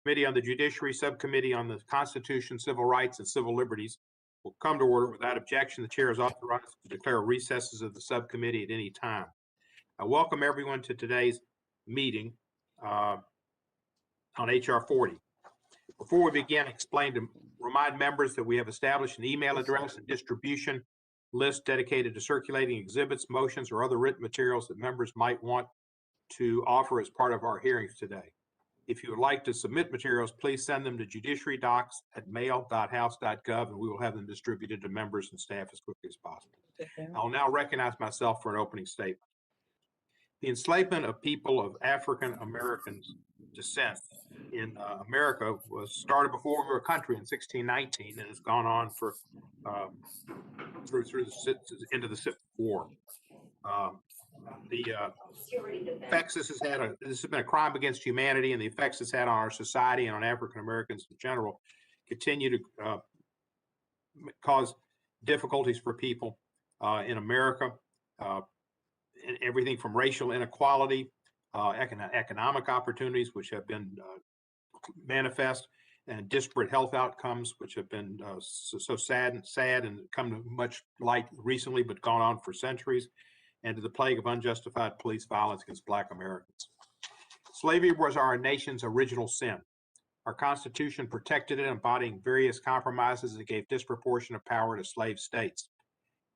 Committee on the Judiciary Subcommittee on the Constitution, Civil Rights, and Civil Liberties will come to order. Without objection, the chair is authorized to declare recesses of the subcommittee at any time. I welcome everyone to today's meeting on HR 40. Before we begin, remind members that we have established an email address and distribution list dedicated to circulating exhibits, motions, or other written materials that members might want to offer as part of our hearings today. If you would like to submit materials, please send them to judiciarydocs@mail.house.gov, and we will have them distributed to members and staff as quickly as possible. I'll now recognize myself for an opening statement. The enslavement of people of African American descent in America was started before we were a country in 1619 and has gone on for through into the Civil War. The effects this has had, this has been a crime against humanity, and the effects it's had on our society and on African Americans in general continue to cause difficulties for people in America. Everything from racial inequality, economic opportunities, which have been manifest, and disparate health outcomes, which have been so sad and come to much light recently, but gone on for centuries, and to the plague of unjustified police violence against Black Americans. Slavery was our nation's original sin. Our Constitution protected it, embodying various compromises that gave disproportionate power to slave states.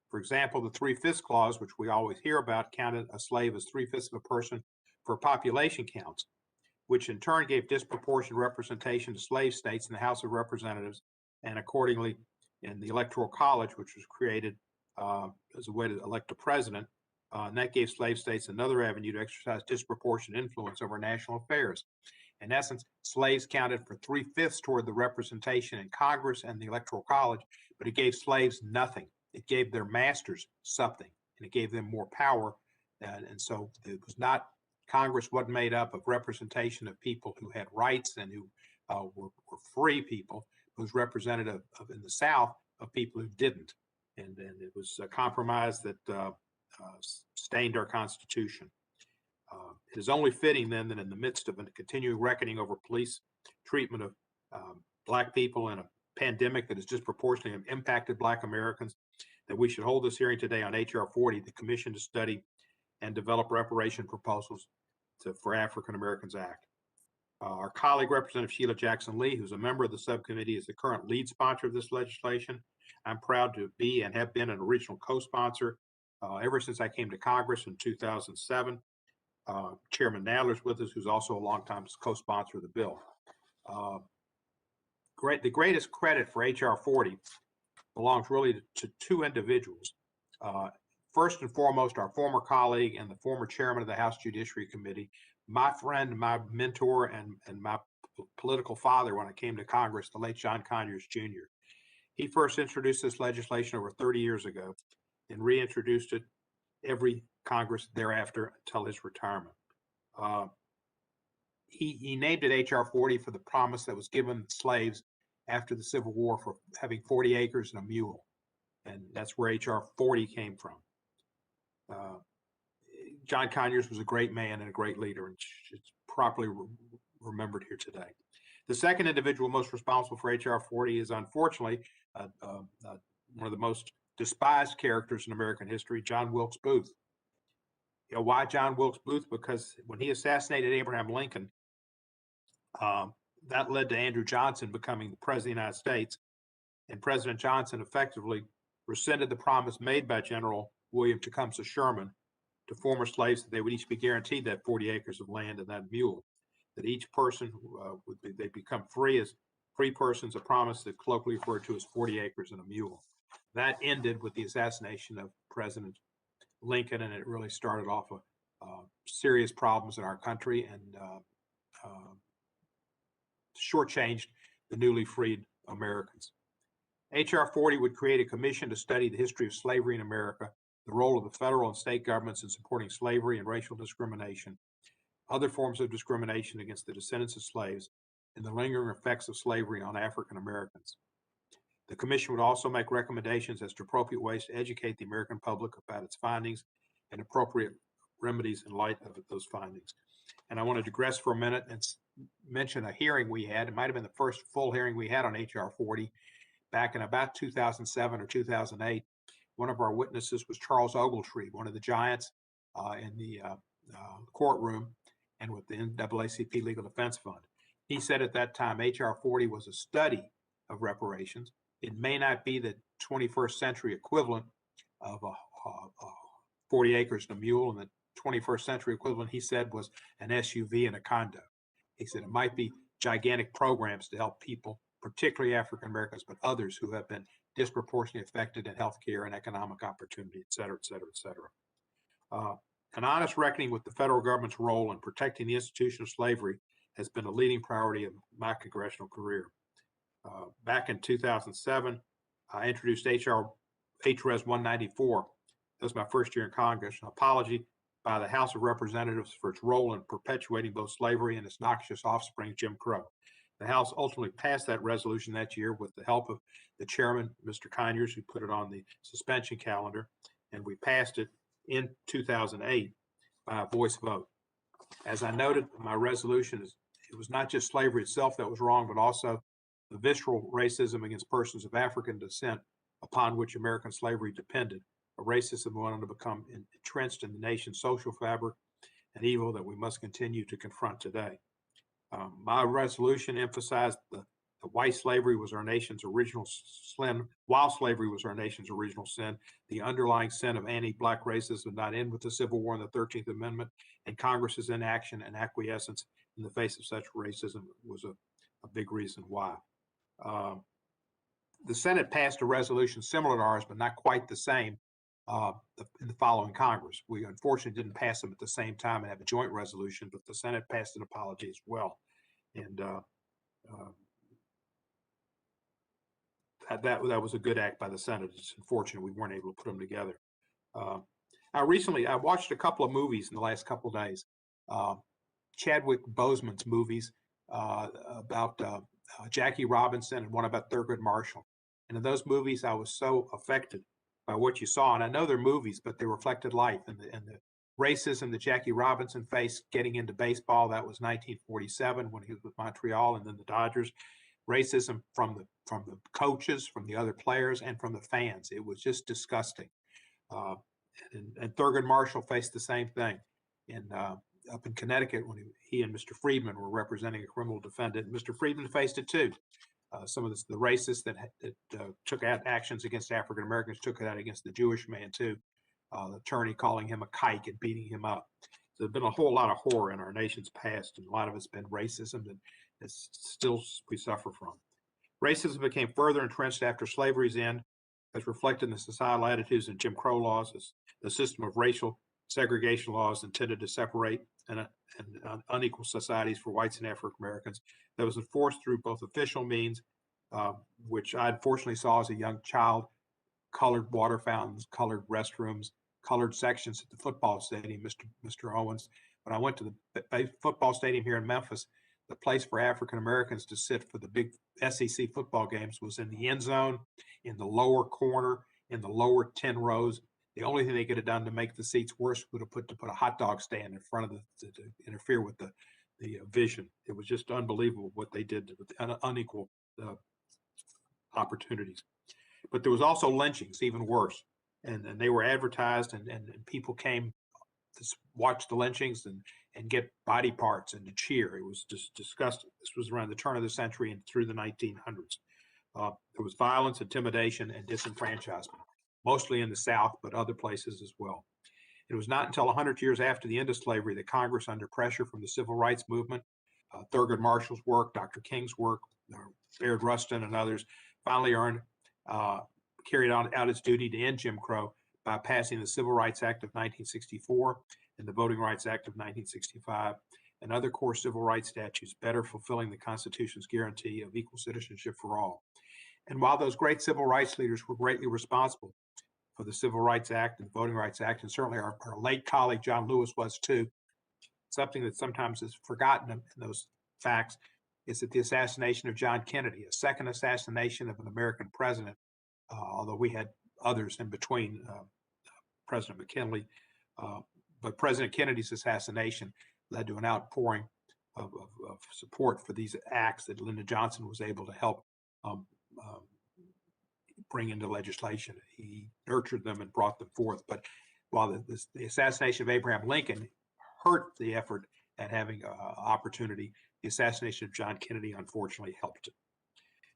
For example, the 3/5 clause, which we always hear about, counted a slave as 3/5 of a person for population counts, which in turn gave disproportionate representation to slave states in the House of Representatives, and accordingly in the Electoral College, which was created as a way to elect a president, and that gave slave states another avenue to exercise disproportionate influence over national affairs. In essence, slaves counted for 3/5 toward the representation in Congress and the Electoral College, but it gave slaves nothing. It gave their masters something, and it gave them more power. And so it was not, Congress wasn't made up of representation of people who had rights and who were free people. It was representative of, in the South, of people who didn't. And it was a compromise that stained our Constitution. It is only fitting then that in the midst of a continuing reckoning over police treatment of Black people in a pandemic that has disproportionately impacted Black Americans, that we should hold this hearing today on HR 40, the Commission to Study and Develop Reparation Proposals for African Americans Act. Our colleague, Representative Sheila Jackson Lee, who's a member of the subcommittee, is the current lead sponsor of this legislation. I'm proud to be and have been an original co-sponsor ever since I came to Congress in 2007. Chairman Nadler's with us, who's also a longtime co-sponsor of the bill. The greatest credit for HR 40 belongs really to two individuals. First and foremost, our former colleague and the former chairman of the House Judiciary Committee, my friend, my mentor, and my political father when I came to Congress, the late John Conyers Jr. He first introduced this legislation over 30 years ago and reintroduced it every Congress thereafter until his retirement. He named it HR 40 for the promise that was given slaves after the Civil War for having 40 acres and a mule. And that's where HR 40 came from. John Conyers was a great man and a great leader, and it's properly remembered here today. The second individual most responsible for HR 40 is unfortunately one of the most despised characters in American history, John Wilkes Booth. You know, why John Wilkes Booth? Because when he assassinated Abraham Lincoln, that led to Andrew Johnson becoming the president of the United States, and President Johnson effectively rescinded the promise made by General William Tecumseh Sherman to former slaves that they would each be guaranteed that 40 acres of land and that mule, that each person they'd become free as free persons, a promise that colloquially referred to as 40 acres and a mule. That ended with the assassination of President Lincoln, and it really started off serious problems in our country and shortchanged the newly freed Americans. HR 40 would create a commission to study the history of slavery in America, the role of the federal and state governments in supporting slavery and racial discrimination, other forms of discrimination against the descendants of slaves, and the lingering effects of slavery on African Americans. The commission would also make recommendations as to appropriate ways to educate the American public about its findings and appropriate remedies in light of those findings. And I want to digress for a minute and mention a hearing we had. It might have been the first full hearing we had on H.R. 40 back in about 2007 or 2008. One of our witnesses was Charles Ogletree, one of the giants in the courtroom and with the NAACP Legal Defense Fund. He said at that time, H.R. 40 was a study of reparations. It may not be the 21st century equivalent of 40 acres and a mule, and the 21st century equivalent, he said, was an SUV and a condo. He said it might be gigantic programs to help people, particularly African Americans, but others who have been disproportionately affected in healthcare and economic opportunity, et cetera, et cetera, et cetera. An honest reckoning with the federal government's role in protecting the institution of slavery has been a leading priority of my congressional career. Back in 2007, I introduced HRES 194. That was my first year in Congress, an apology by the House of Representatives for its role in perpetuating both slavery and its noxious offspring, Jim Crow. The House ultimately passed that resolution that year with the help of the chairman, Mr. Conyers, who put it on the suspension calendar, and we passed it in 2008 by a voice vote. As I noted, my resolution is it was not just slavery itself that was wrong, but also the visceral racism against persons of African descent upon which American slavery depended, a racism wanted to become entrenched in the nation's social fabric, an evil that we must continue to confront today. My resolution emphasized the white slavery was our nation's original sin, while slavery was our nation's original sin. The underlying sin of anti-Black racism did not end with the Civil War and the 13th Amendment, and Congress's inaction and acquiescence in the face of such racism was a big reason why. The Senate passed a resolution similar to ours, but not quite the same in the following Congress. We unfortunately didn't pass them at the same time and have a joint resolution, but the Senate passed an apology as well. And that was a good act by the Senate. It's unfortunate we weren't able to put them together. I watched a couple of movies in the last couple of days. Chadwick Boseman's movies about Jackie Robinson and one about Thurgood Marshall. And in those movies, I was so affected by what you saw. And I know they're movies, but they reflected life. And the racism that Jackie Robinson faced getting into baseball, that was 1947 when he was with Montreal and then the Dodgers. Racism from the coaches, from the other players, and from the fans. It was just disgusting. And Thurgood Marshall faced the same thing. Up in Connecticut, when he and Mr. Friedman were representing a criminal defendant, Mr. Friedman faced it too. Some of the racists that took out actions against African Americans took it out against the Jewish man too. The attorney calling him a kike and beating him up. So there's been a whole lot of horror in our nation's past, and a lot of it's been racism that still we suffer from. Racism became further entrenched after slavery's end, as reflected in the societal attitudes in Jim Crow laws, as the system of racial segregation laws intended to separate and unequal societies for whites and African Americans that was enforced through both official means, which I unfortunately saw as a young child, colored water fountains, colored restrooms, colored sections at the football stadium, Mr. Owens. When I went to the football stadium here in Memphis, the place for African Americans to sit for the big SEC football games was in the end zone, in the lower corner, in the lower 10 rows. The only thing they could have done to make the seats worse would have to put a hot dog stand in front of to interfere with the vision. It was just unbelievable what they did with the unequal opportunities. But there was also lynchings, even worse, and they were advertised, and people came to watch the lynchings and get body parts and to cheer. It was just disgusting. This was around the turn of the century and through the 1900s. There was violence, intimidation, and disenfranchisement, mostly in the South, but other places as well. It was not until 100 years after the end of slavery that Congress, under pressure from the civil rights movement, Thurgood Marshall's work, Dr. King's work, Baird Rustin and others, finally carried out its duty to end Jim Crow by passing the Civil Rights Act of 1964 and the Voting Rights Act of 1965 and other core civil rights statutes, better fulfilling the Constitution's guarantee of equal citizenship for all. And while those great civil rights leaders were greatly responsible for the Civil Rights Act and the Voting Rights Act, and certainly our late colleague John Lewis was too, something that sometimes is forgotten in those facts is that the assassination of John Kennedy, a second assassination of an American president, although we had others in between, President McKinley, but President Kennedy's assassination led to an outpouring of support for these acts that Lyndon Johnson was able to help um, um, bring into legislation. He nurtured them and brought them forth. But while the assassination of Abraham Lincoln hurt the effort at having opportunity, the assassination of John Kennedy unfortunately helped it.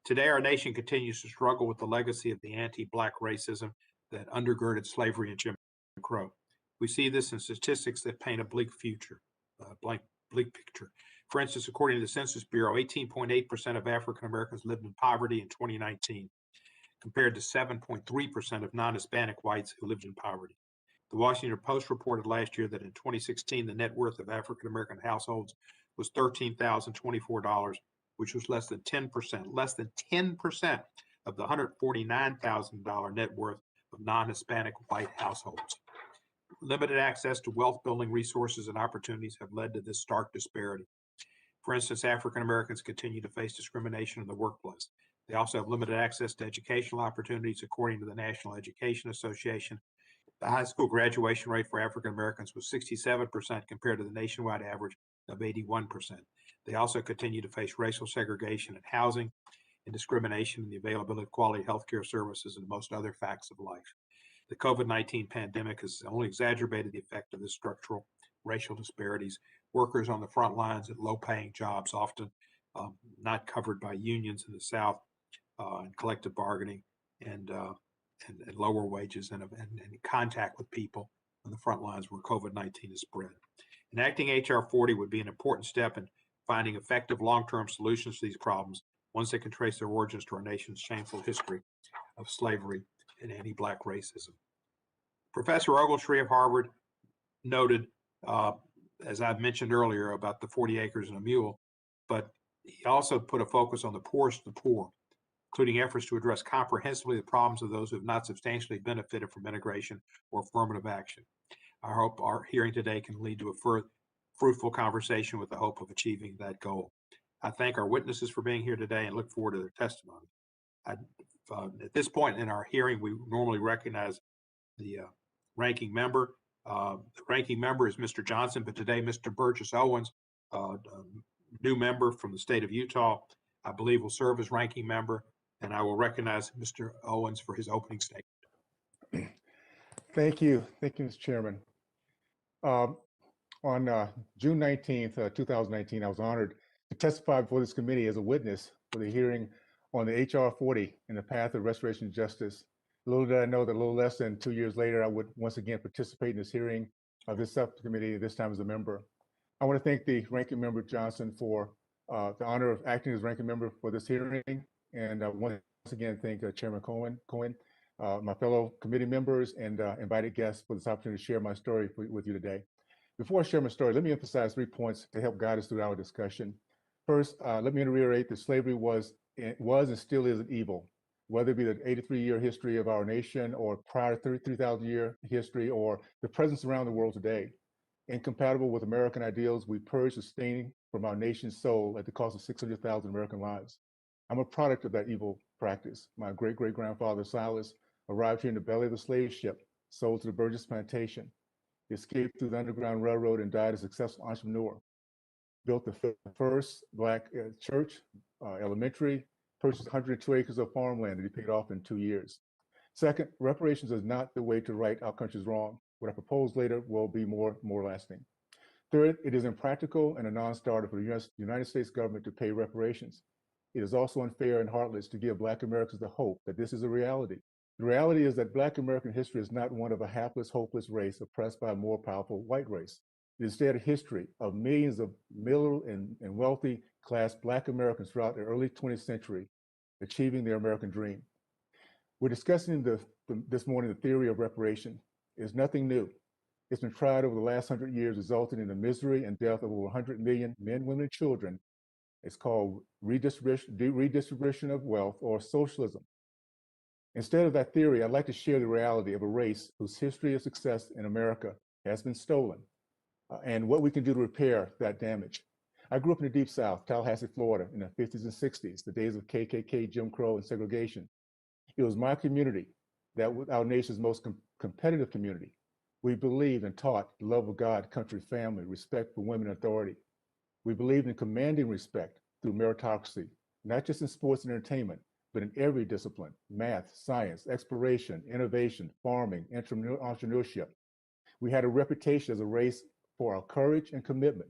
Today, our nation continues to struggle with the legacy of the anti-Black racism that undergirded slavery and Jim Crow. We see this in statistics that paint a bleak future, bleak picture. For instance, according to the Census Bureau, 18.8% of African Americans lived in poverty in 2019, compared to 7.3% of non-Hispanic whites who lived in poverty. The Washington Post reported last year that in 2016, the net worth of African American households was $13,024, which was less than 10% of the $149,000 net worth of non-Hispanic white households. Limited access to wealth-building resources and opportunities have led to this stark disparity. For instance, African Americans continue to face discrimination in the workplace. They also have limited access to educational opportunities, according to the National Education Association. The high school graduation rate for African Americans was 67% compared to the nationwide average of 81%. They also continue to face racial segregation in housing and discrimination in the availability of quality healthcare services and most other facts of life. The COVID-19 pandemic has only exacerbated the effect of this structural racial disparities. Workers on the front lines at low-paying jobs, often not covered by unions in the South and collective bargaining and lower wages and contact with people on the front lines where COVID-19 is spread. Enacting H.R. 40 would be an important step in finding effective long-term solutions to these problems, ones that can trace their origins to our nation's shameful history of slavery and anti-Black racism. Professor Ogletree of Harvard noted, as I've mentioned earlier, about the 40 acres and a mule, but he also put a focus on the poorest of the poor, including efforts to address comprehensively the problems of those who have not substantially benefited from integration or affirmative action. I hope our hearing today can lead to a fruitful conversation with the hope of achieving that goal. I thank our witnesses for being here today and look forward to their testimony. At this point in our hearing, we normally recognize the ranking member. The ranking member is Mr. Johnson, but today Mr. Burgess Owens, new member from the state of Utah, I believe will serve as ranking member, and I will recognize Mr. Owens for his opening statement. Thank you, Mr. Chairman. On June 19th, 2019, I was honored to testify before this committee as a witness for the hearing on the H.R. 40 and the path of restoration of justice. Little did I know that a little less than 2 years later, I would once again participate in this hearing of this subcommittee, this time as a member. I want to thank the ranking member Johnson for the honor of acting as ranking member for this hearing. And once again, thank Chairman Cohen, my fellow committee members and invited guests for this opportunity to share my story with you today. Before I share my story, let me emphasize 3 points to help guide us through our discussion. First, let me reiterate that slavery was and still is an evil, whether it be the 83-year history of our nation or prior 3,000-year history or the presence around the world today. Incompatible with American ideals, we purge the stain from our nation's soul at the cost of 600,000 American lives. I'm a product of that evil practice. My great-great-grandfather Silas arrived here in the belly of the slave ship, sold to the Burgess plantation. He escaped through the Underground Railroad and died a successful entrepreneur. Built the first Black church, elementary, purchased 102 acres of farmland that he paid off in 2 years. Second, reparations is not the way to right our country's wrong. What I propose later will be more lasting. Third, it is impractical and a non-starter for the United States government to pay reparations. It is also unfair and heartless to give Black Americans the hope that this is a reality. The reality is that Black American history is not one of a hapless, hopeless race oppressed by a more powerful white race. It is instead a history of millions of middle and wealthy class Black Americans throughout the early 20th century achieving their American dream. We're discussing this morning the theory of reparation. It's nothing new. It's been tried over the last 100 years, resulting in the misery and death of over 100 million men, women, and children. It's called redistribution of wealth, or socialism. Instead of that theory, I'd like to share the reality of a race whose history of success in America has been stolen, and what we can do to repair that damage. I grew up in the Deep South, Tallahassee, Florida, in the 50s and 60s, the days of KKK, Jim Crow, and segregation. It was my community that was our nation's most competitive community. We believed and taught the love of God, country, family, respect for women and authority. We believed in commanding respect through meritocracy, not just in sports and entertainment, but in every discipline: math, science, exploration, innovation, farming, entrepreneurship. We had a reputation as a race for our courage and commitment.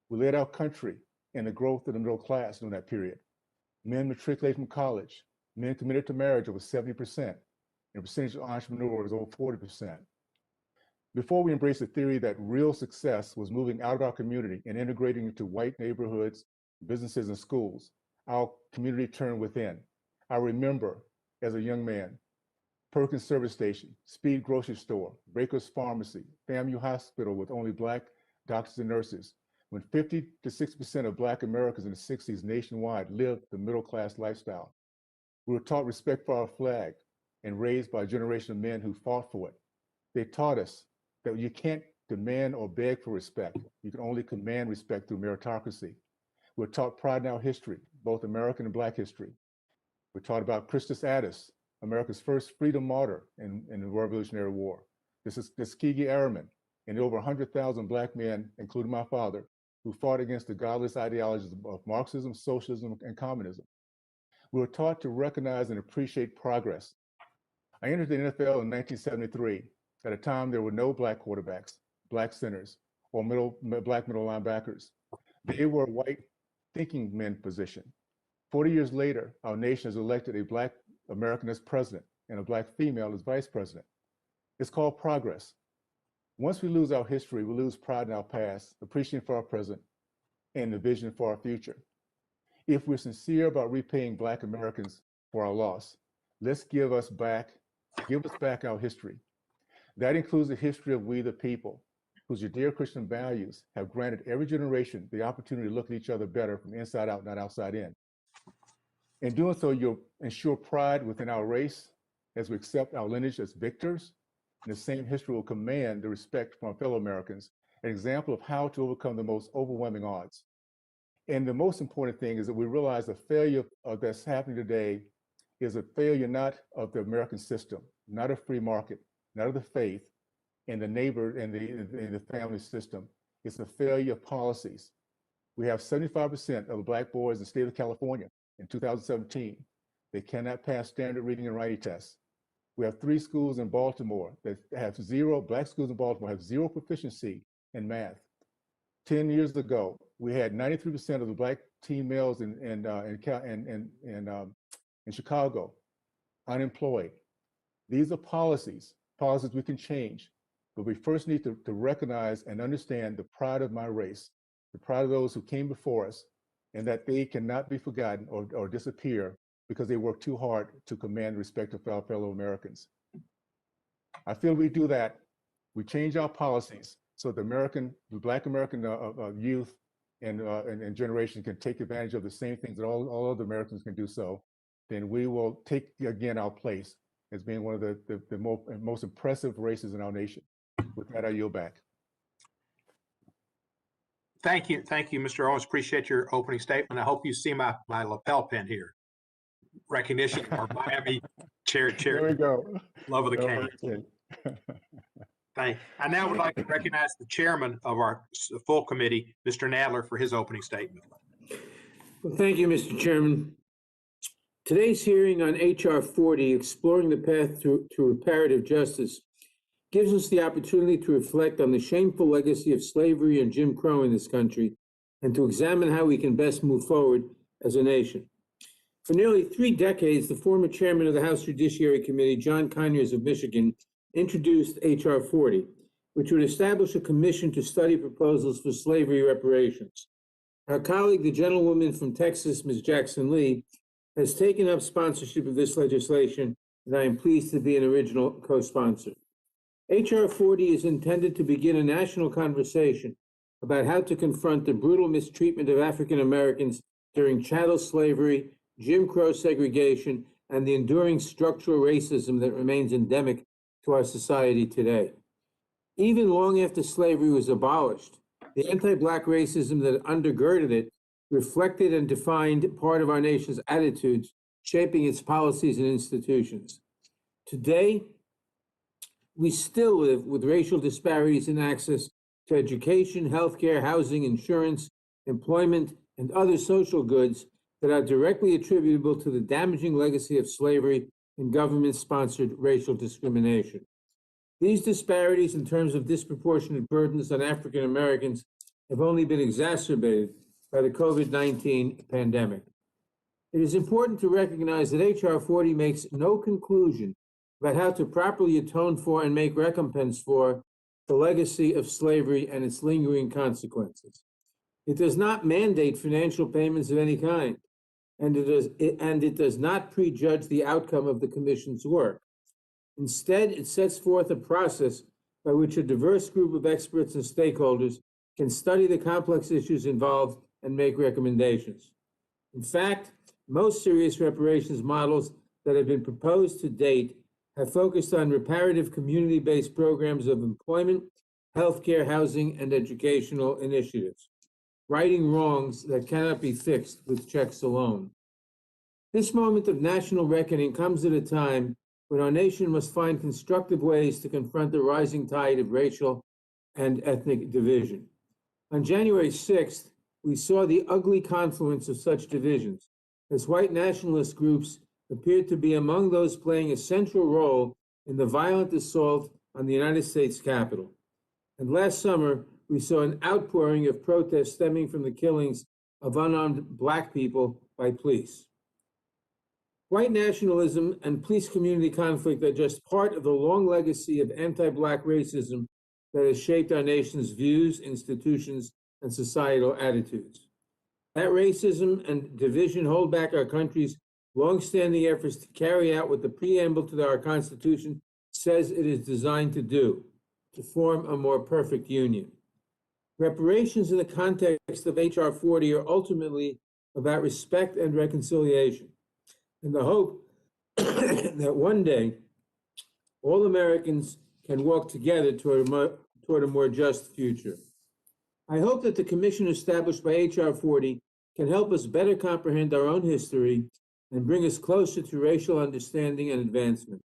We led our country in the growth of the middle class during that period. Men matriculated from college, men committed to marriage over 70%, and the percentage of entrepreneurs over 40%. Before we embraced the theory that real success was moving out of our community and integrating into white neighborhoods, businesses, and schools, our community turned within. I remember as a young man, Perkins Service Station, Speed Grocery Store, Baker's Pharmacy, FAMU Hospital with only Black doctors and nurses, when 50 to 60% of Black Americans in the 60s nationwide lived the middle class lifestyle. We were taught respect for our flag and raised by a generation of men who fought for it. They taught us that you can't demand or beg for respect. You can only command respect through meritocracy. We're taught pride in our history, both American and Black history. We're taught about Christus Addis, America's first freedom martyr in the Revolutionary War. This is Tuskegee Airmen and over 100,000 Black men, including my father, who fought against the godless ideologies of Marxism, socialism, and communism. We were taught to recognize and appreciate progress. I entered the NFL in 1973. At a time, there were no Black quarterbacks, Black centers, or Black middle linebackers. They were a white thinking men position. 40 years later, our nation has elected a Black American as president and a Black female as vice president. It's called progress. Once we lose our history, we lose pride in our past, appreciation for our present, and the vision for our future. If we're sincere about repaying Black Americans for our loss, let's give us back our history. That includes the history of we the people, whose Judeo-Christian values have granted every generation the opportunity to look at each other better from inside out, not outside in. In doing so, you'll ensure pride within our race as we accept our lineage as victors, and the same history will command the respect from our fellow Americans, an example of how to overcome the most overwhelming odds. And the most important thing is that we realize the failure that's happening today is a failure not of the American system, not a free market, not of the faith, and the neighbor and the family system. It's a failure of policies. We have 75% of the Black boys in the state of California in 2017. They cannot pass standard reading and writing tests. We have 3 schools in Baltimore that have Black schools in Baltimore have zero proficiency in math. 10 years ago, we had 93% of the Black teen males in Chicago unemployed. These are policies we can change, but we first need to recognize and understand the pride of my race, the pride of those who came before us, and that they cannot be forgotten or disappear because they work too hard to command the respect of our fellow Americans. I feel we do that. We change our policies so the Black American youth and generation can take advantage of the same things that all other Americans can do so. Then we will take again our place as being one of the most impressive races in our nation. With that, I yield back. Thank you, Mr. Owens. Appreciate your opening statement. I hope you see my lapel pin here. Recognition of our Miami chair. There we go. Love of the cane. Thank you. I now would like to recognize the chairman of our full committee, Mr. Nadler, for his opening statement. Well, thank you, Mr. Chairman. Today's hearing on H.R. 40, Exploring the Path to Reparative Justice, gives us the opportunity to reflect on the shameful legacy of slavery and Jim Crow in this country, and to examine how we can best move forward as a nation. For nearly 3 decades, the former chairman of the House Judiciary Committee, John Conyers of Michigan, introduced H.R. 40, which would establish a commission to study proposals for slavery reparations. Our colleague, the gentlewoman from Texas, Ms. Jackson Lee, has taken up sponsorship of this legislation, and I am pleased to be an original co-sponsor. H.R. 40 is intended to begin a national conversation about how to confront the brutal mistreatment of African Americans during chattel slavery, Jim Crow segregation, and the enduring structural racism that remains endemic to our society today. Even long after slavery was abolished, the anti-Black racism that undergirded it reflected and defined part of our nation's attitudes, shaping its policies and institutions. Today, we still live with racial disparities in access to education, healthcare, housing, insurance, employment, and other social goods that are directly attributable to the damaging legacy of slavery and government-sponsored racial discrimination. These disparities in terms of disproportionate burdens on African Americans have only been exacerbated by the COVID-19 pandemic. It is important to recognize that H.R. 40 makes no conclusion about how to properly atone for and make recompense for the legacy of slavery and its lingering consequences. It does not mandate financial payments of any kind, and it does not prejudge the outcome of the Commission's work. Instead, it sets forth a process by which a diverse group of experts and stakeholders can study the complex issues involved and make recommendations. In fact, most serious reparations models that have been proposed to date have focused on reparative community-based programs of employment, healthcare, housing, and educational initiatives, righting wrongs that cannot be fixed with checks alone. This moment of national reckoning comes at a time when our nation must find constructive ways to confront the rising tide of racial and ethnic division. On January 6th, we saw the ugly confluence of such divisions, as white nationalist groups appeared to be among those playing a central role in the violent assault on the United States Capitol. And last summer, we saw an outpouring of protests stemming from the killings of unarmed Black people by police. White nationalism and police community conflict are just part of the long legacy of anti-Black racism that has shaped our nation's views, institutions, and societal attitudes. That racism and division hold back our country's longstanding efforts to carry out what the preamble to our Constitution says it is designed to do, to form a more perfect union. Reparations in the context of H.R. 40 are ultimately about respect and reconciliation, in the hope that one day all Americans can walk together toward a more just future. I hope that the commission established by H.R. 40 can help us better comprehend our own history and bring us closer to racial understanding and advancement.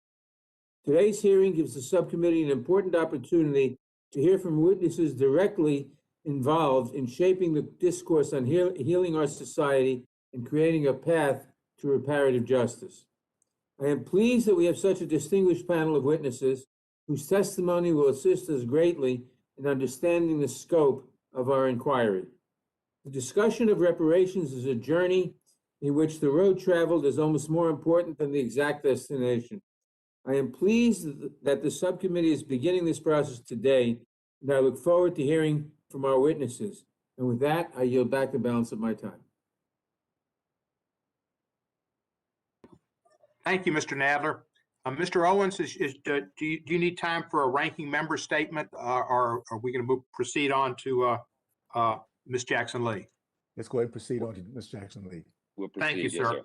Today's hearing gives the subcommittee an important opportunity to hear from witnesses directly involved in shaping the discourse on healing our society and creating a path to reparative justice. I am pleased that we have such a distinguished panel of witnesses whose testimony will assist us greatly in understanding the scope of our inquiry. The discussion of reparations is a journey in which the road traveled is almost more important than the exact destination. I am pleased that the subcommittee is beginning this process today, and I look forward to hearing from our witnesses. And with that, I yield back the balance of my time. Thank you, Mr. Nadler. Mr. Owens, do you need time for a ranking member statement, or are we going to proceed on to Ms. Jackson Lee? Let's go ahead and proceed on to Ms. Jackson Lee. We'll proceed. Thank you, yes, sir.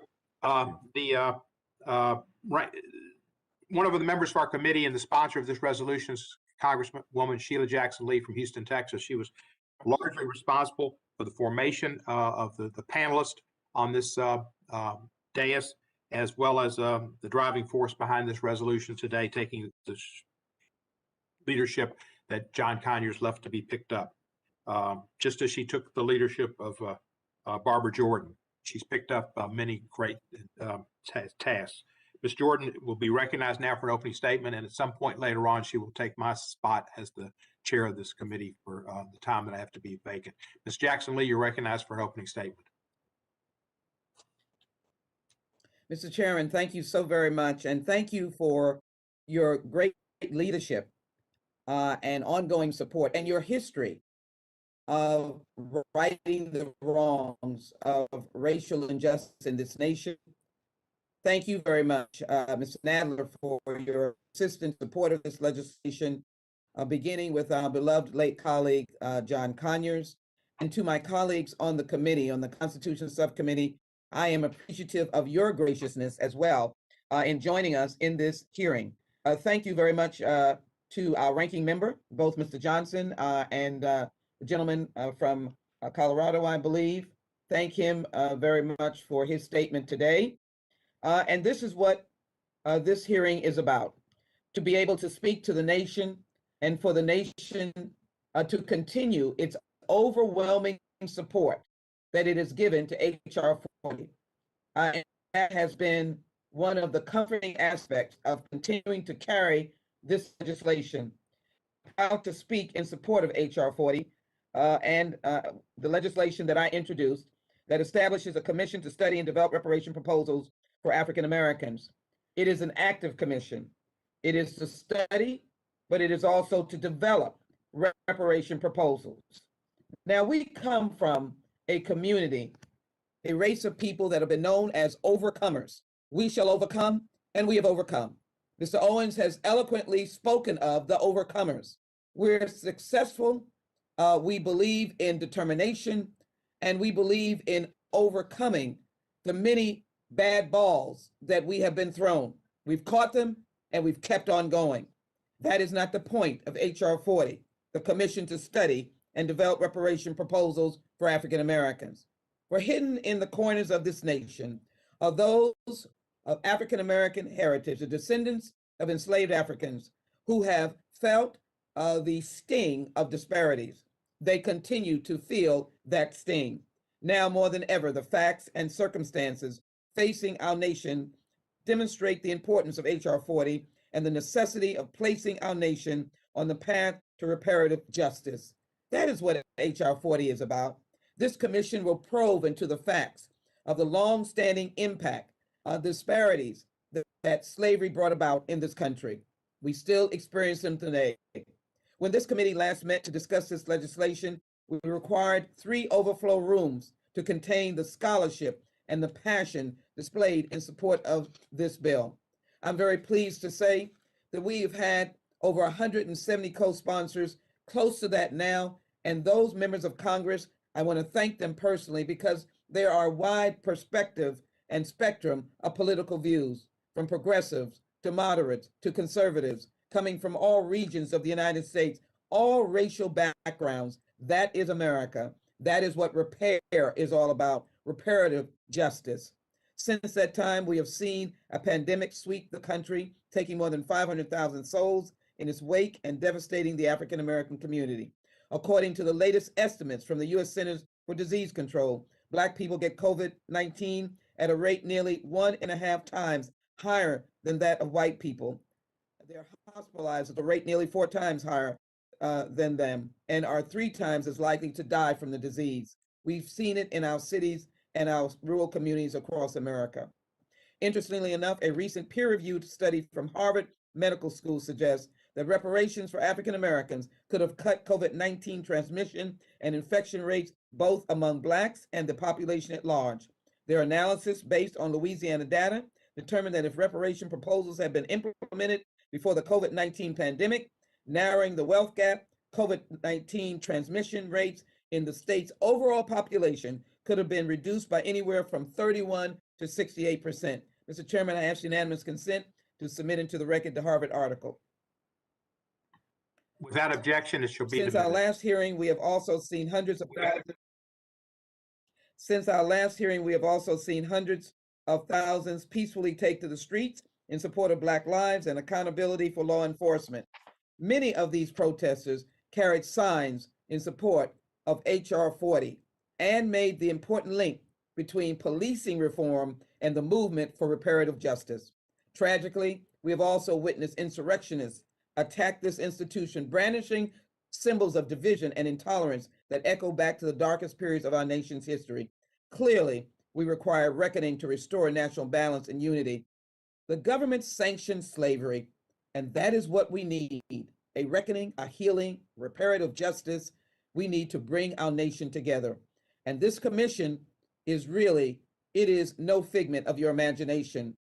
One of the members of our committee and the sponsor of this resolution is Congresswoman Sheila Jackson Lee from Houston, Texas. She was largely responsible for the formation of the panelists on this dais, as well as the driving force behind this resolution today, taking the leadership that John Conyers left to be picked up. Just as she took the leadership of Barbara Jordan, she's picked up many great tasks. Ms. Jordan will be recognized now for an opening statement, and at some point later on, she will take my spot as the chair of this committee for the time that I have to be vacant. Ms. Jackson Lee, you're recognized for an opening statement. Mr. Chairman, thank you so very much, and thank you for your great leadership and ongoing support and your history of righting the wrongs of racial injustice in this nation. Thank you very much, Mr. Nadler, for your persistent support of this legislation, beginning with our beloved late colleague, John Conyers, and to my colleagues on the committee, on the Constitution Subcommittee. I am appreciative of your graciousness as well in joining us in this hearing. Thank you very much to our ranking member, both Mr. Johnson and the gentleman from Colorado, I believe. Thank him very much for his statement today. And this is what this hearing is about, to be able to speak to the nation and for the nation to continue its overwhelming support that it is given to HR 40. And that has been one of the comforting aspects of continuing to carry this legislation. I'm proud to speak in support of HR 40 and the legislation that I introduced that establishes a commission to study and develop reparation proposals for African Americans. It is an active commission. It is to study, but it is also to develop reparation proposals. Now, we come from a community, a race of people that have been known as overcomers. We shall overcome, and we have overcome. Mr. Owens has eloquently spoken of the overcomers. We're successful. We believe in determination, and we believe in overcoming the many bad balls that we have been thrown. We've caught them, and we've kept on going. That is not the point of HR 40, the commission to study and develop reparation proposals for African Americans. For hidden in the corners of this nation are those of African American heritage, the descendants of enslaved Africans who have felt the sting of disparities. They continue to feel that sting. Now more than ever, the facts and circumstances facing our nation demonstrate the importance of HR 40 and the necessity of placing our nation on the path to reparative justice. That is what HR 40 is about. This commission will probe into the facts of the long-standing impact of disparities that slavery brought about in this country. We still experience them today. When this committee last met to discuss this legislation, we required 3 overflow rooms to contain the scholarship and the passion displayed in support of this bill. I'm very pleased to say that we have had over 170 co-sponsors, close to that now, and those members of Congress, I want to thank them personally because there are a wide perspective and spectrum of political views, from progressives to moderates to conservatives, coming from all regions of the United States, all racial backgrounds. That is America. That is what repair is all about, reparative justice. Since that time, we have seen a pandemic sweep the country, taking more than 500,000 souls in its wake and devastating the African American community. According to the latest estimates from the U.S. Centers for Disease Control, Black people get COVID-19 at a rate nearly 1.5 times higher than that of white people. They're hospitalized at a rate nearly 4 times higher than them and are 3 times as likely to die from the disease. We've seen it in our cities and our rural communities across America. Interestingly enough, a recent peer-reviewed study from Harvard Medical School suggests that reparations for African Americans could have cut COVID-19 transmission and infection rates both among Blacks and the population at large. Their analysis, based on Louisiana data, determined that if reparation proposals had been implemented before the COVID-19 pandemic, narrowing the wealth gap, COVID-19 transmission rates in the state's overall population could have been reduced by anywhere from 31 to 68%. Mr. Chairman, I ask unanimous consent to submit into the record the Harvard article. Without objection, it shall be Since our admitted. last hearing, we have also seen hundreds of thousands. Since our last hearing, we have also seen hundreds of thousands peacefully take to the streets in support of Black lives and accountability for law enforcement. Many of these protesters carried signs in support of HR 40 and made the important link between policing reform and the movement for reparative justice. Tragically, we have also witnessed insurrectionists attack this institution, brandishing symbols of division and intolerance that echo back to the darkest periods of our nation's history. Clearly, we require reckoning to restore national balance and unity. The government sanctioned slavery, and that is what we need, a reckoning, a healing, reparative justice. We need to bring our nation together. And this commission is really, it is no figment of your imagination.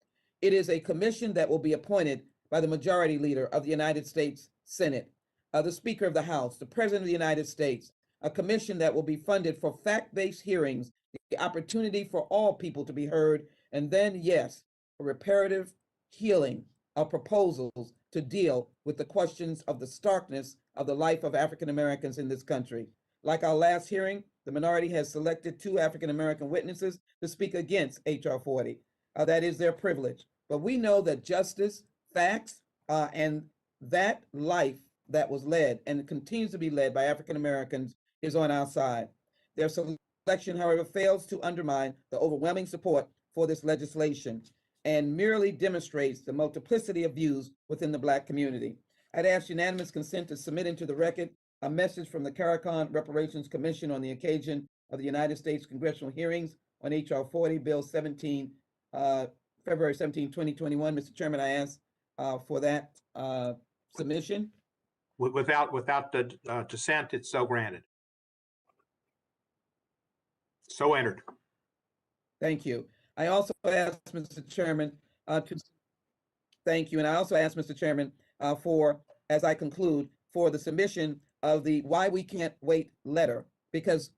It is a commission that will be appointed by the majority leader of the United States Senate, the Speaker of the House, the President of the United States, a commission that will be funded for fact-based hearings, the opportunity for all people to be heard, and then, yes, a reparative healing of proposals to deal with the questions of the starkness of the life of African Americans in this country. Like our last hearing, the minority has selected 2 African American witnesses to speak against HR 40. That is their privilege. But we know that justice, facts, and that life that was led and continues to be led by African Americans is on our side. Their selection, however, fails to undermine the overwhelming support for this legislation and merely demonstrates the multiplicity of views within the Black community. I'd ask unanimous consent to submit into the record a message from the CARICON Reparations Commission on the occasion of the United States congressional hearings on H.R. 40, Bill 17, February 17, 2021. Mr. Chairman, I ask for that submission. Without the dissent, it's so granted. So entered. Thank you. I also ask Mr. Chairman thank you. And I also ask Mr. Chairman for, as I conclude, for the submission of the Why We Can't Wait letter, because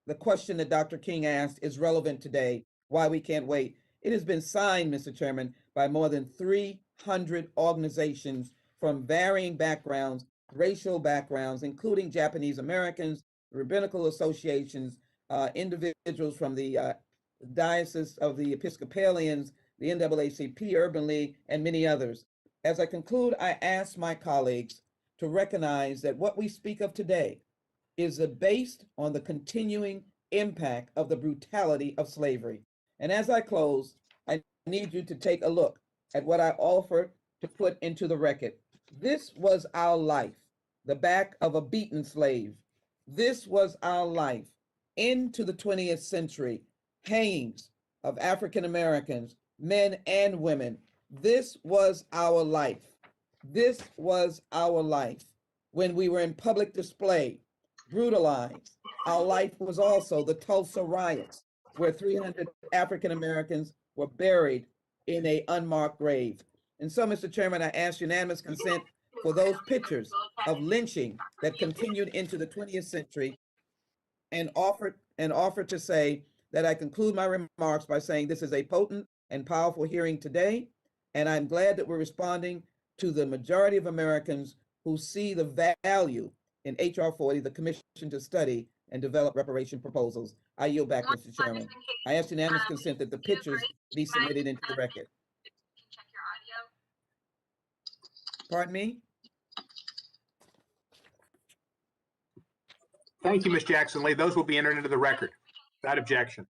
the question that Dr. King asked is relevant today. Why we can't wait. It has been signed, Mr. Chairman, by more than 300 organizations from varying backgrounds, racial backgrounds, including Japanese Americans, rabbinical associations, individuals from the Diocese of the Episcopalians, the NAACP, Urban League, and many others. As I conclude, I ask my colleagues to recognize that what we speak of today is based on the continuing impact of the brutality of slavery. And as I close, I need you to take a look at what I offer to put into the record. This was our life, the back of a beaten slave. This was our life into the 20th century, hangings of African Americans, men and women. This was our life. This was our life when we were in public display, brutalized. Our life was also the Tulsa riots, where 300 African Americans were buried in an unmarked grave. And so, Mr. Chairman, I ask unanimous consent for those pictures of lynching that continued into the 20th century, and offer to say that I conclude my remarks by saying this is a potent and powerful hearing today, and I'm glad that we're responding to the majority of Americans who see the value in H.R. 40, the Commission to Study and Develop Reparation Proposals. I yield back, Mr. Chairman. I ask unanimous consent that the pictures be submitted into the record. Pardon me? Thank you, Ms. Jackson-Lee. Those will be entered into the record without objection.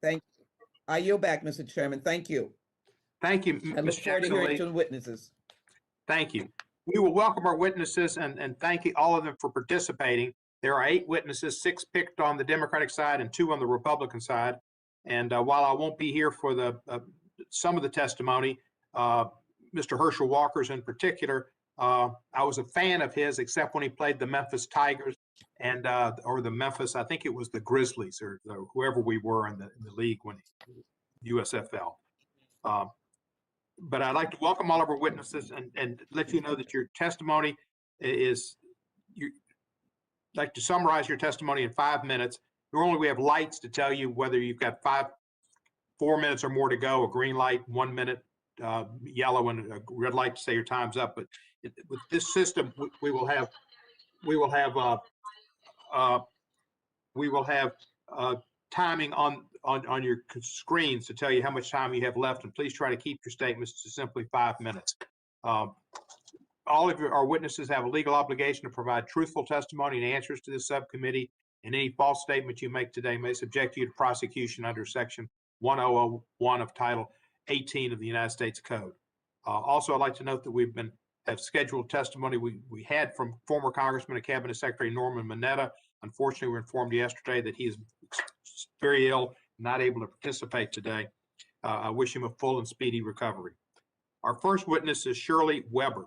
Thank you. I yield back, Mr. Chairman. Thank you. Thank you, I look Ms. forward to hearing Jackson-Lee. from witnesses. Thank you. We will welcome our witnesses and thank you all of them for participating. There are 8 witnesses, 6 picked on the Democratic side and 2 on the Republican side. And while I won't be here for the some of the testimony, Mr. Herschel Walker's in particular, I was a fan of his, except when he played the Memphis Tigers and or the Memphis, I think it was the Grizzlies or whoever we were in the league when USFL. But I'd like to welcome all of our witnesses and let you know that your testimony is, you like to summarize your testimony in 5 minutes. Normally we have lights to tell you whether you've got 4 minutes or more to go, a green light, 1 minute, yellow, and a red light to say your time's up. But with this system, we will have timing on your screens to tell you how much time you have left, and please try to keep your statements to simply 5 minutes. All of our witnesses have a legal obligation to provide truthful testimony and answers to this subcommittee, and any false statement you make today may subject you to prosecution under Section 1001 of Title 18 of the United States Code. Also, I'd like to note that have scheduled testimony we had from former Congressman and Cabinet Secretary Norman Mineta. Unfortunately, we were informed yesterday that he is very ill, not able to participate today. I wish him a full and speedy recovery. Our first witness is Shirley Weber.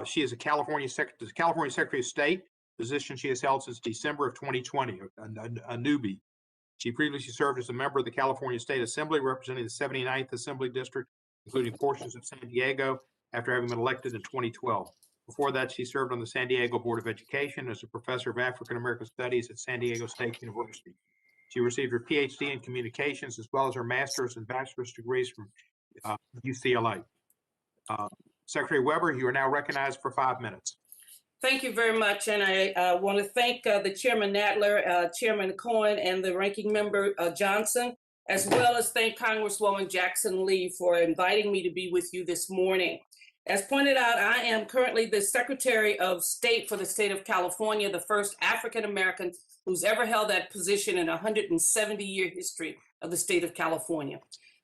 She is the California Secretary of State, position she has held since December of 2020, a newbie. She previously served as a member of the California State Assembly, representing the 79th Assembly District, including portions of San Diego, after having been elected in 2012. Before that, she served on the San Diego Board of Education as a professor of African American Studies at San Diego State University. She received her PhD in communications as well as her master's and bachelor's degrees from UCLA. Secretary Weber, you are now recognized for 5 minutes. Thank you very much, and I want to thank the Chairman Nadler, Chairman Cohen, and the Ranking Member Johnson, as well as thank Congresswoman Jackson-Lee for inviting me to be with you this morning. As pointed out, I am currently the Secretary of State for the state of California, the first African-American who's ever held that position in a 170-year history of the state of California.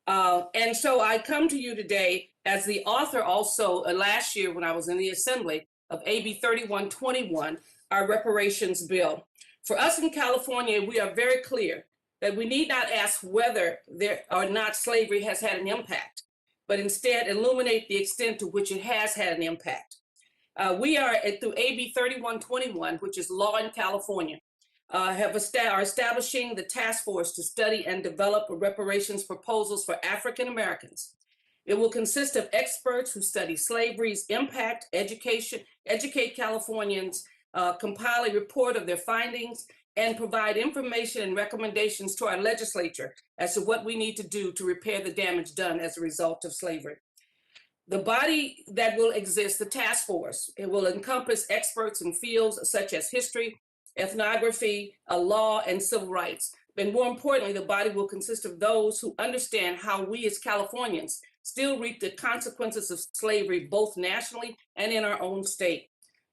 And so I come to you today as the author also last year when I was in the Assembly of AB 3121, our reparations bill. For us in California, we are very clear that we need not ask whether there or not slavery has had an impact, but instead illuminate the extent to which it has had an impact. We are through AB 3121, which is law in California, are establishing the task force to study and develop reparations proposals for African Americans. It will consist of experts who study slavery's impact, educate Californians, compile a report of their findings, and provide information and recommendations to our legislature as to what we need to do to repair the damage done as a result of slavery. The body that will exist, the task force, it will encompass experts in fields such as history, ethnography, law, and civil rights. But more importantly, the body will consist of those who understand how we as Californians still reap the consequences of slavery, both nationally and in our own state.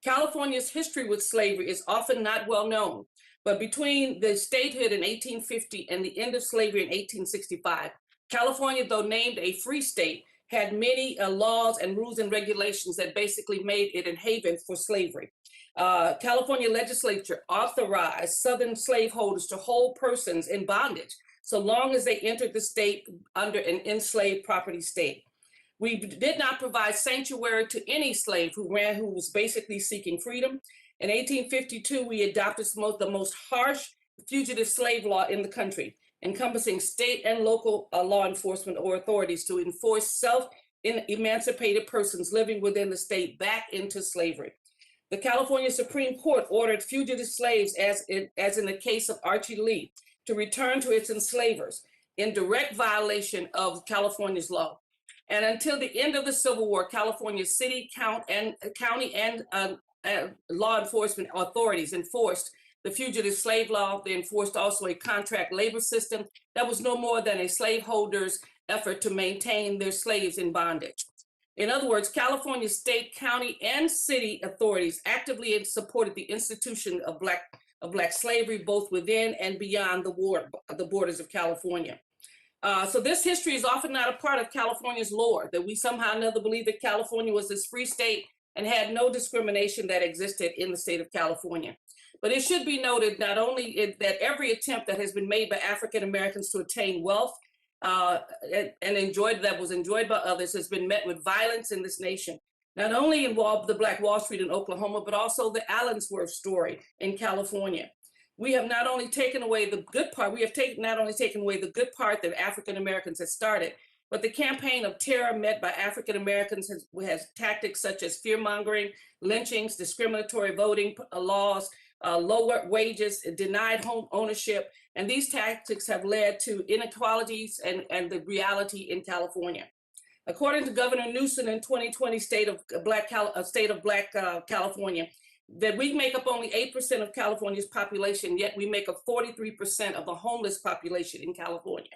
California's history with slavery is often not well known, but between the statehood in 1850 and the end of slavery in 1865, California, though named a free state, had many laws and rules and regulations that basically made it a haven for slavery. California legislature authorized Southern slaveholders to hold persons in bondage so long as they entered the state under an enslaved property state. We did not provide sanctuary to any slave who was basically seeking freedom. In 1852, we adopted the most harsh fugitive slave law in the country, encompassing state and local law enforcement or authorities to enforce self-emancipated persons living within the state back into slavery. The California Supreme Court ordered fugitive slaves, as in the case of Archie Lee, to return to its enslavers in direct violation of California's law. And until the end of the Civil War, California's city, county, and law enforcement authorities enforced the fugitive slave law. They enforced also a contract labor system that was no more than a slaveholder's effort to maintain their slaves in bondage. In other words, California state, county, and city authorities actively supported the institution of black slavery, both within and beyond the borders of California. So this history is often not a part of California's lore, that we somehow or another believe that California was this free state and had no discrimination that existed in the state of California. But it should be noted not only that every attempt that has been made by African Americans to attain wealth that was enjoyed by others has been met with violence in this nation. Not only involved the Black Wall Street in Oklahoma, but also the Allensworth story in California. We have not only taken away the good part, that African Americans had started, but the campaign of terror met by African Americans has tactics such as fear-mongering, lynchings, discriminatory voting laws, lower wages, denied home ownership, and these tactics have led to inequalities and the reality in California. According to Governor Newsom in 2020 State of Black California, that we make up only 8% of California's population, yet we make up 43% of the homeless population in California.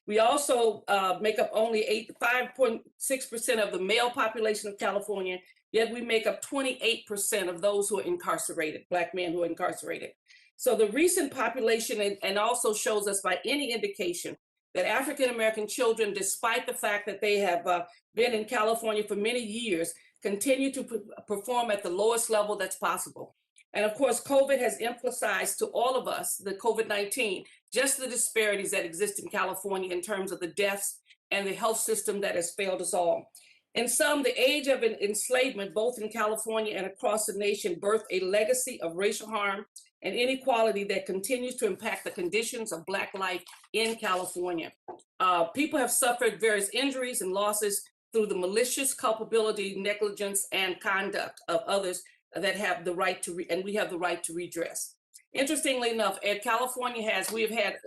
We also make up only 5.6% of the male population of California, yet we make up 28% of those who are incarcerated, Black men who are incarcerated. So the recent population and also shows us by any indication that African-American children, despite the fact that they have been in California for many years, continue to perform at the lowest level that's possible. And of course, COVID has emphasized to all of us, the COVID-19, just the disparities that exist in California in terms of the deaths and the health system that has failed us all. In sum, the age of enslavement, both in California and across the nation, birthed a legacy of racial harm and inequality that continues to impact the conditions of Black life in California. People have suffered various injuries and losses through the malicious culpability, negligence, and conduct of others that have the right to, and we have the right to redress. Interestingly enough, we have had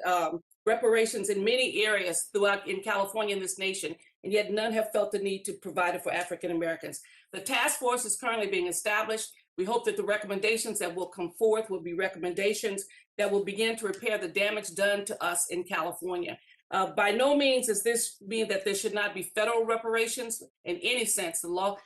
reparations in many areas throughout in California in this nation, and yet none have felt the need to provide it for African Americans. The task force is currently being established. We hope that the recommendations that will come forth will be recommendations that will begin to repair the damage done to us in California. By no means does this mean that there should not be federal reparations in any sense. The law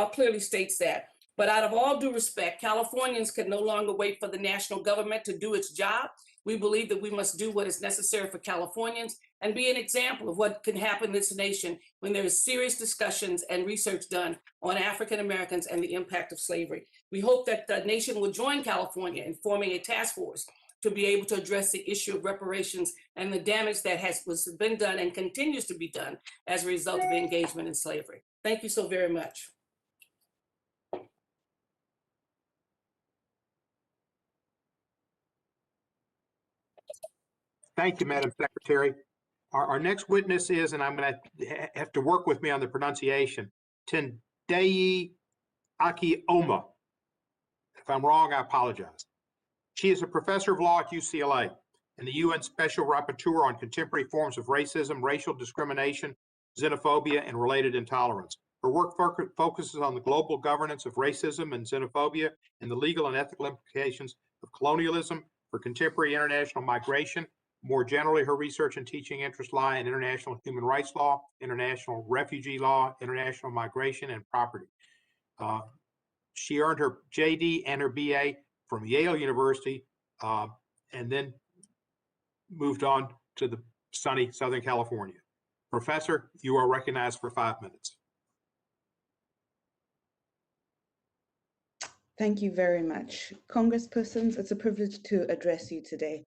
clearly states that. But out of all due respect, Californians can no longer wait for the national government to do its job. We believe that we must do what is necessary for Californians and be an example of what can happen in this nation when there is serious discussions and research done on African Americans and the impact of slavery. We hope that the nation will join California in forming a task force to be able to address the issue of reparations and the damage that was been done and continues to be done as a result of engagement in slavery. Thank you so very much. Thank you, Madam Secretary. Our next witness is, and I'm going to have to work with me on the pronunciation, Tendayi Akioma. If I'm wrong, I apologize. She is a professor of law at UCLA and the UN Special Rapporteur on contemporary forms of racism, racial discrimination, xenophobia, and related intolerance. Her work focuses on the global governance of racism and xenophobia and the legal and ethical implications of colonialism for contemporary international migration. More generally, her research and teaching interests lie in international human rights law, international refugee law, international migration, and property. She earned her JD and her BA from Yale University, and then moved on to the sunny Southern California. Professor, you are recognized for 5 minutes. Thank you very much. Congresspersons, it's a privilege to address you today.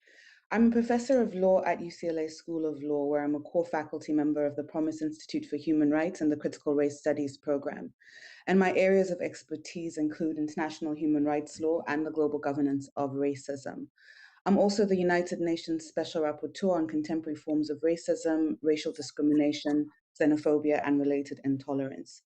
I'm a professor of law at UCLA School of Law, where I'm a core faculty member of the Promise Institute for Human Rights and the Critical Race Studies program. And my areas of expertise include international human rights law and the global governance of racism. I'm also the United Nations Special Rapporteur on contemporary forms of racism, racial discrimination, xenophobia, and related intolerance.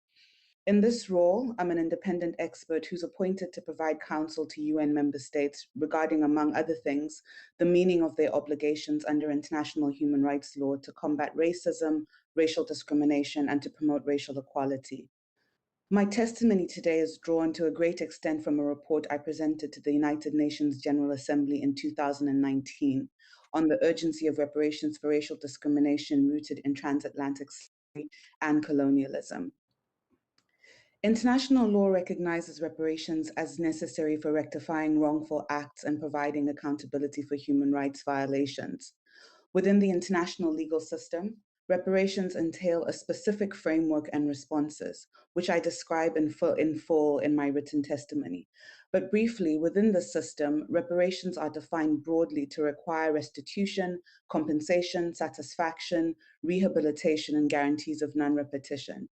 In this role, I'm an independent expert who's appointed to provide counsel to UN member states regarding, among other things, the meaning of their obligations under international human rights law to combat racism, racial discrimination, and to promote racial equality. My testimony today is drawn to a great extent from a report I presented to the United Nations General Assembly in 2019 on the urgency of reparations for racial discrimination rooted in transatlantic slavery and colonialism. International law recognizes reparations as necessary for rectifying wrongful acts and providing accountability for human rights violations. Within the international legal system, reparations entail a specific framework and responses, which I describe in full in my written testimony. But briefly, within the system, reparations are defined broadly to require restitution, compensation, satisfaction, rehabilitation, and guarantees of non-repetition.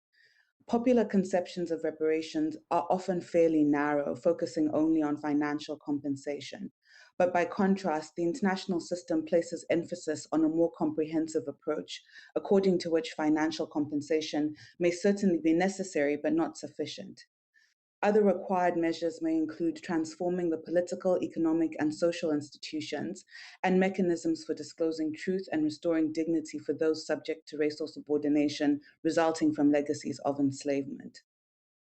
Popular conceptions of reparations are often fairly narrow, focusing only on financial compensation. But by contrast, the international system places emphasis on a more comprehensive approach, according to which financial compensation may certainly be necessary but not sufficient. Other required measures may include transforming the political, economic, and social institutions and mechanisms for disclosing truth and restoring dignity for those subject to racial subordination resulting from legacies of enslavement.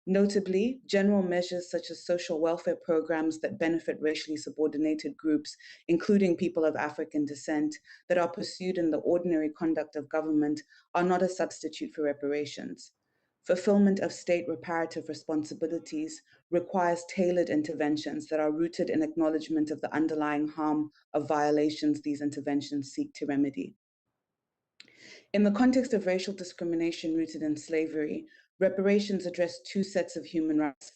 Notably, general measures such as social welfare programs that benefit racially subordinated groups, including people of African descent, that are pursued in the ordinary conduct of government are not a substitute for reparations. Fulfillment of state reparative responsibilities requires tailored interventions that are rooted in acknowledgement of the underlying harm of violations these interventions seek to remedy. In the context of racial discrimination rooted in slavery, reparations address two sets of human rights.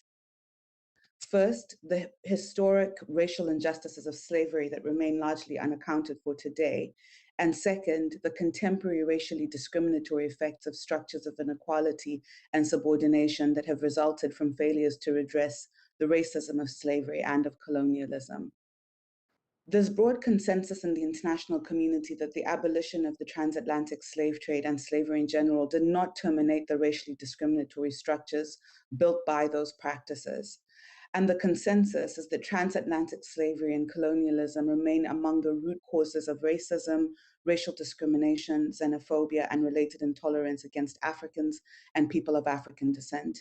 First, the historic racial injustices of slavery that remain largely unaccounted for today. And second, the contemporary racially discriminatory effects of structures of inequality and subordination that have resulted from failures to redress the racism of slavery and of colonialism. There's broad consensus in the international community that the abolition of the transatlantic slave trade and slavery in general did not terminate the racially discriminatory structures built by those practices. And the consensus is that transatlantic slavery and colonialism remain among the root causes of racism, racial discrimination, xenophobia, and related intolerance against Africans and people of African descent.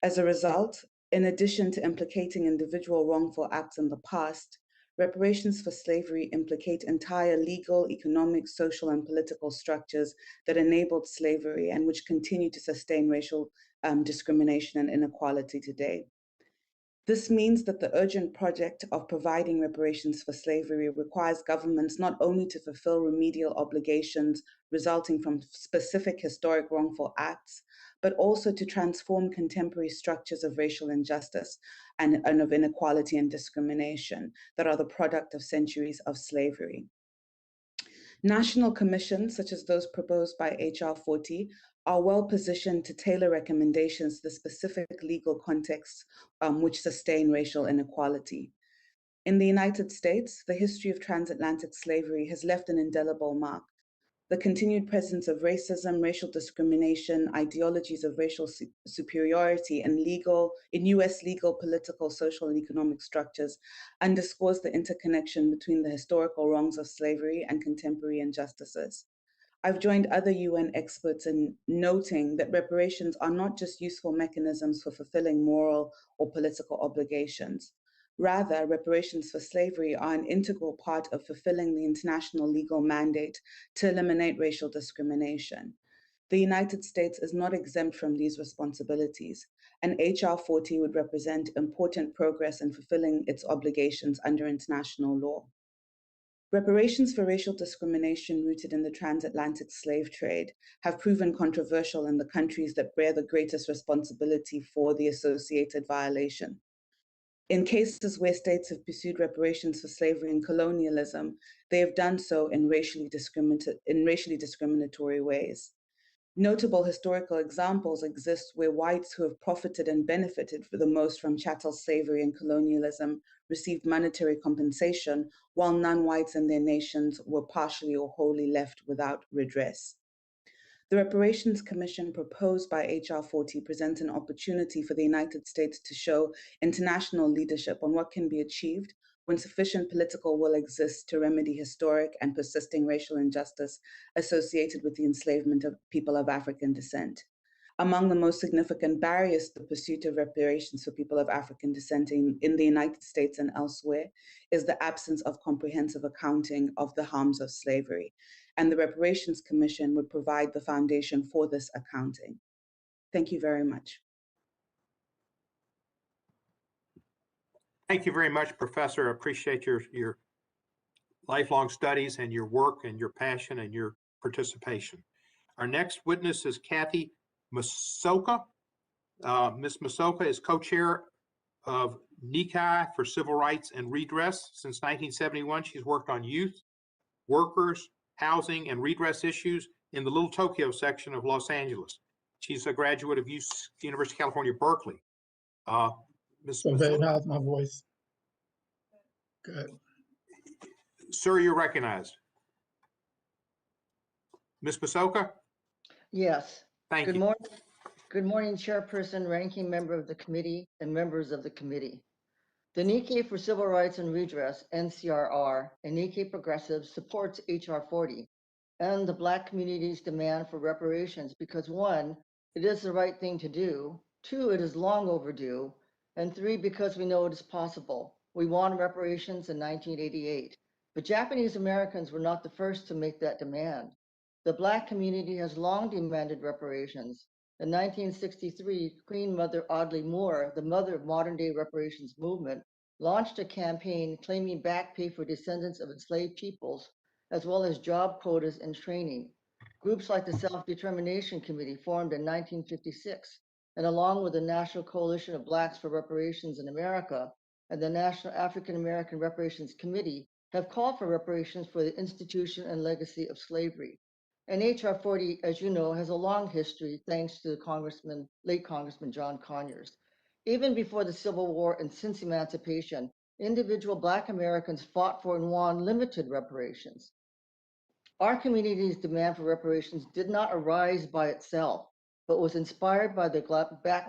As a result, in addition to implicating individual wrongful acts in the past, reparations for slavery implicate entire legal, economic, social, and political structures that enabled slavery and which continue to sustain racial discrimination and inequality today. This means that the urgent project of providing reparations for slavery requires governments not only to fulfill remedial obligations resulting from specific historic wrongful acts, but also to transform contemporary structures of racial injustice and of inequality and discrimination that are the product of centuries of slavery. National commissions, such as those proposed by HR 40, are well positioned to tailor recommendations to the specific legal contexts which sustain racial inequality. In the United States, the history of transatlantic slavery has left an indelible mark. The continued presence of racism, racial discrimination, ideologies of racial superiority in US legal, political, social, and economic structures underscores the interconnection between the historical wrongs of slavery and contemporary injustices. I've joined other UN experts in noting that reparations are not just useful mechanisms for fulfilling moral or political obligations. Rather, reparations for slavery are an integral part of fulfilling the international legal mandate to eliminate racial discrimination. The United States is not exempt from these responsibilities, and HR 40 would represent important progress in fulfilling its obligations under international law. Reparations for racial discrimination rooted in the transatlantic slave trade have proven controversial in the countries that bear the greatest responsibility for the associated violation. In cases where states have pursued reparations for slavery and colonialism, they have done so in racially discriminatory ways. Notable historical examples exist where whites who have profited and benefited for the most from chattel slavery and colonialism received monetary compensation, while non-whites in their nations were partially or wholly left without redress. The Reparations Commission proposed by HR 40 presents an opportunity for the United States to show international leadership on what can be achieved when sufficient political will exists to remedy historic and persisting racial injustice associated with the enslavement of people of African descent. Among the most significant barriers to the pursuit of reparations for people of African descent in the United States and elsewhere is the absence of comprehensive accounting of the harms of slavery, and the Reparations Commission would provide the foundation for this accounting. Thank you very much. Thank you very much, Professor. I appreciate your lifelong studies and your work and your passion and your participation. Our next witness is Kathy Masoka. Ms. Masoka is co-chair of NICI for Civil Rights and Redress. Since 1971, she's worked on youth, workers, housing, and redress issues in the Little Tokyo section of Los Angeles. She's a graduate of University of California, Berkeley. Ms. So how's my voice? Good. Sir, you're recognized. Ms. Masoka? Yes. Thank Good you. morning. Good morning, Chairperson, Ranking Member of the committee, and members of the committee. The Nikkei for Civil Rights and Redress, NCRR, and Nikkei Progressives supports HR 40 and the Black community's demand for reparations because 1, it is the right thing to do, 2, it is long overdue, and 3, because we know it is possible. We won reparations in 1988, but Japanese Americans were not the first to make that demand. The Black community has long demanded reparations. In 1963, Queen Mother Audley Moore, the mother of modern-day reparations movement, launched a campaign claiming back pay for descendants of enslaved peoples, as well as job quotas and training. Groups like the Self-Determination Committee formed in 1956, and along with the National Coalition of Blacks for Reparations in America and the National African American Reparations Committee have called for reparations for the institution and legacy of slavery. And HR 40, as you know, has a long history thanks to the late Congressman John Conyers. Even before the Civil War and since emancipation, individual Black Americans fought for and won limited reparations. Our community's demand for reparations did not arise by itself, but was inspired by the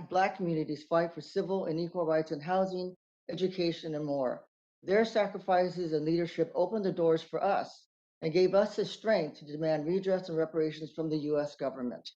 Black community's fight for civil and equal rights in housing, education, and more. Their sacrifices and leadership opened the doors for us and gave us the strength to demand redress and reparations from the US government.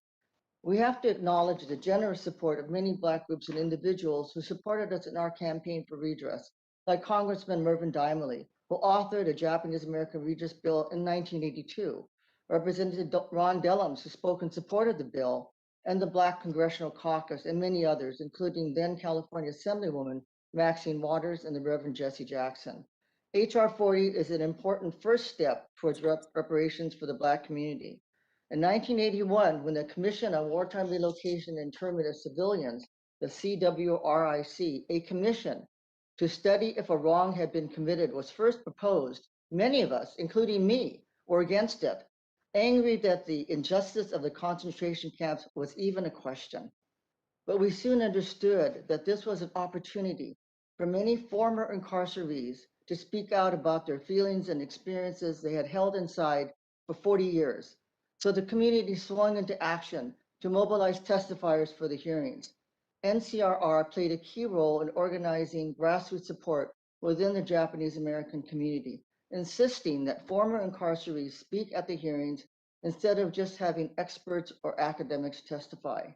We have to acknowledge the generous support of many Black groups and individuals who supported us in our campaign for redress, like Congressman Mervyn Dimely, who authored a Japanese American Redress Bill in 1982, Representative Ron Dellums, who spoke in support of the bill, and the Black Congressional Caucus, and many others, including then California Assemblywoman Maxine Waters, and the Reverend Jesse Jackson. H.R. 40 is an important first step towards reparations for the Black community. In 1981, when the Commission on Wartime Relocation and Internment of Civilians, the CWRIC, a commission to study if a wrong had been committed, was first proposed, many of us, including me, were against it, angry that the injustice of the concentration camps was even a question. But we soon understood that this was an opportunity for many former incarcerees to speak out about their feelings and experiences they had held inside for 40 years. So the community swung into action to mobilize testifiers for the hearings. NCRR played a key role in organizing grassroots support within the Japanese American community, insisting that former incarcerees speak at the hearings instead of just having experts or academics testify.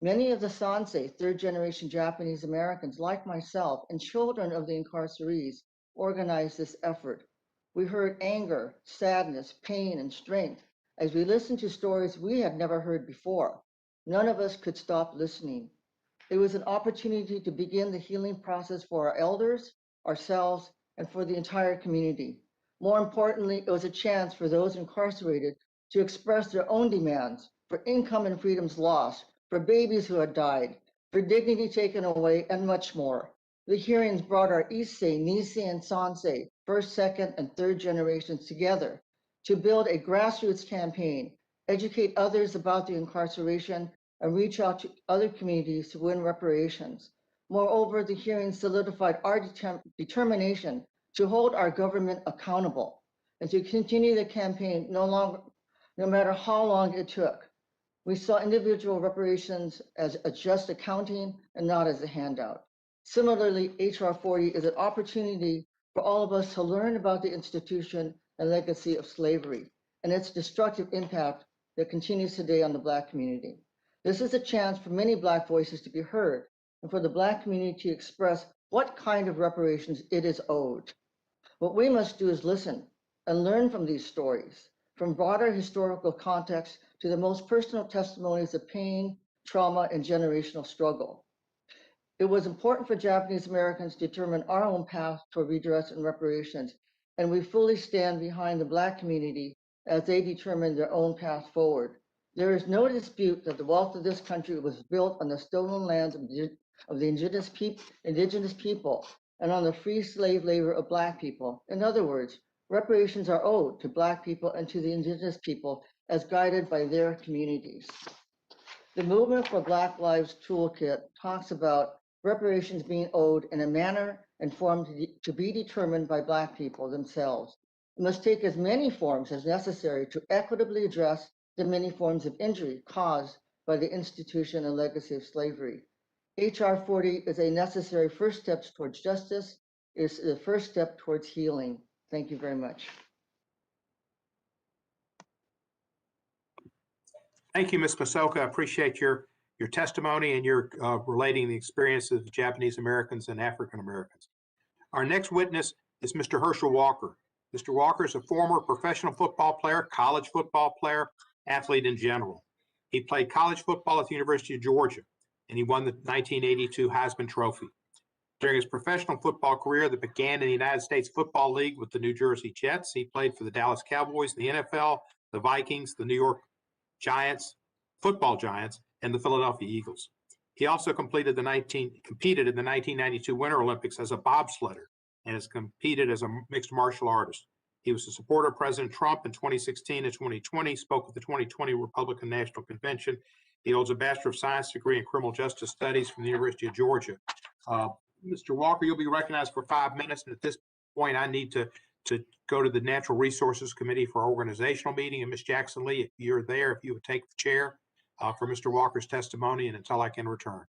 Many of the Sansei, third-generation Japanese Americans like myself and children of the incarcerees organized this effort. We heard anger, sadness, pain, and strength as we listened to stories we had never heard before. None of us could stop listening. It was an opportunity to begin the healing process for our elders, ourselves, and for the entire community. More importantly, it was a chance for those incarcerated to express their own demands for income and freedoms lost, for babies who had died, for dignity taken away, and much more. The hearings brought our Issei, Nisei, and Sansei, first, second, and third generations together to build a grassroots campaign, educate others about the incarceration, and reach out to other communities to win reparations. Moreover, the hearings solidified our determination to hold our government accountable and to continue the campaign no matter how long it took. We saw individual reparations as a just accounting and not as a handout. Similarly, H.R. 40 is an opportunity for all of us to learn about the institution and legacy of slavery and its destructive impact that continues today on the Black community. This is a chance for many Black voices to be heard and for the Black community to express what kind of reparations it is owed. What we must do is listen and learn from these stories, from broader historical context to the most personal testimonies of pain, trauma, and generational struggle. It was important for Japanese Americans to determine our own path toward redress and reparations, and we fully stand behind the Black community as they determine their own path forward. There is no dispute that the wealth of this country was built on the stolen lands of the indigenous people and on the free slave labor of Black people. In other words, reparations are owed to Black people and to the indigenous people as guided by their communities. The Movement for Black Lives Toolkit talks about reparations being owed in a manner and form to be determined by Black people themselves. It must take as many forms as necessary to equitably address the many forms of injury caused by the institution and legacy of slavery. H.R. 40 is a necessary first step towards justice. It's the first step towards healing. Thank you very much. Thank you, Ms. Masoka. I appreciate your testimony and your relating the experiences of Japanese Americans and African Americans. Our next witness is Mr. Herschel Walker. Mr. Walker is a former professional football player, college football player, athlete in general. He played college football at the University of Georgia, and he won the 1982 Heisman Trophy. During his professional football career that began in the United States Football League with the New Jersey Jets, he played for the Dallas Cowboys, the NFL, the Vikings, the New York Giants, football Giants, and the Philadelphia Eagles. He also competed in the 1992 Winter Olympics as a bobsledder and has competed as a mixed martial artist. He was a supporter of President Trump in 2016 and 2020, spoke at the 2020 Republican National Convention. He holds a Bachelor of Science degree in Criminal Justice Studies from the University of Georgia. Mr. Walker, you'll be recognized for 5 minutes, and at this point, I need to go to the Natural Resources Committee for our organizational meeting. And Ms. Jackson Lee, if you're there, if you would take the chair for Mr. Walker's testimony and until I can return.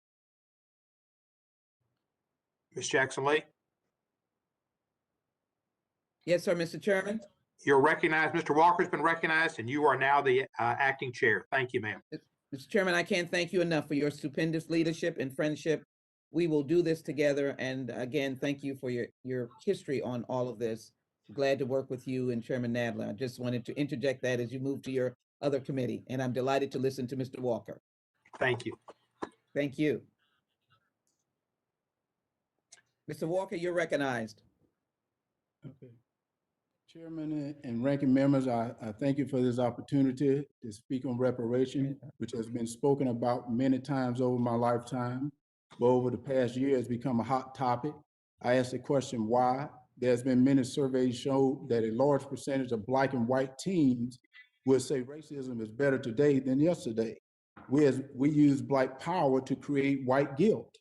Ms. Jackson Lee? Yes, sir, Mr. Chairman. You're recognized. Mr. Walker's been recognized, and you are now the acting chair. Thank you, ma'am. Mr. Chairman, I can't thank you enough for your stupendous leadership and friendship. We will do this together. And again, thank you for your history on all of this. Glad to work with you and Chairman Nadler. I just wanted to interject that as you move to your other committee. And I'm delighted to listen to Mr. Walker. Thank you. Thank you. Mr. Walker, you're recognized. Okay. Chairman and ranking members, I thank you for this opportunity to speak on reparation, which has been spoken about many times over my lifetime, but over the past year has become a hot topic. I asked the question why. There's been many surveys show that a large percentage of Black and white teens would say racism is better today than yesterday. We use Black power to create white guilt.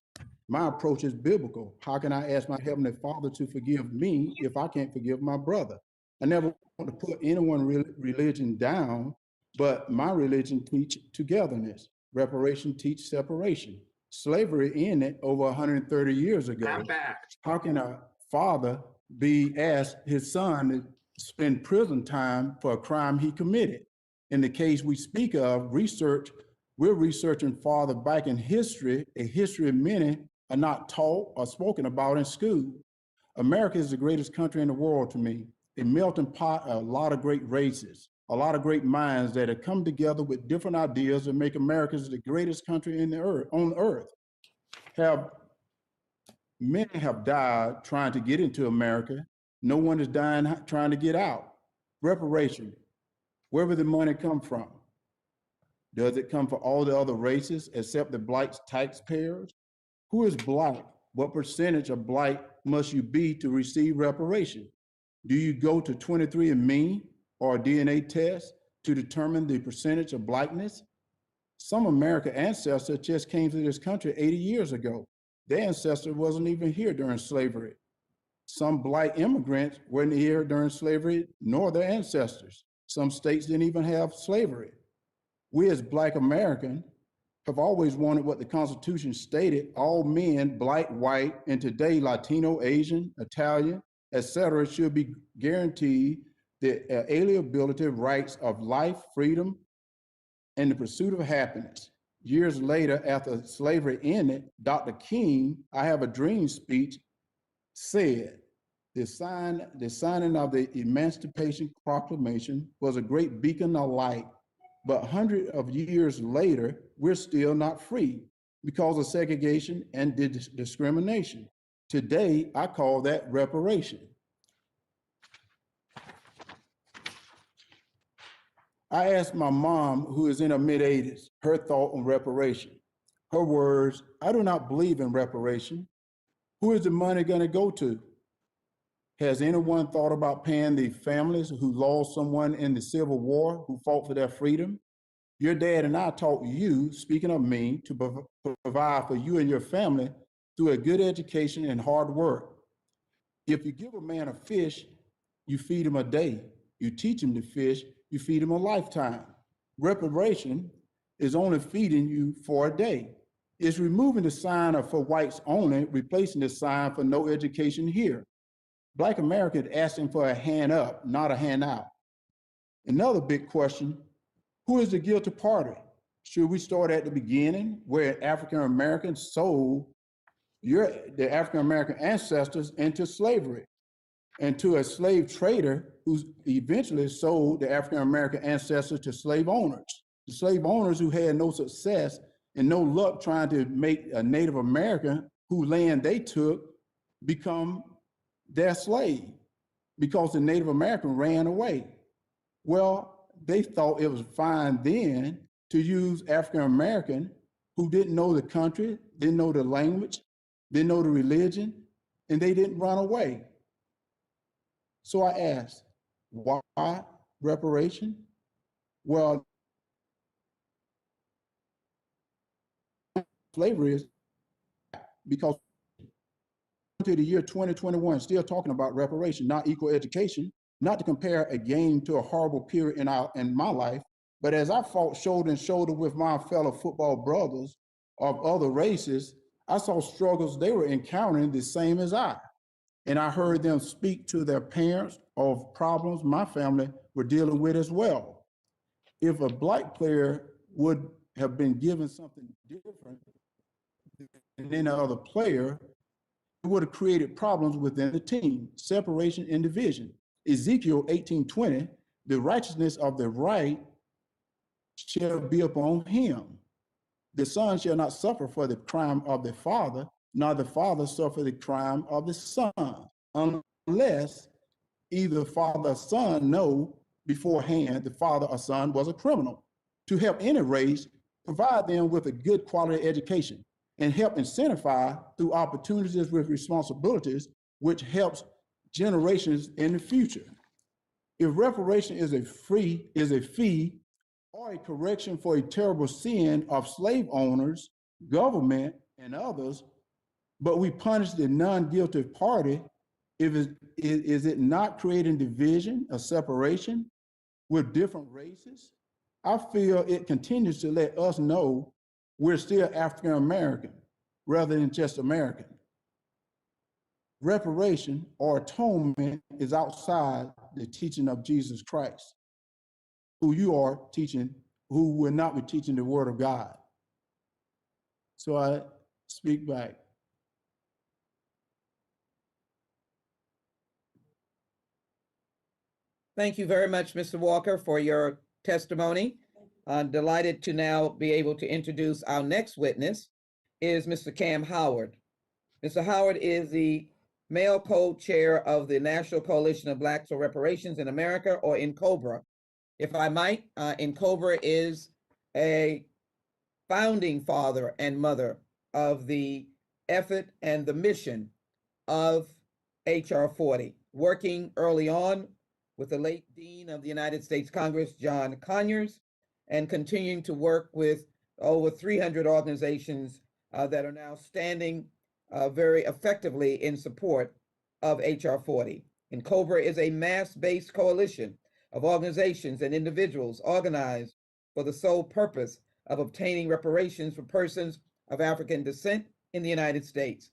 My approach is biblical. How can I ask my Heavenly Father to forgive me if I can't forgive my brother? I never want to put anyone's religion down, but my religion teaches togetherness. Reparation teaches separation. Slavery ended over 130 years ago. I'm back. How can a father be asked his son to spend prison time for a crime he committed? In the case we speak of, we're researching farther back in history, a history many are not taught or spoken about in school. America is the greatest country in the world to me, a melting pot of a lot of great races, a lot of great minds that have come together with different ideas to make America the greatest country on earth. Many have died trying to get into America. No one is dying trying to get out. Reparation, where would the money come from? Does it come for all the other races except the Black taxpayers? Who is Black? What percentage of Black must you be to receive reparation? Do you go to 23andMe or a DNA test to determine the percentage of Blackness? Some American ancestors just came to this country 80 years ago. Their ancestor wasn't even here during slavery. Some Black immigrants weren't here during slavery, nor their ancestors. Some states didn't even have slavery. We as Black Americans have always wanted what the Constitution stated, all men, Black, white, and today Latino, Asian, Italian, etc., should be guaranteed the alienability rights of life, freedom, and the pursuit of happiness. Years later, after slavery ended, Dr. King, I Have a Dream speech, said, the signing of the Emancipation Proclamation was a great beacon of light, but hundreds of years later, we're still not free because of segregation and discrimination. Today, I call that reparation. I asked my mom, who is in her mid-80s, her thought on reparation. Her words, I do not believe in reparation. Who is the money going to go to? Has anyone thought about paying the families who lost someone in the Civil War, who fought for their freedom? Your dad and I taught you, speaking of me, to provide for you and your family through a good education and hard work. If you give a man a fish, you feed him a day. You teach him to fish, you feed him a lifetime. Reparation is only feeding you for a day. It's removing the sign of for whites only, replacing the sign for no education here. Black America is asking for a hand up, not a handout. Another big question, who is the guilty party? Should we start at the beginning where African Americans sold the African American ancestors into slavery and to a slave trader who eventually sold the African American ancestors to slave owners? The slave owners who had no success and no luck trying to make a Native American whose land they took become their slave because the Native American ran away. Well, they thought it was fine then to use African American who didn't know the country, didn't know the language, didn't know the religion, and they didn't run away. So I asked, why reparation? Well, slavery is because to the year 2021, still talking about reparation, not equal education, not to compare a game to a horrible period in my life, but as I fought shoulder and shoulder with my fellow football brothers of other races, I saw struggles they were encountering the same as I. And I heard them speak to their parents of problems my family were dealing with as well. If a Black player would have been given something different than any other player, it would have created problems within the team, separation and division. Ezekiel 18:20, the righteousness of the right shall be upon him. The son shall not suffer for the crime of the father, nor the father suffer the crime of the son, unless either father or son know beforehand the father or son was a criminal. To help any race, provide them with a good quality education and help incentivize through opportunities with responsibilities, which helps generations in the future. If reparation is a fee or a correction for a terrible sin of slave owners, government, and others, but we punish the non-guilty party, is it not creating division or separation with different races? I feel it continues to let us know we're still African American rather than just American. Reparation or atonement is outside the teaching of Jesus Christ, who you are teaching, who will not be teaching the word of God. So I speak back. Thank you very much, Mr. Walker, for your testimony. I'm delighted to now be able to introduce our next witness is Mr. Cam Howard. Mr. Howard is the male co-chair of the National Coalition of Blacks for Reparations in America, or NCOBRA. If I might, NCOBRA is a founding father and mother of the effort and the mission of HR 40, working early on with the late Dean of the United States Congress, John Conyers, and continuing to work with over 300 organizations that are now standing very effectively in support of HR 40. And NCOBRA is a mass-based coalition of organizations and individuals organized for the sole purpose of obtaining reparations for persons of African descent in the United States.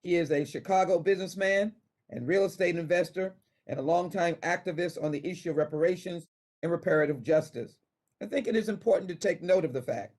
He is a Chicago businessman and real estate investor and a longtime activist on the issue of reparations and reparative justice. I think it is important to take note of the fact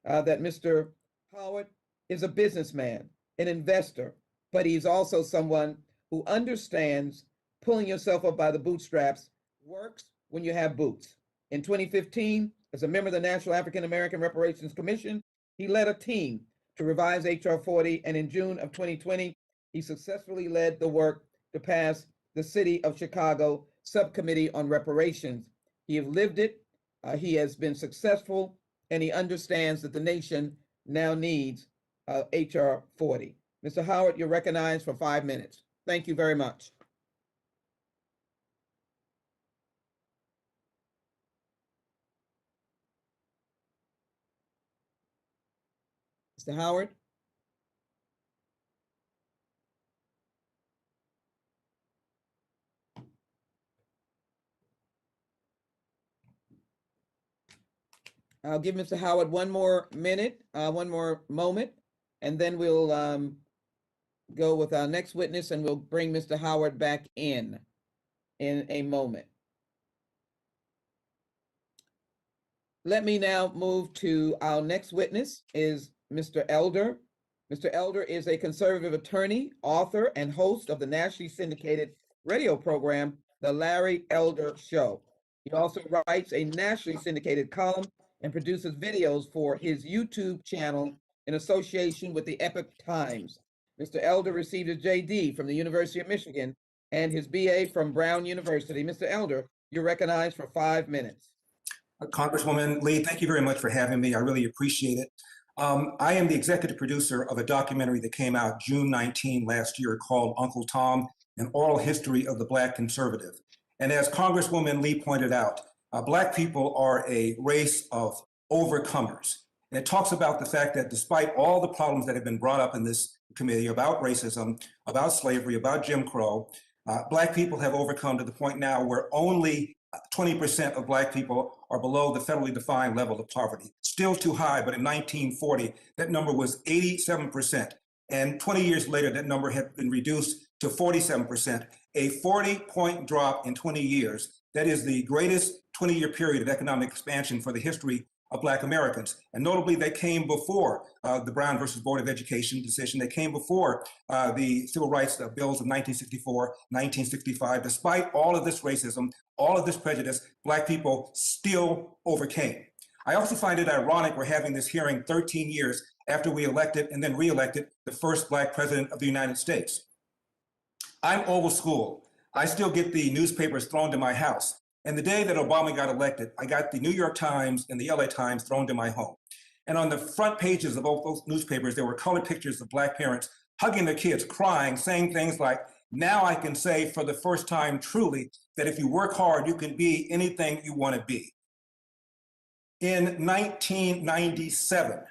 that Mr. Howard is a businessman, an investor, but he's also someone who understands pulling yourself up by the bootstraps works when you have boots. In 2015, as a member of the National African American Reparations Commission, he led a team to revise HR 40, and in June of 2020, he successfully led the work to pass the City of Chicago Subcommittee on Reparations. He has lived it, he has been successful, and he understands that the nation now needs HR 40. Mr. Howard, you're recognized for 5 minutes. Thank you very much. Mr. Howard? I'll give Mr. Howard one more minute, one more moment, and then we'll go with our next witness, and we'll bring Mr. Howard back in a moment. Let me now move to our next witness is Mr. Elder. Mr. Elder is a conservative attorney, author, and host of the nationally syndicated radio program, The Larry Elder Show. He also writes a nationally syndicated column and produces videos for his YouTube channel in association with the Epoch Times. Mr. Elder received his JD from the University of Michigan and his BA from Brown University. Mr. Elder, you're recognized for 5 minutes. Congresswoman Lee, thank you very much for having me. I really appreciate it. I am the executive producer of a documentary that came out June 19 last year called Uncle Tom, An Oral History of the Black Conservative. And as Congresswoman Lee pointed out, Black people are a race of overcomers. And it talks about the fact that despite all the problems that have been brought up in this committee about racism, about slavery, about Jim Crow, Black people have overcome to the point now where only 20% of Black people are below the federally defined level of poverty. Still too high, but in 1940, that number was 87%. And 20 years later, that number had been reduced to 47%, a 40-point drop in 20 years. That is the greatest 20-year period of economic expansion for the history of Black Americans. And notably, they came before the Brown versus Board of Education decision. They came before the Civil Rights Bills of 1964, 1965. Despite all of this racism, all of this prejudice, Black people still overcame. I also find it ironic we're having this hearing 13 years after we elected and then re-elected the first Black president of the United States. I'm old school. I still get the newspapers thrown to my house. And the day that Obama got elected, I got the New York Times and the LA Times thrown to my home. And on the front pages of both those newspapers, there were colored pictures of Black parents hugging their kids, crying, saying things like, now I can say for the first time truly that if you work hard, you can be anything you want to be. In 1997,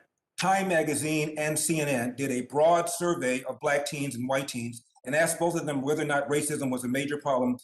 Time Magazine and CNN did a broad survey of Black teens and white teens and asked both of them whether or not racism was a major problem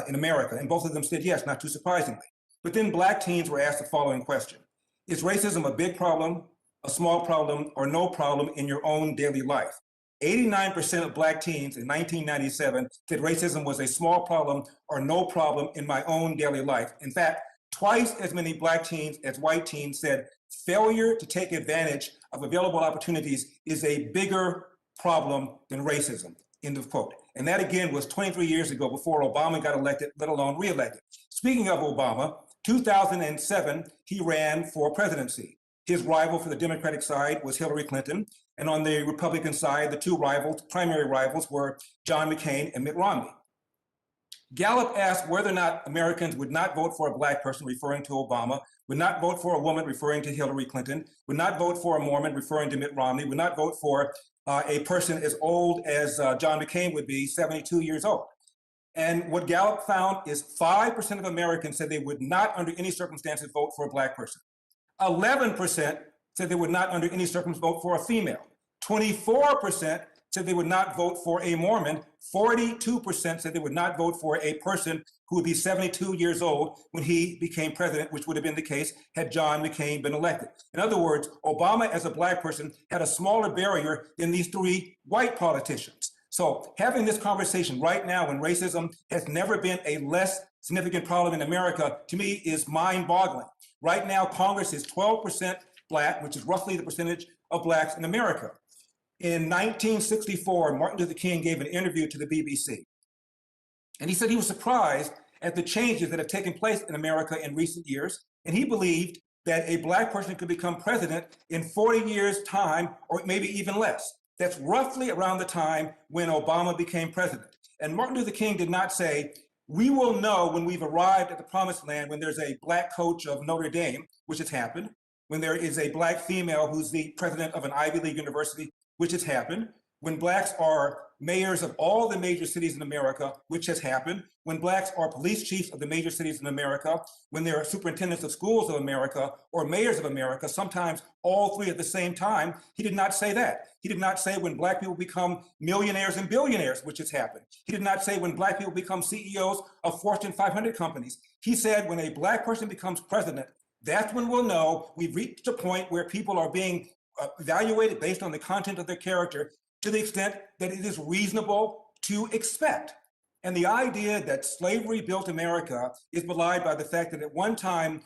in America. And both of them said yes, not too surprisingly. But then Black teens were asked the following question: is racism a big problem, a small problem, or no problem in your own daily life? 89% of Black teens in 1997 said racism was a small problem or no problem in my own daily life. In fact, twice as many Black teens as white teens said failure to take advantage of available opportunities is a bigger problem than racism, end of quote. And that again was 23 years ago before Obama got elected, let alone reelected. Speaking of Obama, 2007, he ran for presidency. His rival for the Democratic side was Hillary Clinton. And on the Republican side, the two primary rivals were John McCain and Mitt Romney. Gallup asked whether or not Americans would not vote for a Black person, referring to Obama, would not vote for a woman, referring to Hillary Clinton, would not vote for a Mormon, referring to Mitt Romney, would not vote for a person as old as John McCain would be, 72 years old. And what Gallup found is 5% of Americans said they would not under any circumstances vote for a Black person. 11% said they would not under any circumstances vote for a female. 24% said they would not vote for a Mormon. 42% said they would not vote for a person who would be 72 years old when he became president, which would have been the case had John McCain been elected. In other words, Obama as a Black person had a smaller barrier than these three white politicians. So having this conversation right now when racism has never been a less significant problem in America, to me is mind-boggling. Right now, Congress is 12% Black, which is roughly the percentage of Blacks in America. In 1964, Martin Luther King gave an interview to the BBC. And he said he was surprised at the changes that have taken place in America in recent years. And he believed that a Black person could become president in 40 years' time, or maybe even less. That's roughly around the time when Obama became president. And Martin Luther King did not say, we will know when we've arrived at the promised land when there's a Black coach of Notre Dame, which has happened, when there is a Black female who's the president of an Ivy League university, which has happened, when Blacks are mayors of all the major cities in America, which has happened, when Blacks are police chiefs of the major cities in America, when there are superintendents of schools of America or mayors of America, sometimes all three at the same time. He did not say that. He did not say when Black people become millionaires and billionaires, which has happened. He did not say when Black people become CEOs of Fortune 500 companies. He said when a Black person becomes president, that's when we'll know we've reached a point where people are being evaluated based on the content of their character to the extent that it is reasonable to expect. And the idea that slavery built America is belied by the fact that at one time,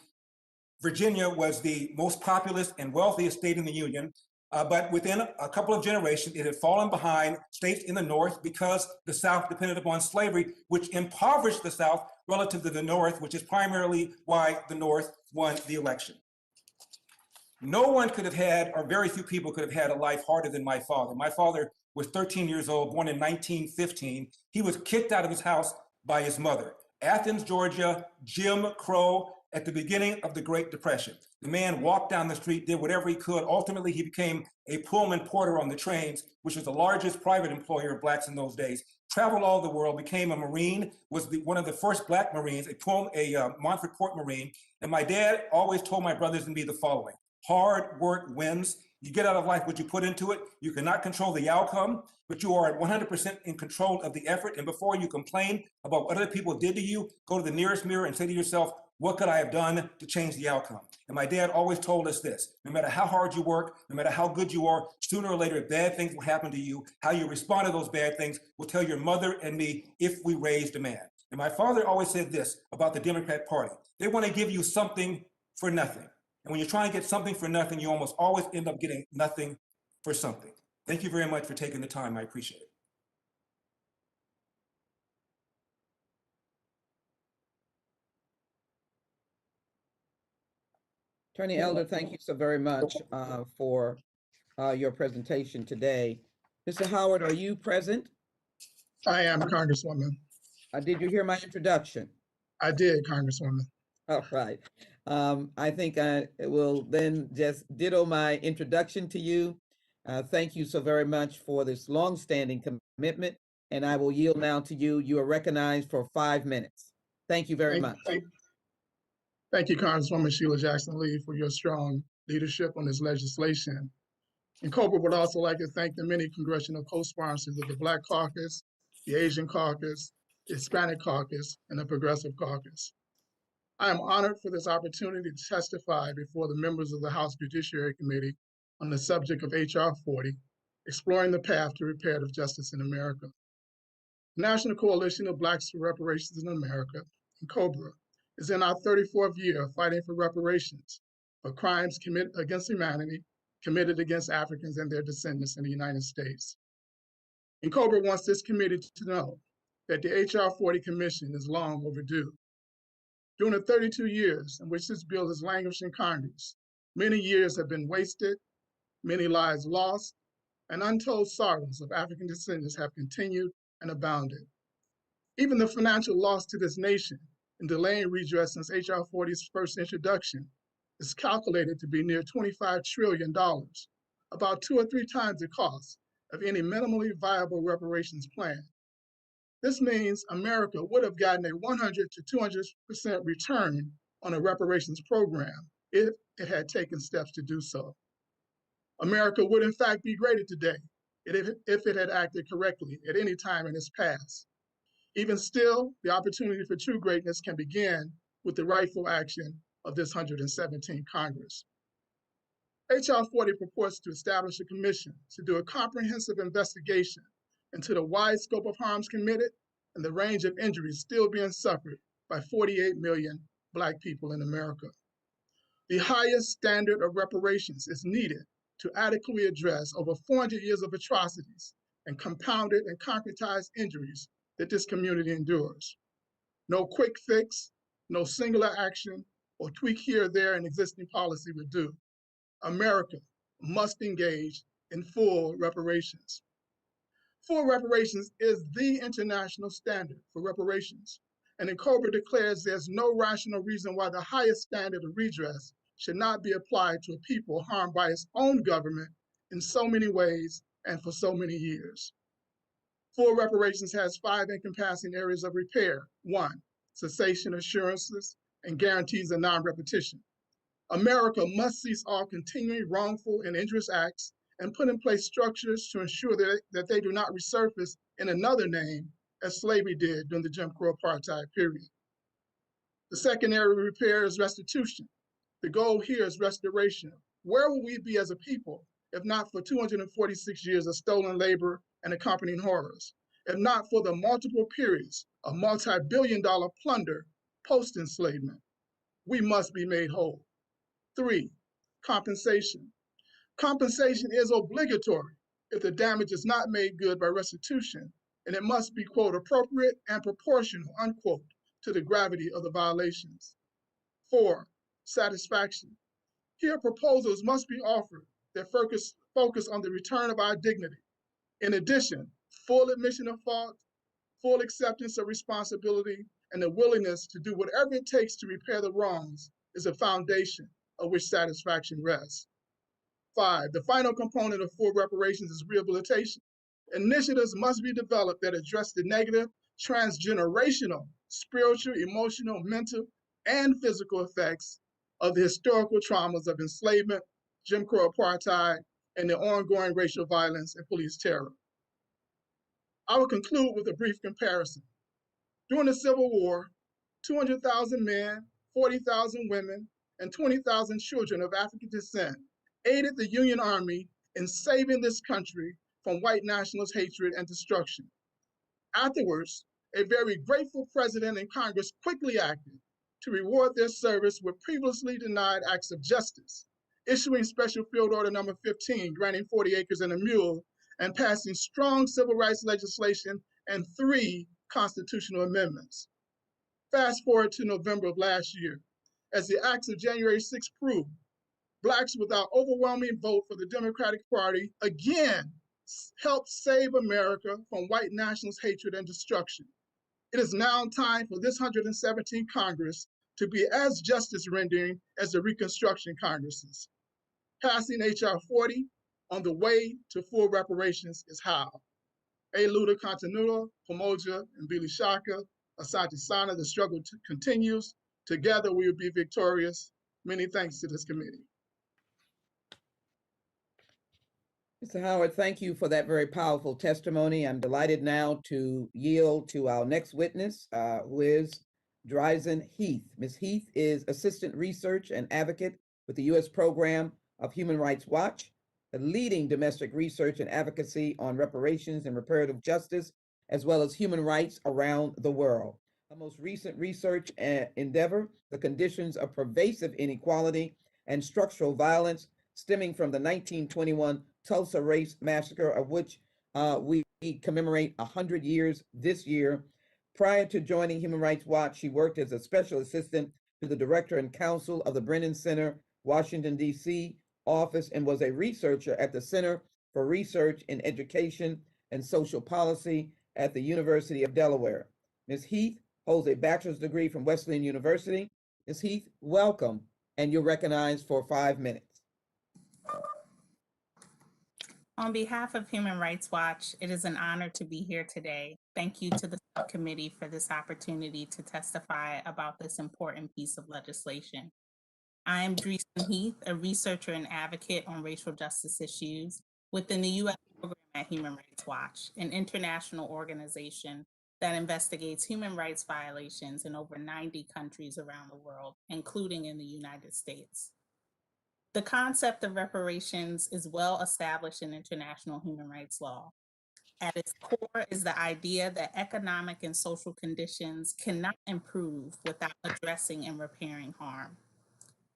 Virginia was the most populous and wealthiest state in the Union, but within a couple of generations, it had fallen behind states in the North because the South depended upon slavery, which impoverished the South relative to the North, which is primarily why the North won the election. No one could have had, or very few people could have had a life harder than my father. My father was 13 years old, born in 1915. He was kicked out of his house by his mother. Athens, Georgia, Jim Crow, at the beginning of the Great Depression. The man walked down the street, did whatever he could. Ultimately, he became a Pullman porter on the trains, which was the largest private employer of Blacks in those days. Traveled all the world, became a Marine, was one of the first Black Marines, a Montford Port Marine. And my dad always told my brothers and me the following: hard work wins. You get out of life what you put into it. You cannot control the outcome, but you are 100% in control of the effort. And before you complain about what other people did to you, go to the nearest mirror and say to yourself, what could I have done to change the outcome? And my dad always told us this: no matter how hard you work, no matter how good you are, sooner or later, bad things will happen to you. How you respond to those bad things will tell your mother and me if we raised a man. And my father always said this about the Democrat Party: they want to give you something for nothing. And when you're trying to get something for nothing, you almost always end up getting nothing for something. Thank you very much for taking the time. I appreciate it. Attorney Elder, thank you so very much for your presentation today. Mr. Howard, are you present? I am, Congresswoman. Did you hear my introduction? I did, Congresswoman. All right. I think I will then just ditto my introduction to you. Thank you so very much for this longstanding commitment, and I will yield now to you. You are recognized for 5 minutes. Thank you very much. Thank you, Congresswoman Sheila Jackson Lee, for your strong leadership on this legislation. And COBRA would also like to thank the many congressional co-sponsors of the Black Caucus, the Asian Caucus, the Hispanic Caucus, and the Progressive Caucus. I am honored for this opportunity to testify before the members of the House Judiciary Committee on the subject of H.R. 40, exploring the path to reparative justice in America. The National Coalition of Blacks for Reparations in America, and COBRA, is in our 34th year of fighting for reparations for crimes committed against humanity, committed against Africans and their descendants in the United States. And COBRA wants this committee to know that the H.R. 40 Commission is long overdue. During the 32 years in which this bill has languished in Congress, many years have been wasted, many lives lost, and untold sorrows of African descendants have continued and abounded. Even the financial loss to this nation in delaying redress since H.R. 40's first introduction is calculated to be near $25 trillion, about 2 or 3 times the cost of any minimally viable reparations plan. This means America would have gotten a 100 to 200% return on a reparations program if it had taken steps to do so. America would in fact be greater today if it had acted correctly at any time in its past. Even still, the opportunity for true greatness can begin with the rightful action of this 117th Congress. H.R. 40 purports to establish a commission to do a comprehensive investigation into the wide scope of harms committed and the range of injuries still being suffered by 48 million Black people in America. The highest standard of reparations is needed to adequately address over 400 years of atrocities and compounded and concretized injuries that this community endures. No quick fix, no singular action, or tweak here or there in existing policy would do. America must engage in full reparations. Full reparations is the international standard for reparations, and COBRA declares there's no rational reason why the highest standard of redress should not be applied to a people harmed by its own government in so many ways and for so many years. Full reparations has 5 encompassing areas of repair. 1, cessation assurances and guarantees of non-repetition. America must cease all continuing wrongful and injurious acts and put in place structures to ensure that they do not resurface in another name as slavery did during the Jim Crow apartheid period. The second area of repair is restitution. The goal here is restoration. Where will we be as a people if not for 246 years of stolen labor and accompanying horrors, if not for the multiple periods of multi-billion-dollar plunder post-enslavement? We must be made whole. 3, compensation. Compensation is obligatory if the damage is not made good by restitution, and it must be, quote, appropriate and proportional, unquote, to the gravity of the violations. 4, satisfaction. Here, proposals must be offered that focus on the return of our dignity. In addition, full admission of fault, full acceptance of responsibility, and the willingness to do whatever it takes to repair the wrongs is a foundation of which satisfaction rests. 5, the final component of full reparations is rehabilitation. Initiatives must be developed that address the negative, transgenerational, spiritual, emotional, mental, and physical effects of the historical traumas of enslavement, Jim Crow apartheid, and the ongoing racial violence and police terror. I will conclude with a brief comparison. During the Civil War, 200,000 men, 40,000 women, and 20,000 children of African descent aided the Union Army in saving this country from white nationalist hatred and destruction. Afterwards, a very grateful president and Congress quickly acted to reward their service with previously denied acts of justice, issuing Special Field Order Number 15, granting 40 acres and a mule, and passing strong civil rights legislation and 3 constitutional amendments. Fast forward to November of last year. As the acts of January 6 proved, Blacks, with our overwhelming vote for the Democratic Party, again helped save America from white nationalist hatred and destruction. It is now time for this 117th Congress to be as justice rendering as the Reconstruction Congresses. Passing H.R. 40 on the way to full reparations is how. A. Luda Continua, Pomoja, and Billy Shaka, Asante Sana, the struggle continues. Together we will be victorious. Many thanks to this committee. Mr. Howard, thank you for that very powerful testimony. I'm delighted now to yield to our next witness, who is Dryzen Heath. Ms. Heath is Assistant Research and Advocate with the U.S. Program of Human Rights Watch, a leading domestic research and advocacy on reparations and reparative justice, as well as human rights around the world. Her most recent research endeavor, the conditions of pervasive inequality and structural violence stemming from the 1921 Tulsa Race Massacre, of which we commemorate 100 years this year. Prior to joining Human Rights Watch, she worked as a special assistant to the director and counsel of the Brennan Center, Washington, D.C. office, and was a researcher at the Center for Research in Education and Social Policy at the University of Delaware. Ms. Heath holds a bachelor's degree from Wesleyan University. Ms. Heath, welcome, and you're recognized for 5 minutes. On behalf of Human Rights Watch, it is an honor to be here today. Thank you to the subcommittee for this opportunity to testify about this important piece of legislation. I am Dryzen Heath, a researcher and advocate on racial justice issues within the U.S. program at Human Rights Watch, an international organization that investigates human rights violations in over 90 countries around the world, including in the United States. The concept of reparations is well established in international human rights law. At its core is the idea that economic and social conditions cannot improve without addressing and repairing harm.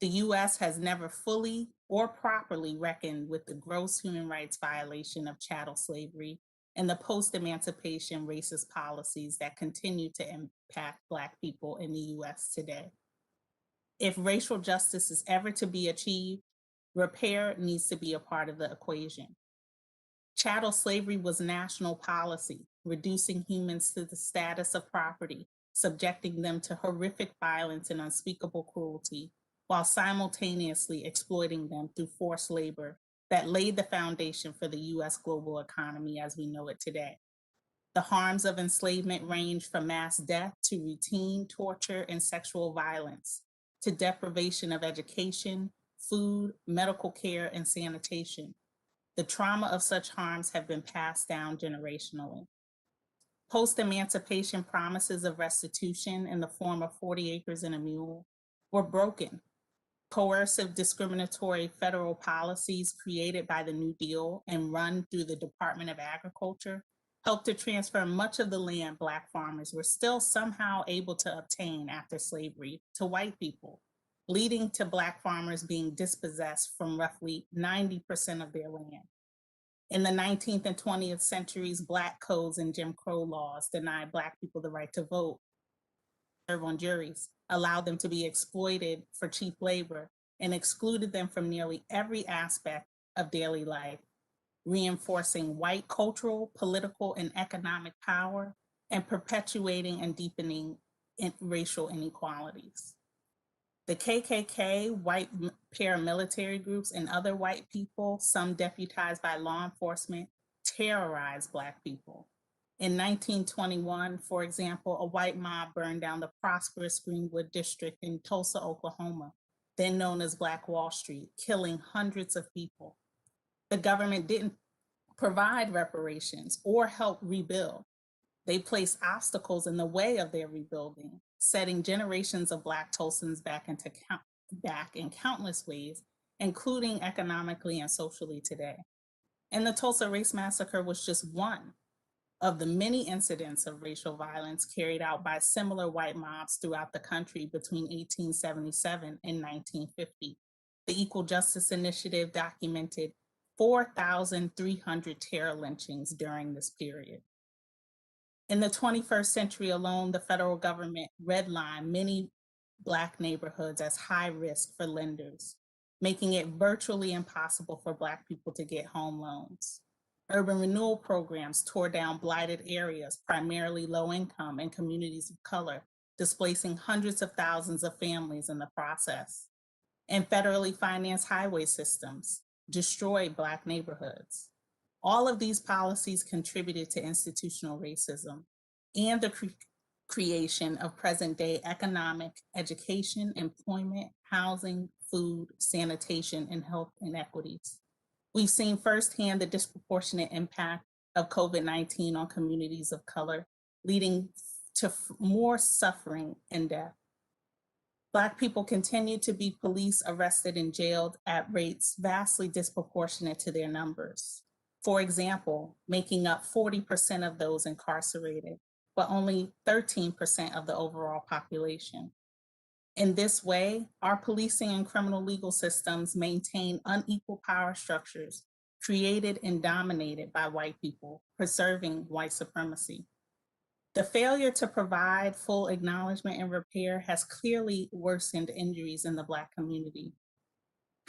The U.S. has never fully or properly reckoned with the gross human rights violation of chattel slavery and the post-emancipation racist policies that continue to impact Black people in the U.S. today. If racial justice is ever to be achieved, repair needs to be a part of the equation. Chattel slavery was national policy, reducing humans to the status of property, subjecting them to horrific violence and unspeakable cruelty, while simultaneously exploiting them through forced labor that laid the foundation for the U.S. global economy as we know it today. The harms of enslavement range from mass death to routine torture and sexual violence, to deprivation of education, food, medical care, and sanitation. The trauma of such harms have been passed down generationally. Post-emancipation promises of restitution in the form of 40 acres and a mule were broken. Coercive discriminatory federal policies created by the New Deal and run through the Department of Agriculture helped to transfer much of the land Black farmers were still somehow able to obtain after slavery to white people, leading to Black farmers being dispossessed from roughly 90% of their land. In the 19th and 20th centuries, Black codes and Jim Crow laws denied Black people the right to vote, serve on juries, allowed them to be exploited for cheap labor, and excluded them from nearly every aspect of daily life, reinforcing white cultural, political, and economic power, and perpetuating and deepening racial inequalities. The KKK, white paramilitary groups, and other white people, some deputized by law enforcement, terrorized Black people. In 1921, for example, a white mob burned down the prosperous Greenwood district in Tulsa, Oklahoma, then known as Black Wall Street, killing hundreds of people. The government didn't provide reparations or help rebuild. They placed obstacles in the way of their rebuilding, setting generations of Black Tulsans back in countless ways, including economically and socially today. And the Tulsa Race Massacre was just one of the many incidents of racial violence carried out by similar white mobs throughout the country between 1877 and 1950. The Equal Justice Initiative documented 4,300 terror lynchings during this period. In the 21st century alone, the federal government redlined many Black neighborhoods as high risk for lenders. making it virtually impossible for Black people to get home loans. Urban renewal programs tore down blighted areas, primarily low income and communities of color, displacing hundreds of thousands of families in the process. And federally financed highway systems destroyed Black neighborhoods. All of these policies contributed to institutional racism and the creation of present-day economic, education, employment, housing, food, sanitation, and health inequities. We've seen firsthand the disproportionate impact of COVID-19 on communities of color, leading to more suffering and death. Black people continue to be police arrested and jailed at rates vastly disproportionate to their numbers. For example, making up 40% of those incarcerated, but only 13% of the overall population. In this way, our policing and criminal legal systems maintain unequal power structures created and dominated by white people, preserving white supremacy. The failure to provide full acknowledgement and repair has clearly worsened injuries in the Black community.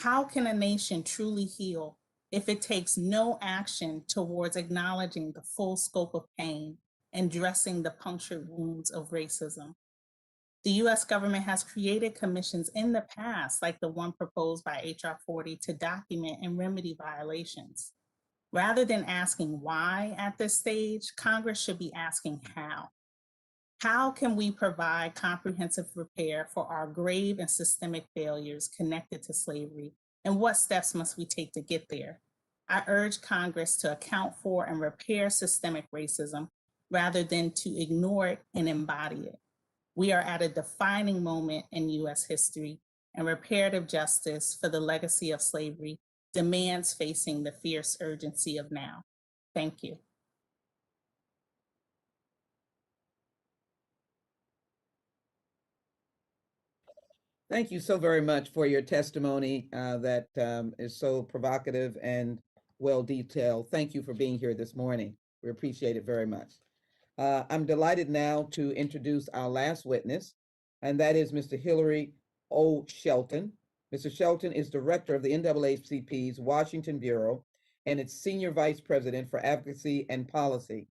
How can a nation truly heal if it takes no action towards acknowledging the full scope of pain and dressing the punctured wounds of racism? The US government has created commissions in the past, like the one proposed by HR 40, to document and remedy violations. Rather than asking why at this stage, Congress should be asking how. How can we provide comprehensive repair for our grave and systemic failures connected to slavery, and what steps must we take to get there? I urge Congress to account for and repair systemic racism rather than to ignore it and embody it. We are at a defining moment in US history, and reparative justice for the legacy of slavery demands facing the fierce urgency of now. Thank you. Thank you so very much for your testimony that is so provocative and well detailed. Thank you for being here this morning. We appreciate it very much. I'm delighted now to introduce our last witness, and that is Mr. Hillary O. Shelton. Mr. Shelton is director of the NAACP's Washington Bureau and its senior vice president for advocacy and policy.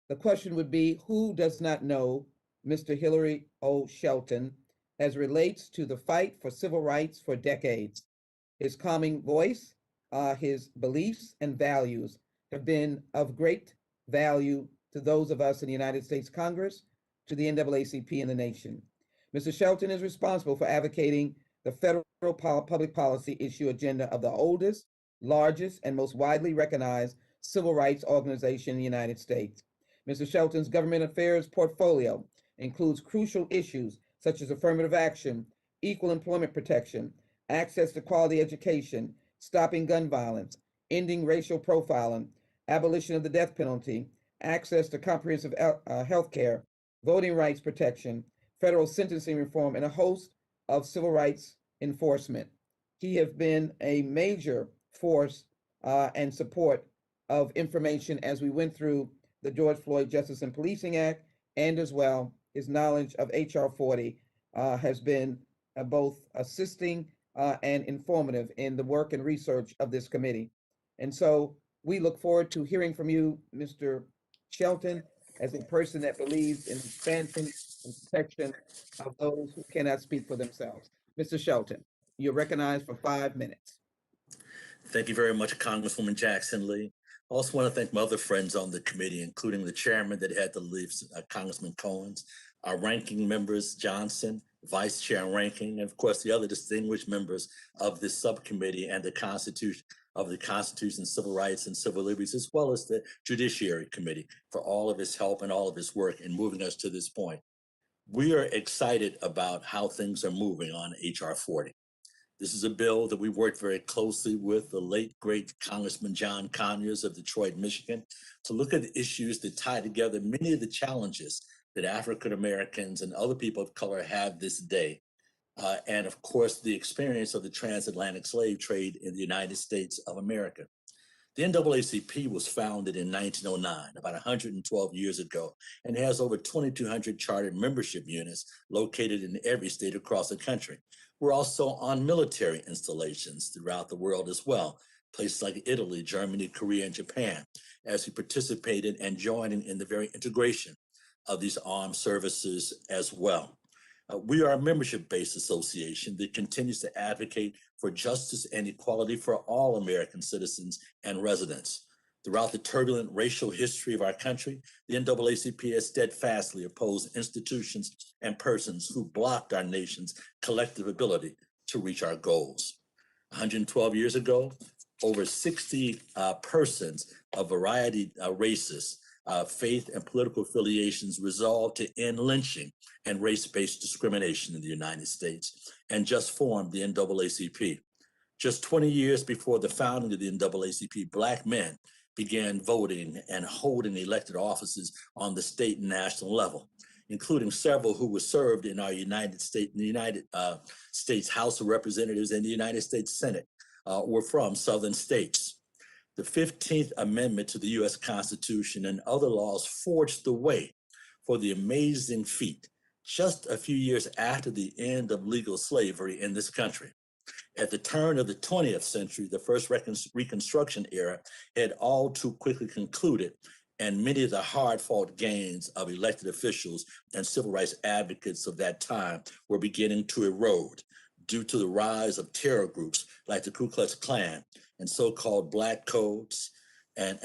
The question would be, who does not know Mr. Hillary O. Shelton as relates to the fight for civil rights for decades? His calming voice, his beliefs and values have been of great value to those of us in the United States Congress, to the NAACP and the nation. Mr. Shelton is responsible for advocating the federal public policy issue agenda of the oldest, largest, and most widely recognized civil rights organization in the United States. Mr. Shelton's government affairs portfolio includes crucial issues such as affirmative action, equal employment protection, access to quality education, stopping gun violence, ending racial profiling, abolition of the death penalty, access to comprehensive health care, voting rights protection, federal sentencing reform, and a host of civil rights enforcement. He has been a major force and support of information as we went through the George Floyd Justice and Policing Act, and as well, his knowledge of HR 40 has been both assisting and informative in the work and research of this committee. And so we look forward to hearing from you, Mr. Shelton, as a person that believes in expansion and protection of those who cannot speak for themselves. Mr. Shelton, you're recognized for 5 minutes. Thank you very much, Congresswoman Jackson Lee. I also want to thank my other friends on the committee, including the chairman that had to leave, Congressman Cohens, our ranking members, Johnson, vice chair and ranking, and of course the other distinguished members of this subcommittee and the Constitution, Civil Rights and Civil Liberties, as well as the Judiciary Committee for all of his help and all of his work in moving us to this point. We are excited about how things are moving on HR 40. This is a bill that we worked very closely with the late, great Congressman John Conyers of Detroit, Michigan, to look at the issues that tie together many of the challenges that African Americans and other people of color have this day. And of course, the experience of the transatlantic slave trade in the United States of America. The NAACP was founded in 1909, about 112 years ago, and has over 2,200 chartered membership units located in every state across the country. We're also on military installations throughout the world as well, places like Italy, Germany, Korea, and Japan, as we participated and joining in the very integration of these armed services as well. We are a membership-based association that continues to advocate for justice and equality for all American citizens and residents. Throughout the turbulent racial history of our country, the NAACP has steadfastly opposed institutions and persons who blocked our nation's collective ability to reach our goals. 112 years ago, over 60 persons of variety races, faith, and political affiliations resolved to end lynching and race-based discrimination in the United States and just formed the NAACP. Just 20 years before the founding of the NAACP, Black men began voting and holding elected offices on the state and national level, including several who were served in our United States House of Representatives and the United States Senate were from Southern states. The 15th Amendment to the U.S. Constitution and other laws forged the way for the amazing feat just a few years after the end of legal slavery in this country. At the turn of the 20th century, the first Reconstruction era had all too quickly concluded, and many of the hard-fought gains of elected officials and civil rights advocates of that time were beginning to erode due to the rise of terror groups like the Ku Klux Klan and so-called Black codes, and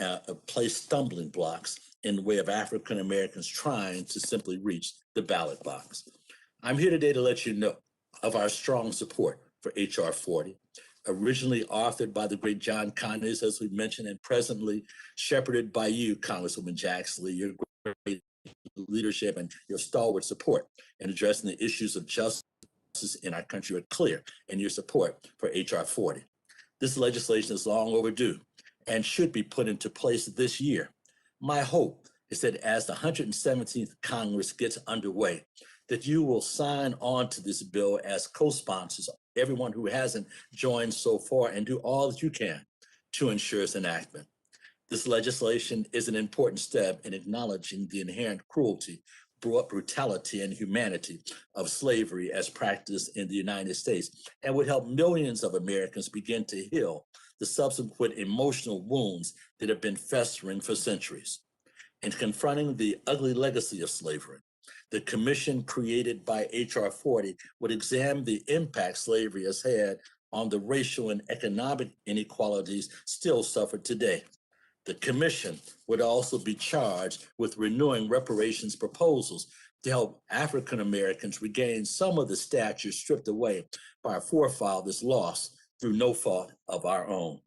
placed stumbling blocks in the way of African Americans trying to simply reach the ballot box. I'm here today to let you know of our strong support for H.R. 40, originally authored by the great John Conyers, as we mentioned, and presently shepherded by you, Congresswoman Jackson Lee, your great leadership and your stalwart support in addressing the issues of justice in our country are clear, and your support for H.R. 40. This legislation is long overdue and should be put into place this year. My hope is that as the 117th Congress gets underway, that you will sign on to this bill as co-sponsors, everyone who hasn't joined so far, and do all that you can to ensure its enactment. This legislation is an important step in acknowledging the inherent cruelty, brutality, and humanity of slavery as practiced in the United States, and would help millions of Americans begin to heal the subsequent emotional wounds that have been festering for centuries. In confronting the ugly legacy of slavery, the commission created by H.R. 40 would examine the impact slavery has had on the racial and economic inequalities still suffered today. The commission would also be charged with renewing reparations proposals to help African Americans regain some of the stature stripped away by our forefathers lost through no fault of our own.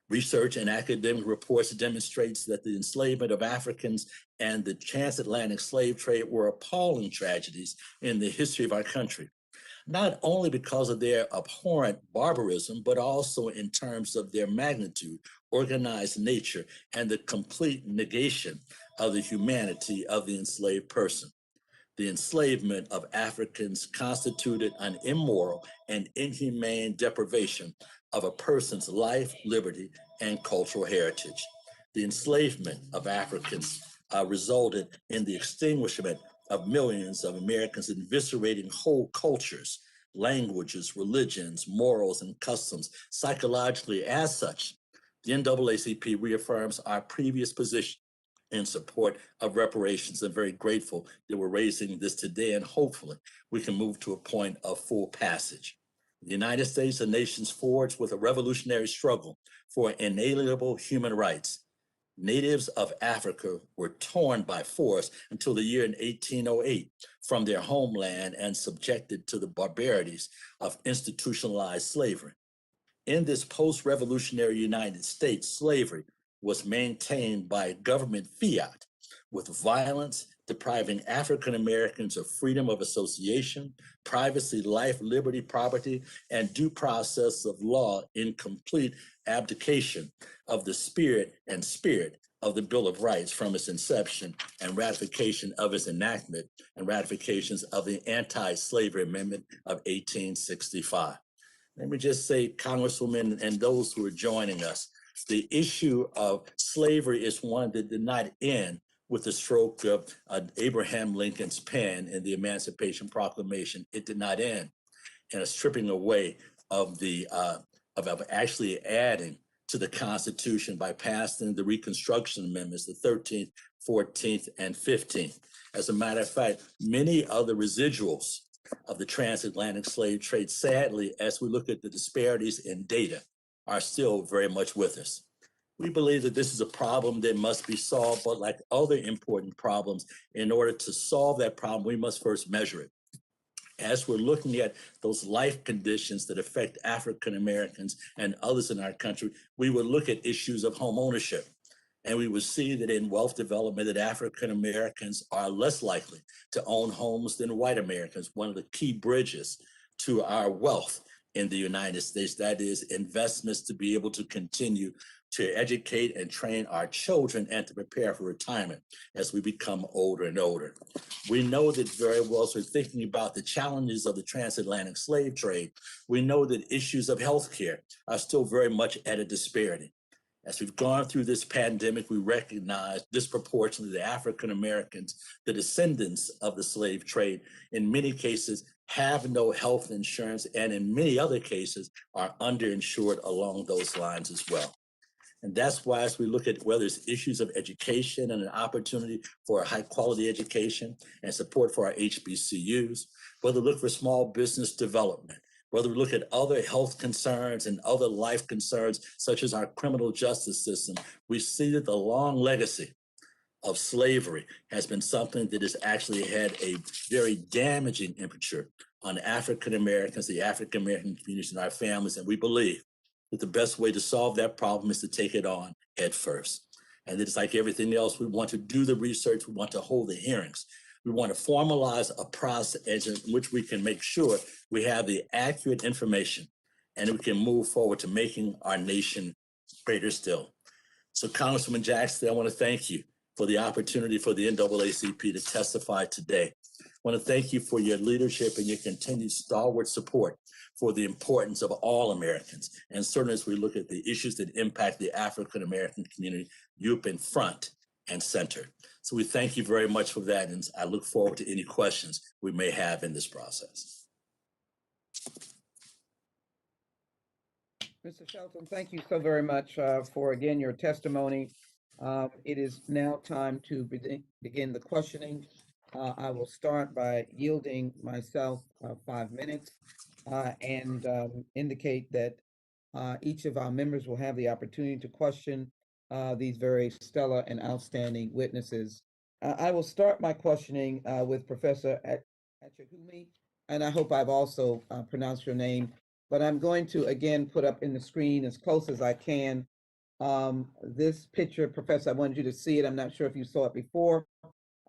Research and academic reports demonstrates that the enslavement of Africans and the transatlantic slave trade were appalling tragedies in the history of our country, not only because of their abhorrent barbarism, but also in terms of their magnitude, organized nature, and the complete negation of the humanity of the enslaved person. The enslavement of Africans constituted an immoral and inhumane deprivation of a person's life, liberty, and cultural heritage. The enslavement of Africans resulted in the extinguishment of millions of Americans, eviscerating whole cultures, languages, religions, morals, and customs psychologically. As such, the NAACP reaffirms our previous position in support of reparations. I'm very grateful that we're raising this today, and hopefully we can move to a point of full passage. The United States, a nation's forged with a revolutionary struggle for inalienable human rights. Natives of Africa were torn by force until the year 1808 from their homeland and subjected to the barbarities of institutionalized slavery. In this post-revolutionary United States, slavery was maintained by government fiat with violence, depriving African Americans of freedom of association, privacy, life, liberty, property, and due process of law in complete abdication of the spirit of the Bill of Rights from its inception and ratification of its enactment and ratifications of the Anti-Slavery Amendment of 1865. Let me just say, Congresswoman, and those who are joining us, The issue of slavery is one that did not end with the stroke of Abraham Lincoln's pen in the Emancipation Proclamation. It did not end in a stripping away of the of actually adding to the Constitution by passing the Reconstruction Amendments, the 13th, 14th, and 15th. As a matter of fact, many of the residuals of the transatlantic slave trade, sadly, as we look at the disparities in data, are still very much with us. We believe that this is a problem that must be solved, but like other important problems, in order to solve that problem, we must first measure it. As we're looking at those life conditions that affect African Americans and others in our country, we would look at issues of home ownership. And we would see that in wealth development that African Americans are less likely to own homes than white Americans. One of the key bridges to our wealth in the United States, that is investments to be able to continue to educate and train our children and to prepare for retirement as we become older and older. We know that very well, so thinking about the challenges of the transatlantic slave trade, we know that issues of healthcare are still very much at a disparity. As we've gone through this pandemic, we recognize disproportionately the African Americans, the descendants of the slave trade, in many cases have no health insurance, and in many other cases are underinsured along those lines as well. And that's why, as we look at whether it's issues of education and an opportunity for a high quality education and support for our HBCUs, whether we look for small business development, whether we look at other health concerns and other life concerns, such as our criminal justice system, we see that the long legacy of slavery has been something that has actually had a very damaging impact on African Americans, the African American communities, and our families. And we believe that the best way to solve that problem is to take it on head first. And it's like everything else, we want to do the research, we want to hold the hearings. We want to formalize a process in which we can make sure we have the accurate information and we can move forward to making our nation greater still. So Congresswoman Jackson, I want to thank you for the opportunity for the NAACP to testify today. I want to thank you for your leadership and your continued stalwart support for the importance of all Americans. And certainly as we look at the issues that impact the African American community, you've been front and center. So we thank you very much for that. And I look forward to any questions we may have in this process. Mr. Shelton, thank you so very much for, again, your testimony. It is now time to begin the questioning. I will start by yielding myself 5 minutes and indicate that each of our members will have the opportunity to question these very stellar and outstanding witnesses. I will start my questioning with Professor Achehumi, and I hope I've also pronounced your name, but I'm going to again put up in the screen as close as I can this picture. Professor, I wanted you to see it. I'm not sure if you saw it before.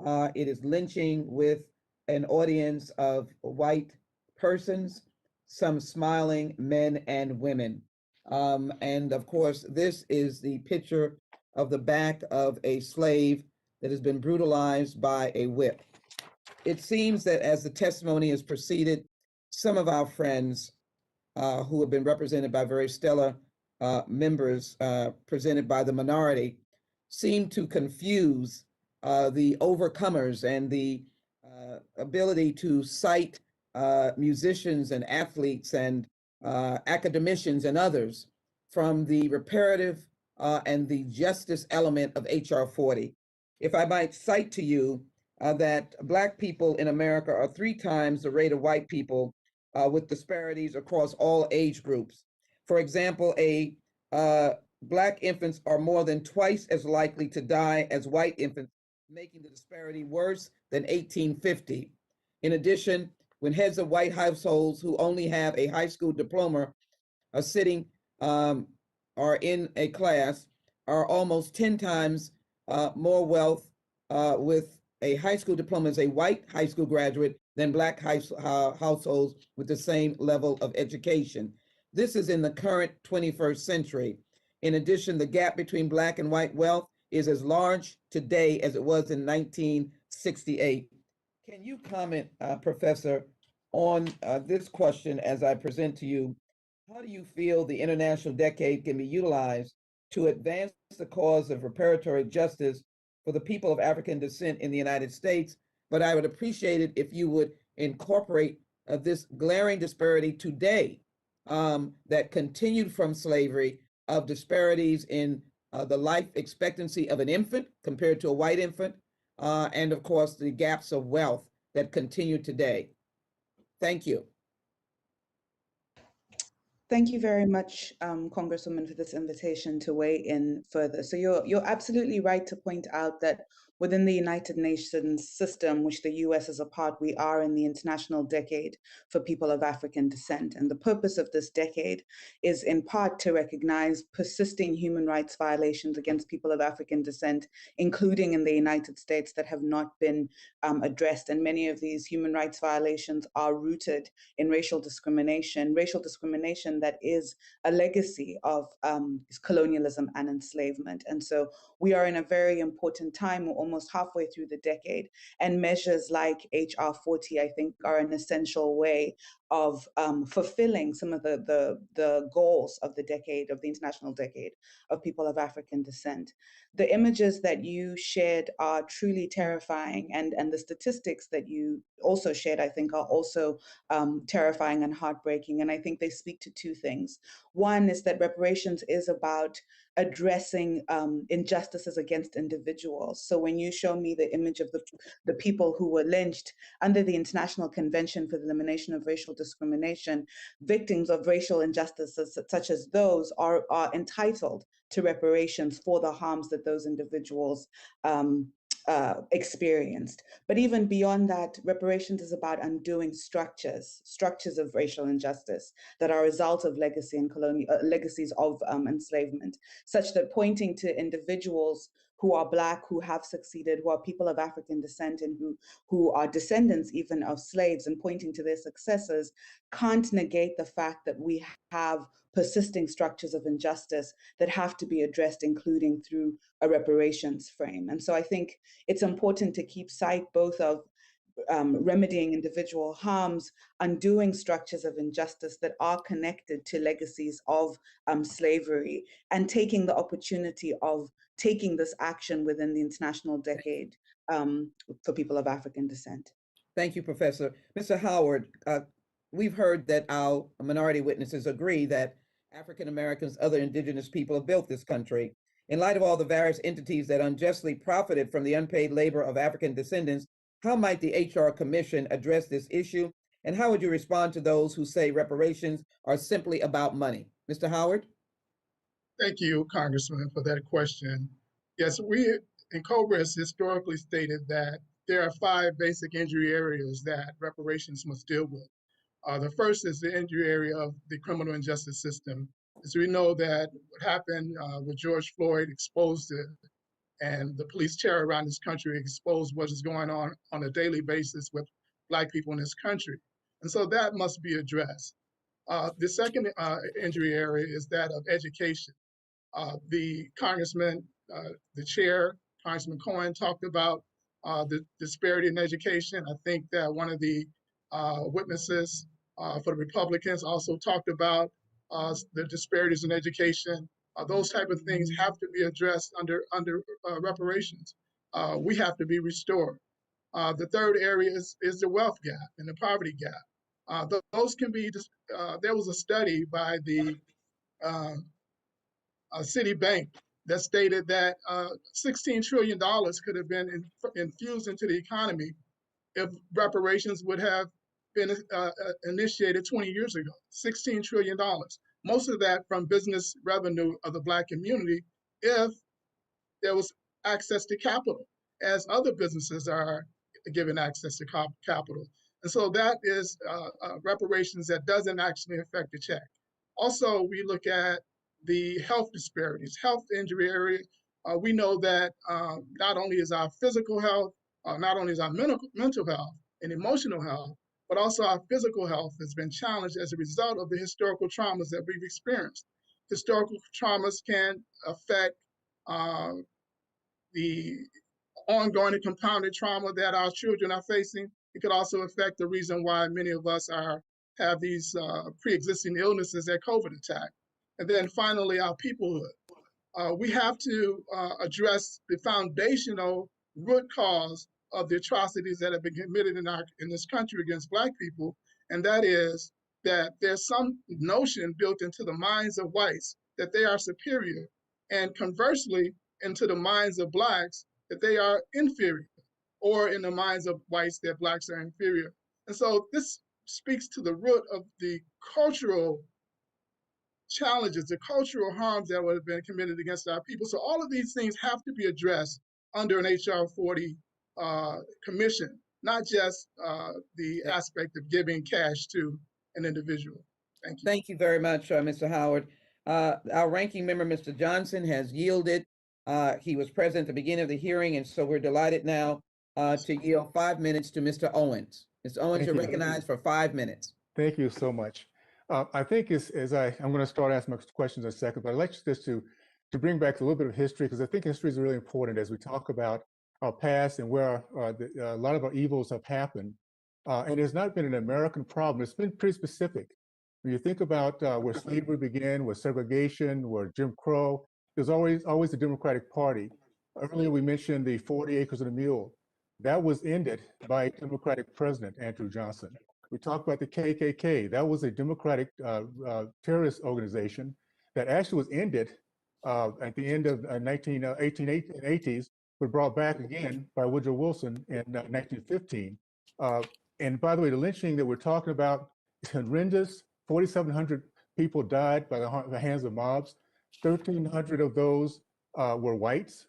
It is lynching with an audience of white persons, some smiling men and women. And of course, this is the picture of the back of a slave that has been brutalized by a whip. It seems that as the testimony has proceeded, some of our friends who have been represented by very stellar members presented by the minority seem to confuse the overcomers and the ability to cite musicians and athletes and academicians and others from the reparative and the justice element of HR 40. If I might cite to you that Black people in America are 3 times the rate of white people with disparities across all age groups. For example, Black infants are more than twice as likely to die as white infants, making the disparity worse than 1850. In addition, when heads of white households who only have a high school diploma are sitting are in a class are almost 10 times more wealth with a high school diploma as a white high school graduate than Black households with the same level of education. This is in the current 21st century. In addition, the gap between Black and white wealth is as large today as it was in 1968. Can you comment, Professor, on this question as I present to you? How do you feel the International Decade can be utilized to advance the cause of reparatory justice for the people of African descent in the United States, but I would appreciate it if you would incorporate this glaring disparity today that continued from slavery, of disparities in the life expectancy of an infant compared to a white infant, and of course the gaps of wealth that continue today. Thank you. Thank you very much, Congresswoman, for this invitation to weigh in further. So you're absolutely right to point out that within the United Nations system, which the US is a part, we are in the International Decade for People of African Descent. And the purpose of this decade is in part to recognize persisting human rights violations against people of African descent, including in the United States, that have not been addressed. And many of these human rights violations are rooted in racial discrimination that is a legacy of colonialism and enslavement. And so we are in a very important time. We're almost halfway through the decade, and measures like HR 40, I think, are an essential way of fulfilling some of the goals of the decade, of the International Decade of People of African Descent. The images that you shared are truly terrifying, and the statistics that you also shared, I think, are also terrifying and heartbreaking. And I think they speak to two things. One is that reparations is about addressing injustices against individuals. So when you show me the image of the people who were lynched under the International Convention for the Elimination of Racial Discrimination, victims of racial injustices such as those are entitled to reparations for the harms that those individuals experienced. But even beyond that, reparations is about undoing structures of racial injustice that are a result of legacy and legacies of enslavement, such that pointing to individuals who are Black, who have succeeded, who are people of African descent, and who are descendants even of slaves, and pointing to their successes can't negate the fact that we have persisting structures of injustice that have to be addressed, including through a reparations frame. And so I think it's important to keep sight both of remedying individual harms, undoing structures of injustice that are connected to legacies of slavery, and taking the opportunity of taking this action within the International Decade for People of African Descent. Thank you, Professor. Mr. Howard, we've heard that our minority witnesses agree that African Americans, other indigenous people have built this country. In light of all the various entities that unjustly profited from the unpaid labor of African descendants, how might the HR Commission address this issue? And how would you respond to those who say reparations are simply about money? Mr. Howard? Thank you, Congressman, for that question. Yes, we in COBRA has historically stated that there are 5 basic injury areas that reparations must deal with. The first is the injury area of the criminal injustice system. As we know that what happened with George Floyd exposed it, and the police terror around this country exposed what is going on a daily basis with Black people in this country. And so that must be addressed. The second injury area is that of education. The Congressman, the chair, Congressman Cohen, talked about the disparity in education. I think that one of the witnesses for the Republicans also talked about the disparities in education. Those type of things have to be addressed under reparations. We have to be restored. The third area is the wealth gap and the poverty gap. Those can be, there was a study by the Citibank that stated that $16 trillion could have been infused into the economy if reparations would have been initiated 20 years ago. $16 trillion. Most of that from business revenue of the Black community, if there was access to capital, as other businesses are given access to capital. And so that is reparations that doesn't actually affect the check. Also, we look at the health disparities, health injury area. We know that not only is our physical health, not only is our mental health and emotional health, but also our physical health has been challenged as a result of the historical traumas that we've experienced. Historical traumas can affect the ongoing and compounded trauma that our children are facing. It could also affect the reason why many of us have these pre-existing illnesses that COVID attacked. And then finally, our peoplehood. We have to address the foundational root cause of the atrocities that have been committed in this country against Black people, and that is that there's some notion built into the minds of whites that they are superior, and conversely, into the minds of Blacks that they are inferior, or in the minds of whites that Blacks are inferior. And so this speaks to the root of the cultural challenges, the cultural harms that would have been committed against our people. So all of these things have to be addressed under an HR 40 commission, not just the aspect of giving cash to an individual. Thank you. Thank you very much, Mr. Howard. Our ranking member, Mr. Johnson, has yielded. He was present at the beginning of the hearing, and so we're delighted now to yield 5 minutes to Mr. Owens. Mr. Owens, you're recognized for 5 minutes. Thank you so much. I think I'm going to start asking my questions in a second, but I'd like just to bring back a little bit of history, because I think history is really important as we talk about our past and where a lot of our evils have happened. And it's not been an American problem. It's been pretty specific. When you think about where slavery began, where segregation, where Jim Crow, there's always the Democratic Party. Earlier, we mentioned the 40 acres and a mule. That was ended by a Democratic president, Andrew Johnson. We talked about the KKK. That was a Democratic terrorist organization that actually was ended at the end of 1880s, but brought back again by Woodrow Wilson in 1915. And by the way, the lynching that we're talking about is horrendous. 4,700 people died by the hands of mobs. 1,300 of those were whites,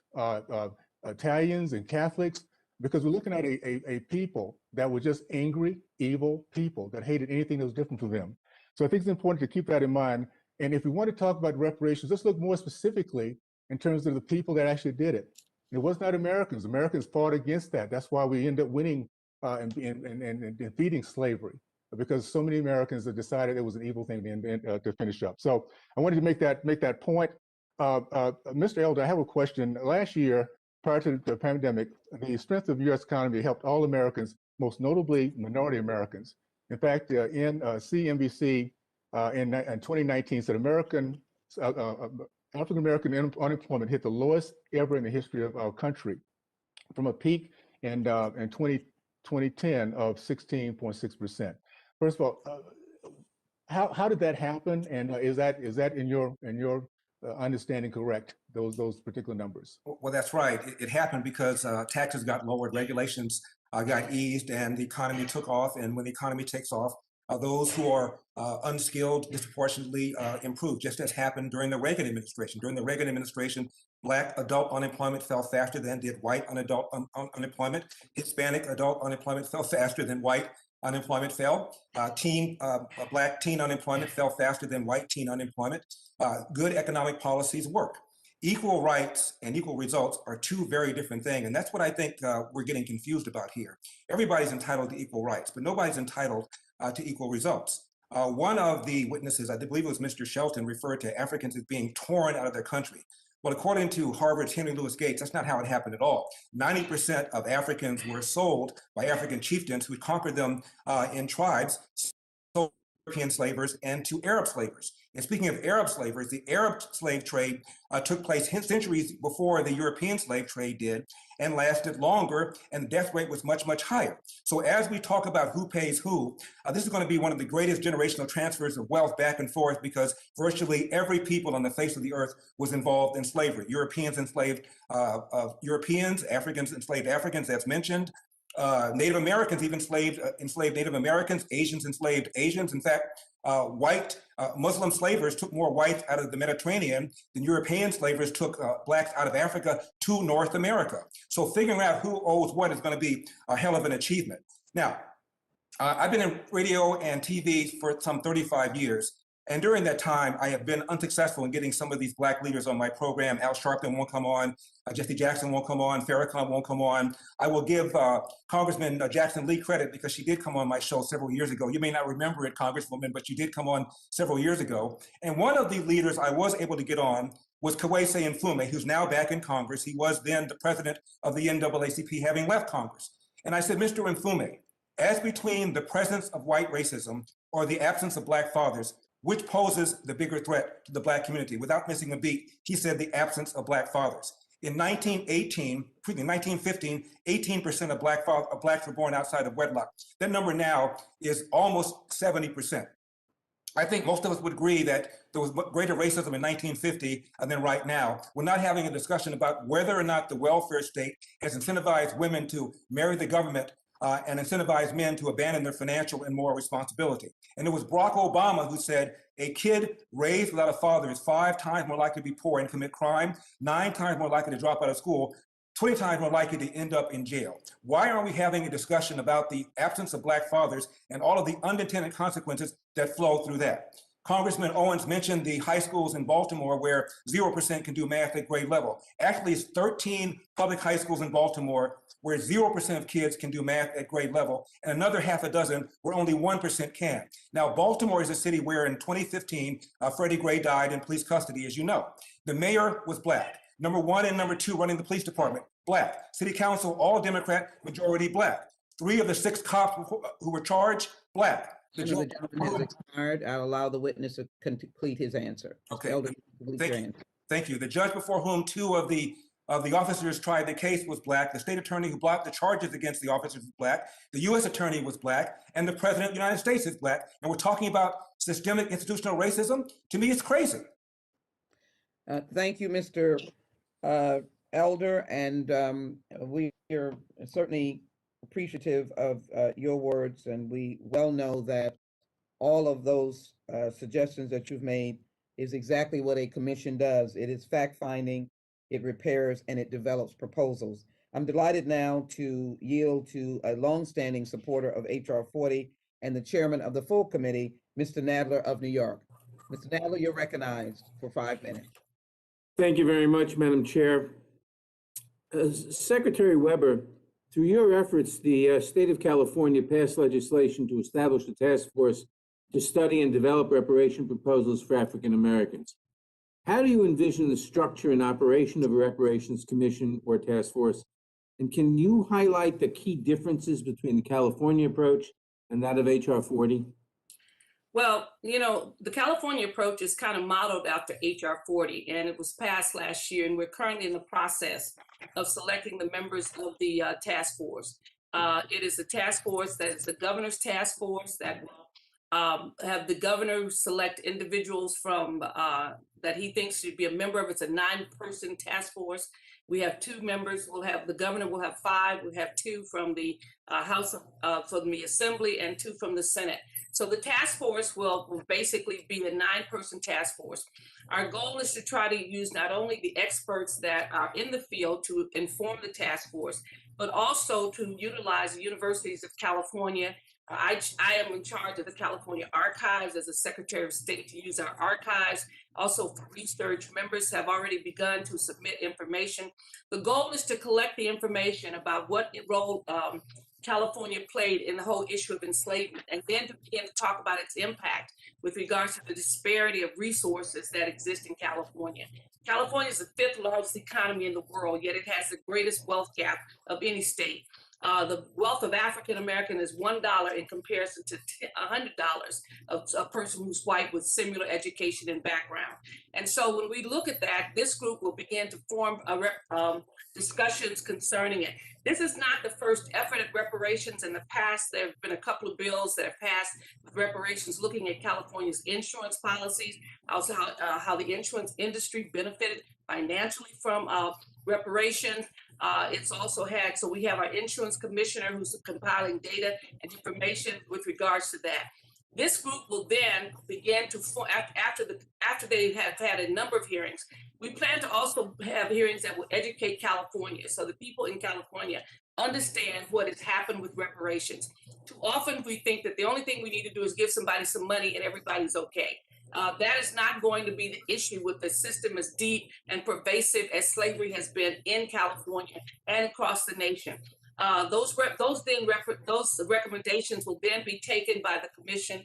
Italians and Catholics, because we're looking at a people that were just angry, evil people that hated anything that was different from them. So I think it's important to keep that in mind. And if we want to talk about reparations, let's look more specifically in terms of the people that actually did it. It was not Americans. Americans fought against that. That's why we end up winning and defeating slavery, because so many Americans have decided it was an evil thing to finish up. So I wanted to make that point. Mr. Elder, I have a question. Last year, prior to the pandemic, the strength of the U.S. economy helped all Americans, most notably minority Americans. In fact, in CNBC in 2019 said African-American unemployment hit the lowest ever in the history of our country, from a peak in 2010 of 16.6%. First of all, how did that happen, and is that in your understanding correct, those particular numbers? Well, that's right. It happened because taxes got lowered, regulations got eased, and the economy took off. And when the economy takes off, those who are unskilled disproportionately improve, just as happened during the Reagan administration. During the Reagan administration, Black adult unemployment fell faster than did white adult unemployment. Hispanic adult unemployment fell faster than white unemployment fell. Black teen unemployment fell faster than white teen unemployment. Good economic policies work. Equal rights and equal results are two very different things, and that's what I think we're getting confused about here. Everybody's entitled to equal rights, but nobody's entitled to equal results. One of the witnesses, I believe it was Mr. Shelton, referred to Africans as being torn out of their country. Well, according to Harvard's Henry Louis Gates, that's not how it happened at all. 90% of Africans were sold by African chieftains who conquered them in tribes, sold European slavers and to Arab slavers. And speaking of Arab slavers, the Arab slave trade took place centuries before the European slave trade did and lasted longer, and the death rate was much, much higher. So as we talk about who pays who, this is going to be one of the greatest generational transfers of wealth back and forth, because virtually every people on the face of the earth was involved in slavery. Europeans enslaved Europeans, Africans enslaved Africans, as mentioned. Native Americans even enslaved Native Americans, Asians enslaved Asians. In fact, white Muslim slavers took more whites out of the Mediterranean than European slavers took Blacks out of Africa to North America. So figuring out who owes what is going to be a hell of an achievement. Now, I've been in radio and TV for some 35 years. And during that time, I have been unsuccessful in getting some of these Black leaders on my program. Al Sharpton won't come on, Jesse Jackson won't come on, Farrakhan won't come on. I will give Congressman Jackson Lee credit, because she did come on my show several years ago. You may not remember it, Congresswoman, but she did come on several years ago. And one of the leaders I was able to get on was Kwesi Mfume, who's now back in Congress. He was then the president of the NAACP, having left Congress. And I said, Mr. Mfume, as between the presence of white racism or the absence of Black fathers, Which poses the bigger threat to the Black community? Without missing a beat, he said the absence of Black fathers. In 1915, 18% of Blacks were born outside of wedlock. That number now is almost 70%. I think most of us would agree that there was greater racism in 1950 than right now. We're not having a discussion about whether or not the welfare state has incentivized women to marry the government and incentivize men to abandon their financial and moral responsibility. And it was Barack Obama who said, a kid raised without a father is 5 times more likely to be poor and commit crime, 9 times more likely to drop out of school, 20 times more likely to end up in jail. Why aren't we having a discussion about the absence of Black fathers and all of the unintended consequences that flow through that? Congressman Owens mentioned the high schools in Baltimore where 0% can do math at grade level. Actually, it's 13 public high schools in Baltimore where 0% of kids can do math at grade level, and another half a dozen where only 1% can. Now, Baltimore is a city where in 2015, Freddie Gray died in police custody, as you know. The mayor was Black. Number 1 and number 2 running the police department, Black. City council, all Democrat, majority Black. 3 of the 6 cops who were charged, Black. The gentleman has expired. I'll allow the witness to complete his answer. Okay. Elder, complete your answer. Thank you. The judge before whom 2 of the officers tried the case was Black. The state attorney who blocked the charges against the officers was Black. The U.S. attorney was Black, and the president of the United States is Black. And we're talking about systemic institutional racism. To me, it's crazy. Thank you, Mr. Elder, and we are certainly appreciative of your words, and we well know that all of those suggestions that you've made is exactly what a commission does. It is fact-finding, it repairs, and it develops proposals. I'm delighted now to yield to a longstanding supporter of H.R. 40 and the chairman of the full committee, Mr. Nadler of New York. Mr. Nadler, you're recognized for 5 minutes. Thank you very much, Madam Chair. Secretary Weber, through your efforts, the state of California passed legislation to establish a task force to study and develop reparation proposals for African Americans. How do you envision the structure and operation of a reparations commission or task force? And can you highlight the key differences between the California approach and that of H.R. 40? Well, you know, the California approach is kind of modeled after H.R. 40, and it was passed last year, and we're currently in the process of selecting the members of the task force. It is a task force that is the governor's task force that will have the governor select individuals from that he thinks should be a member of. It's a 9-person task force. We have 2 members. The governor will have 5. We have 2 from the House, from the Assembly, and 2 from the Senate. So the task force will basically be a 9-person task force. Our goal is to try to use not only the experts that are in the field to inform the task force, but also to utilize the universities of California. I am in charge of the California Archives as a Secretary of State to use our archives. Also for research, members have already begun to submit information. The goal is to collect the information about what role California played in the whole issue of enslavement, and then to begin to talk about its impact with regards to the disparity of resources that exist in California. California is the 5th largest economy in the world, yet it has the greatest wealth gap of any state. The wealth of African American is $1 in comparison to $100 of a person who's white with similar education and background. And so when we look at that, this group will begin to form discussions concerning it. This is not the first effort at reparations. In the past, there have been a couple of bills that have passed with reparations looking at California's insurance policies, also how the insurance industry benefited financially from reparations. It's also had, so we have our insurance commissioner who's compiling data and information with regards to that. This group will then begin to, after they have had a number of hearings, we plan to also have hearings that will educate California so the people in California understand what has happened with reparations. Too often we think that the only thing we need to do is give somebody some money and everybody's okay. That is not going to be the issue with the system as deep and pervasive as slavery has been in California and across the nation. Those recommendations will then be taken by the commission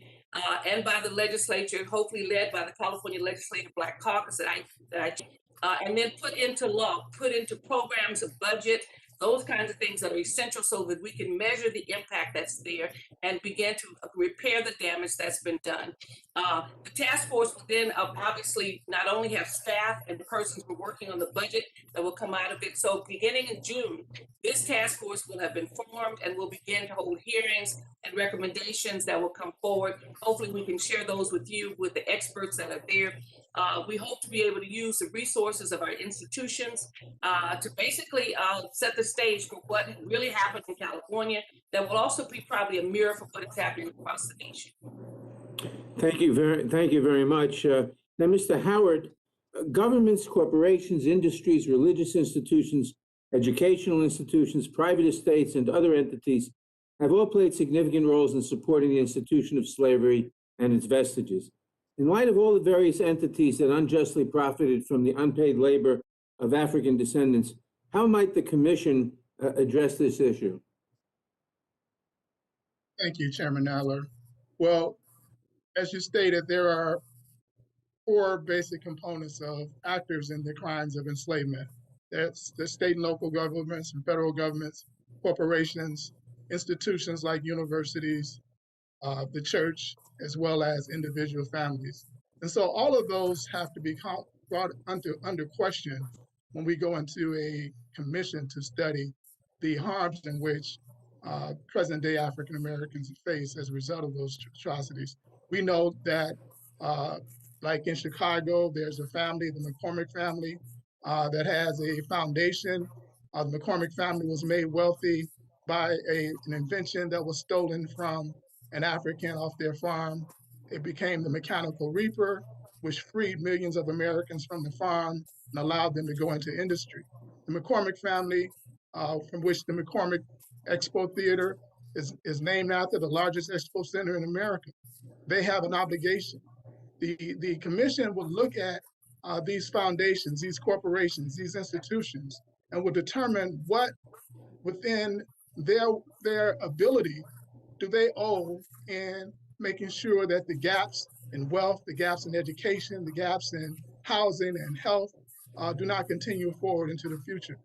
and by the legislature, hopefully led by the California Legislative Black Caucus and then put into law, put into programs of budget those kinds of things that are essential so that we can measure the impact that's there and begin to repair the damage that's been done. The task force will then obviously not only have staff and the persons who are working on the budget that will come out of it. So beginning in June, this task force will have been formed and will begin to hold hearings and recommendations that will come forward. Hopefully we can share those with you, with the experts that are there. We hope to be able to use the resources of our institutions to basically set the stage for what really happened in California. That will also be probably a mirror for what is happening across the nation. Thank you very much. Now, Mr. Howard, governments, corporations, industries, religious institutions, educational institutions, private estates, and other entities have all played significant roles in supporting the institution of slavery and its vestiges. In light of all the various entities that unjustly profited from the unpaid labor of African descendants, how might the Commission address this issue? Thank you, Chairman Nadler. Well, as you stated, there are 4 basic components of actors in the crimes of enslavement. That's the state and local governments and federal governments, corporations, institutions like universities, the church, as well as individual families. And so all of those have to be brought under question when we go into a commission to study the harms in which present-day African Americans face as a result of those atrocities. We know that, like in Chicago, there's a family, the McCormick family, that has a foundation. The McCormick family was made wealthy by an invention that was stolen from an African off their farm. It became the mechanical reaper, which freed millions of Americans from the farm and allowed them to go into industry. The McCormick family, from which the McCormick Expo Theater is named after, the largest expo center in America. They have an obligation. The commission will look at these foundations, these corporations, these institutions, and will determine what within their ability do they owe in making sure that the gaps in wealth, the gaps in education, the gaps in housing and health do not continue forward into the future.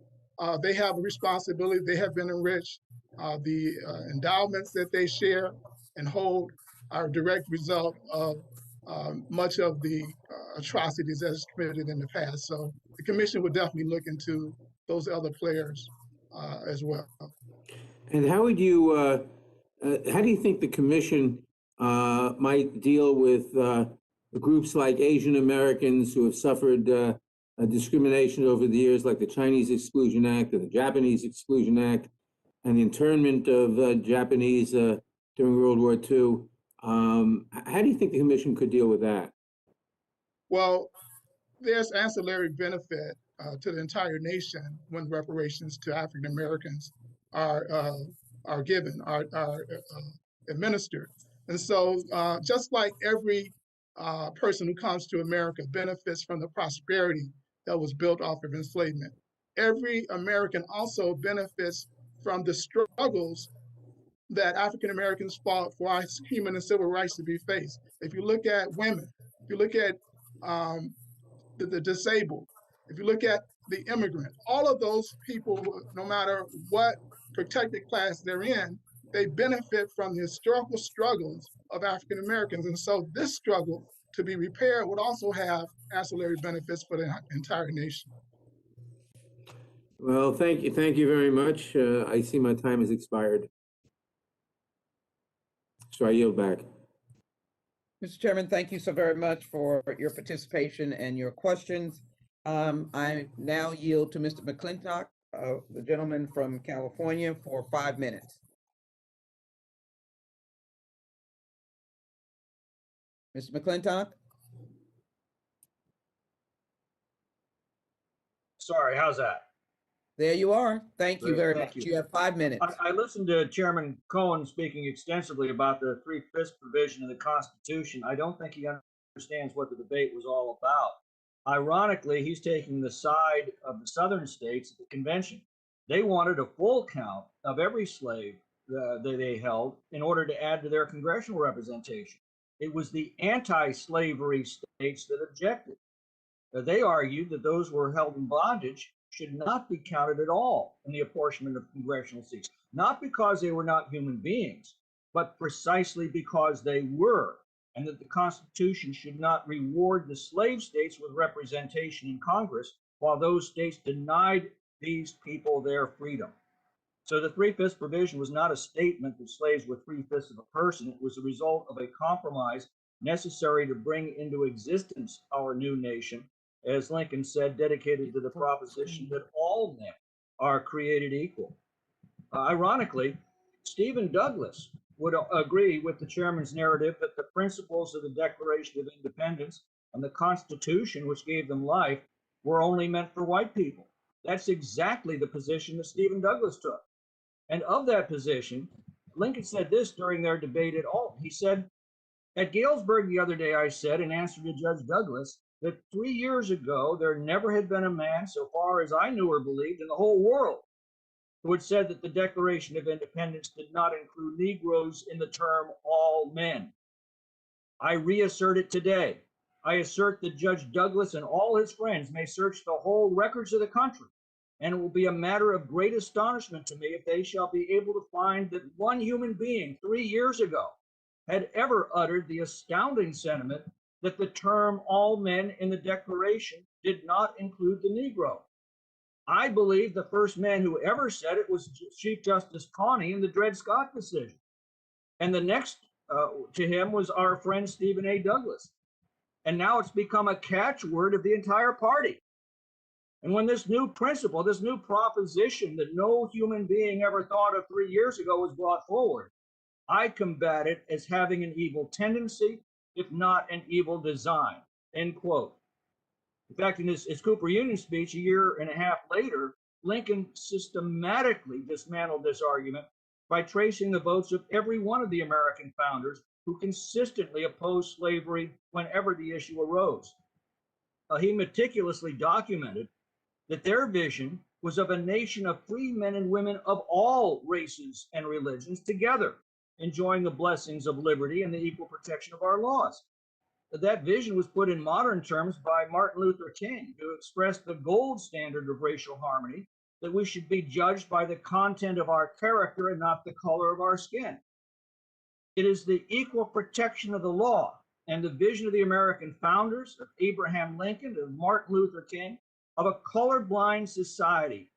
They have a responsibility. They have been enriched. The endowments that they share and hold are a direct result of much of the atrocities that's committed in the past. So the commission would definitely look into those other players as well. And how would you, how do you think the commission might deal with groups like Asian Americans who have suffered discrimination over the years, like the Chinese Exclusion Act and the Japanese Exclusion Act, and the internment of Japanese during World War II? How do you think the commission could deal with that? Well, there's ancillary benefit to the entire nation when reparations to African Americans are given, are administered. And so just like every person who comes to America benefits from the prosperity that was built off of enslavement, every American also benefits from the struggles that African Americans fought for our human and civil rights to be faced. If you look at women, if you look at the disabled, if you look at the immigrant, all of those people, no matter what protected class they're in, they benefit from the historical struggles of African Americans. And so this struggle to be repaired would also have ancillary benefits for the entire nation. Well, thank you very much. I see my time has expired. So I yield back. Mr. Chairman, thank you so very much for your participation and your questions. I now yield to Mr. McClintock, the gentleman from California, for 5 minutes. Mr. McClintock? Sorry, how's that? There you are. Thank you Great, very thank much. you. You have 5 minutes. I listened to Chairman Cohen speaking extensively about the 3/5 provision of the Constitution. I don't think he understands what the debate was all about. Ironically, he's taking the side of the southern states at the convention. They wanted a full count of every slave that they held in order to add to their congressional representation. It was the anti-slavery states that objected. They argued that those who were held in bondage should not be counted at all in the apportionment of congressional seats, not because they were not human beings, but precisely because they were, and that the Constitution should not reward the slave states with representation in Congress while those states denied these people their freedom. So the 3/5 provision was not a statement that slaves were 3/5 of a person. It was a result of a compromise necessary to bring into existence our new nation, as Lincoln said, dedicated to the proposition that all men are created equal. Ironically, Stephen Douglas would agree with the chairman's narrative that the principles of the Declaration of Independence and the Constitution, which gave them life, were only meant for white people. That's exactly the position that Stephen Douglas took. And of that position, Lincoln said this during their debate at Alton. He said, "At Galesburg the other day, I said in answer to Judge Douglas that 3 years ago, there never had been a man, so far as I knew or believed, in the whole world who had said that the Declaration of Independence did not include Negroes in the term all men. I reassert it today. I assert that Judge Douglas and all his friends may search the whole records of the country, and it will be a matter of great astonishment to me if they shall be able to find that one human being 3 years ago had ever uttered the astounding sentiment that the term all men in the Declaration did not include the Negro. I believe the first man who ever said it was Chief Justice Taney in the Dred Scott decision. And the next to him was our friend Stephen A. Douglas. And now it's become a catchword of the entire party. And when this new principle, this new proposition that no human being ever thought of 3 years ago was brought forward, I combat it as having an evil tendency, if not an evil design," end quote. In fact, in his Cooper Union speech a year and a half later, Lincoln systematically dismantled this argument by tracing the votes of every one of the American founders who consistently opposed slavery whenever the issue arose. He meticulously documented that their vision was of a nation of free men and women of all races and religions together, enjoying the blessings of liberty and the equal protection of our laws. That vision was put in modern terms by Martin Luther King, who expressed the gold standard of racial harmony, that we should be judged by the content of our character and not the color of our skin. It is the equal protection of the law and the vision of the American founders, of Abraham Lincoln, of Martin Luther King, of a colorblind society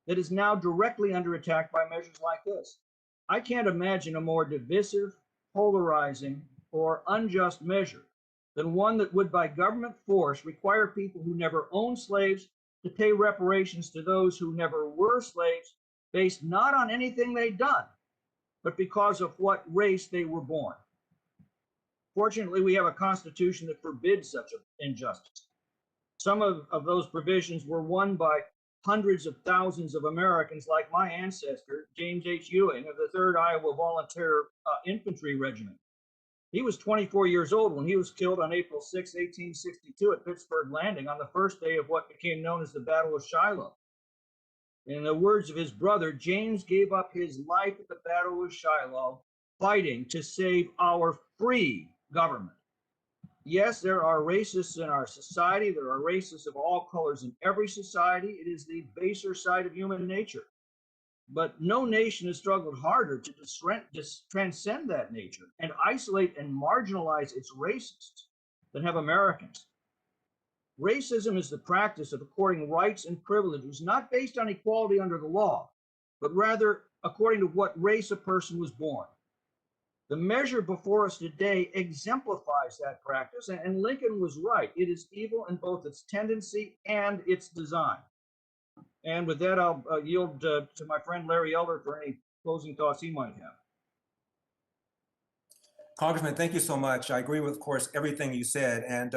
that is now directly under attack by measures like this. I can't imagine a more divisive, polarizing, or unjust measure than one that would, by government force, require people who never owned slaves to pay reparations to those who never were slaves, based not on anything they'd done, but because of what race they were born. Fortunately, we have a constitution that forbids such an injustice. Some of those provisions were won by hundreds of thousands of Americans, like my ancestor, James H. Ewing of the 3rd Iowa Volunteer Infantry Regiment. He was 24 years old when he was killed on April 6, 1862 at Pittsburgh Landing on the first day of what became known as the Battle of Shiloh. In the words of his brother, James gave up his life at the Battle of Shiloh, fighting to save our free government. Yes, there are racists in our society. There are racists of all colors in every society. It is the baser side of human nature. But no nation has struggled harder to transcend that nature and isolate and marginalize its racists than have Americans. Racism is the practice of according rights and privileges not based on equality under the law, but rather according to what race a person was born. The measure before us today exemplifies that practice, and Lincoln was right. It is evil in both its tendency and its design. And with that, I'll yield to my friend Larry Elder for any closing thoughts he might have. Congressman, thank you so much. I agree with, of course, everything you said. And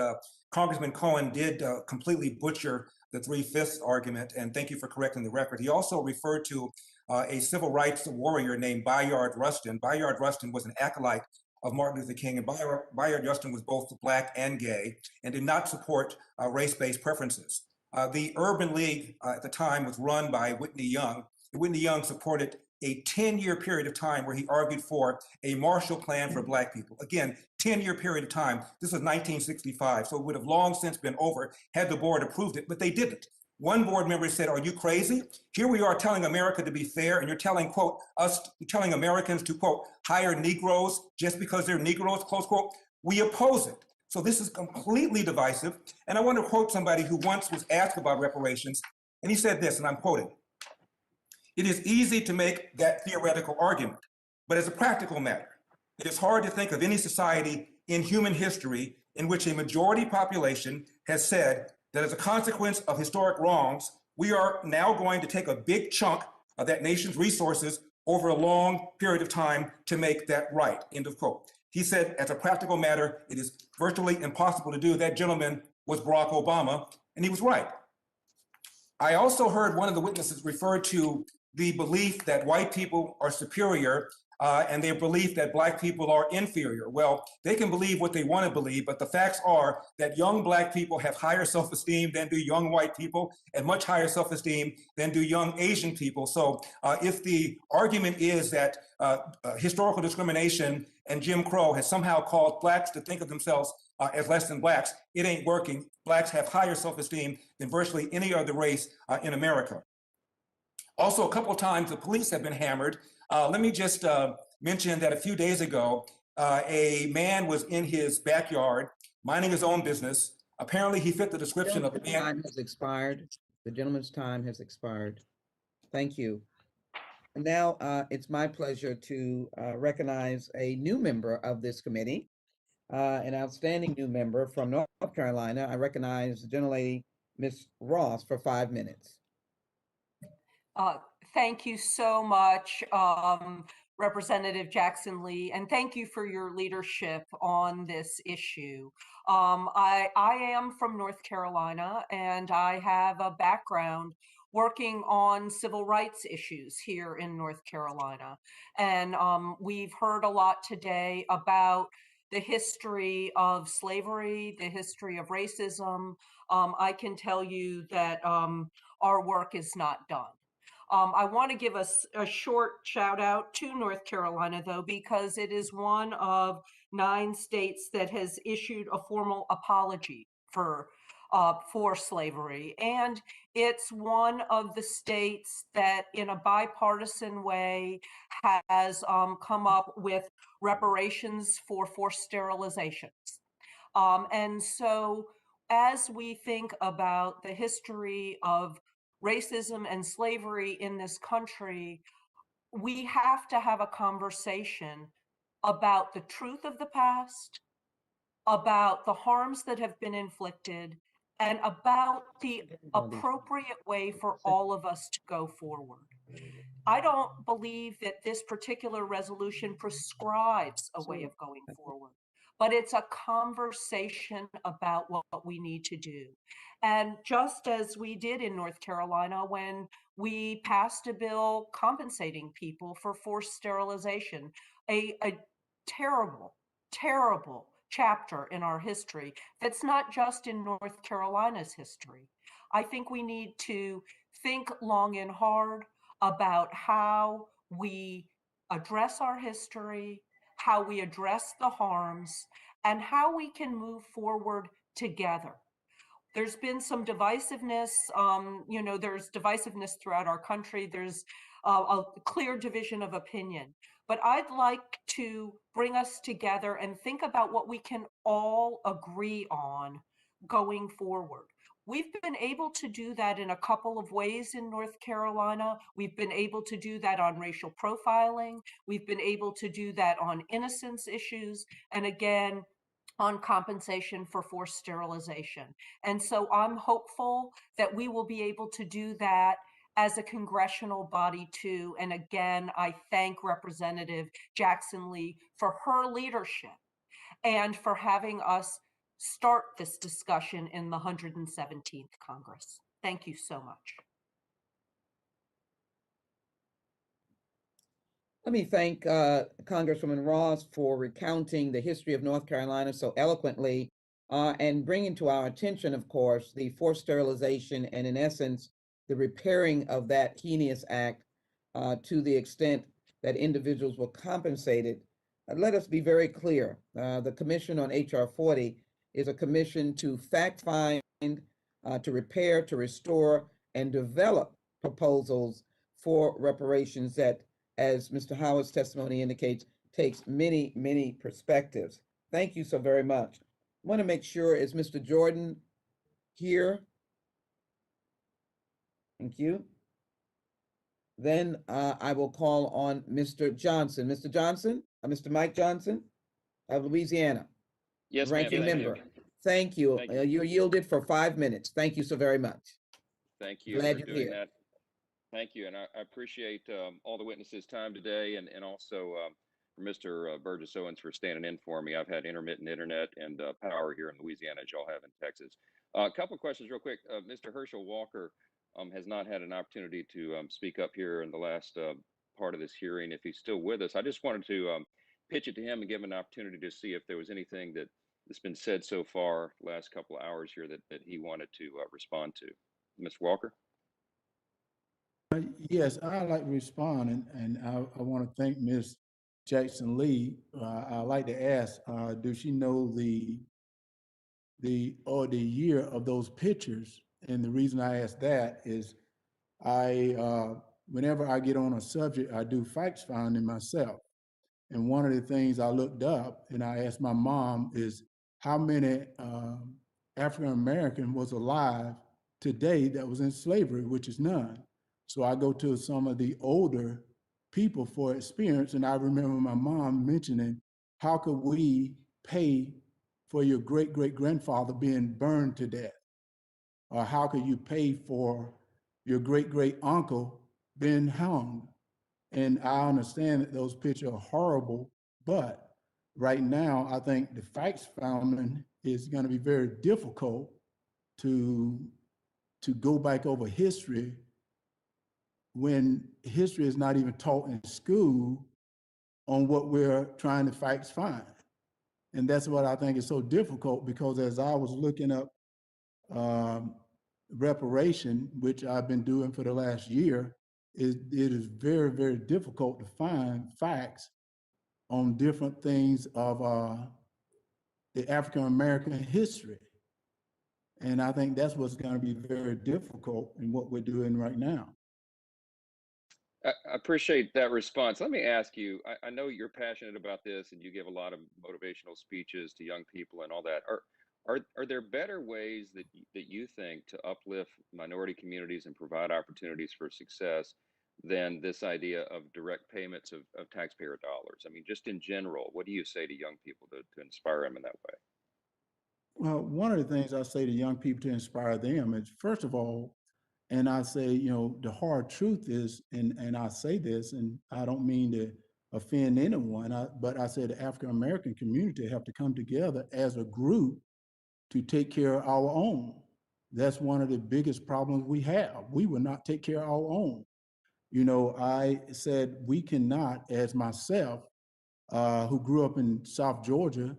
Congressman Cohen did completely butcher the 3/5 argument, and thank you for correcting the record. He also referred to a civil rights warrior named Bayard Rustin. Bayard Rustin was an acolyte of Martin Luther King, and Bayard Rustin was both Black and gay and did not support race-based preferences. The Urban League at the time was run by Whitney Young. Whitney Young supported a 10-year period of time where he argued for a Marshall Plan for Black people. Again, 10-year period of time. This was 1965, so it would have long since been over had the board approved it, but they didn't. One board member said, "Are you crazy? Here we are telling America to be fair, and you're telling, quote, you're telling Americans to, quote, hire Negroes just because they're Negroes, close quote. We oppose it." So this is completely divisive. And I want to quote somebody who once was asked about reparations, and he said this, and I'm quoting, "It is easy to make that theoretical argument, but as a practical matter, it is hard to think of any society in human history in which a majority population has said that as a consequence of historic wrongs, we are now going to take a big chunk of that nation's resources over a long period of time to make that right," end of quote. He said, as a practical matter, it is virtually impossible to do. That gentleman was Barack Obama, and he was right. I also heard one of the witnesses refer to the belief that white people are superior and their belief that Black people are inferior. Well, they can believe what they want to believe, but the facts are that young Black people have higher self-esteem than do young white people, and much higher self-esteem than do young Asian people. So if the argument is that historical discrimination and Jim Crow has somehow caused Blacks to think of themselves as less than Blacks, it ain't working. Blacks have higher self-esteem than virtually any other race in America. Also, a couple of times the police have been hammered. Let me just mention that a few days ago, a man was in his backyard minding his own business. Apparently, he fit the description of a man. Time has expired. The gentleman's time has expired. Thank you. And now it's my pleasure to recognize a new member of this committee, an outstanding new member from North Carolina. I recognize the gentlelady, Ms. Ross, for 5 minutes. Thank you so much, Representative Jackson Lee, and thank you for your leadership on this issue. I am from North Carolina, and I have a background working on civil rights issues here in North Carolina. And we've heard a lot today about the history of slavery, the history of racism. I can tell you that our work is not done. I want to give us a short shout out to North Carolina, though, because it is one of 9 states that has issued a formal apology for slavery. And it's one of the states that, in a bipartisan way, has come up with reparations for forced sterilizations. And so as we think about the history of racism and slavery in this country, we have to have a conversation about the truth of the past, about the harms that have been inflicted, and about the appropriate way for all of us to go forward. I don't believe that this particular resolution prescribes a way of going forward, but it's a conversation about what we need to do. And just as we did in North Carolina when we passed a bill compensating people for forced sterilization, a terrible, terrible chapter in our history that's not just in North Carolina's history. I think we need to think long and hard about how we address our history, how we address the harms, and how we can move forward together. There's been some divisiveness, there's divisiveness throughout our country. There's a clear division of opinion. But I'd like to bring us together and think about what we can all agree on going forward. We've been able to do that in a couple of ways in North Carolina. We've been able to do that on racial profiling. We've been able to do that on innocence issues. And again, on compensation for forced sterilization. And so I'm hopeful that we will be able to do that as a congressional body too. And again, I thank Representative Jackson Lee for her leadership and for having us start this discussion in the 117th Congress. Thank you so much. Let me thank Congresswoman Ross for recounting the history of North Carolina so eloquently and bringing to our attention, of course, the forced sterilization and, in essence, the repairing of that heinous act to the extent that individuals were compensated. Let us be very clear. The Commission on H.R. 40 is a commission to fact find to repair, to restore, and develop proposals for reparations that, as Mr. Howard's testimony indicates, takes many, many perspectives. Thank you so very much. I want to make sure, is Mr. Jordan here? Thank you. Then I will call on Mr. Johnson. Mr. Johnson, Mr. Mike Johnson of Louisiana. Yes, ma'am. Ranking Thank member. you. Thank you. Thank you. You're yielded for 5 minutes. Thank you so very much. Thank you Glad for you're doing here. that. Thank you. And I appreciate all the witnesses' time today, and also for Mr. Burgess Owens for standing in for me. I've had intermittent internet and power here in Louisiana, as y'all have in Texas. A couple of questions real quick. Mr. Herschel Walker has not had an opportunity to speak up here in the last part of this hearing. If he's still with us, I just wanted to pitch it to him and give him an opportunity to see if there was anything that's been said so far last couple of hours here that he wanted to respond to. Mr. Walker? Yes, I'd like to respond, and I want to thank Ms. Jackson Lee. I'd like to ask, does she know the year of those pictures? And the reason I ask that is whenever I get on a subject, I do facts finding myself. And one of the things I looked up and I asked my mom is how many African American was alive today that was in slavery, which is none. So I go to some of the older people for experience, and I remember my mom mentioning, how could we pay for your great-great-grandfather being burned to death? Or how could you pay for your great-great-uncle being hung? And I understand that those pictures are horrible, but right now, I think the facts founding is going to be very difficult to go back over history when history is not even taught in school on what we're trying to facts find. And that's what I think is so difficult, because as I was looking up reparation, which I've been doing for the last year, it is very, very difficult to find facts on different things of the African-American history. And I think that's what's going to be very difficult in what we're doing right now. I appreciate that response. Let me ask you, I know you're passionate about this and you give a lot of motivational speeches to young people and all that. Are there better ways that you think to uplift minority communities and provide opportunities for success than this idea of direct payments of taxpayer dollars? I mean, just in general, what do you say to young people to inspire them in that way? Well, one of the things I say to young people to inspire them is, first of all, and I say, you know, the hard truth is, and I say this, and I don't mean to offend anyone, but I say the African-American community have to come together as a group to take care of our own. That's one of the biggest problems we have. We will not take care of our own. You know, I said we cannot, as myself, who grew up in South Georgia,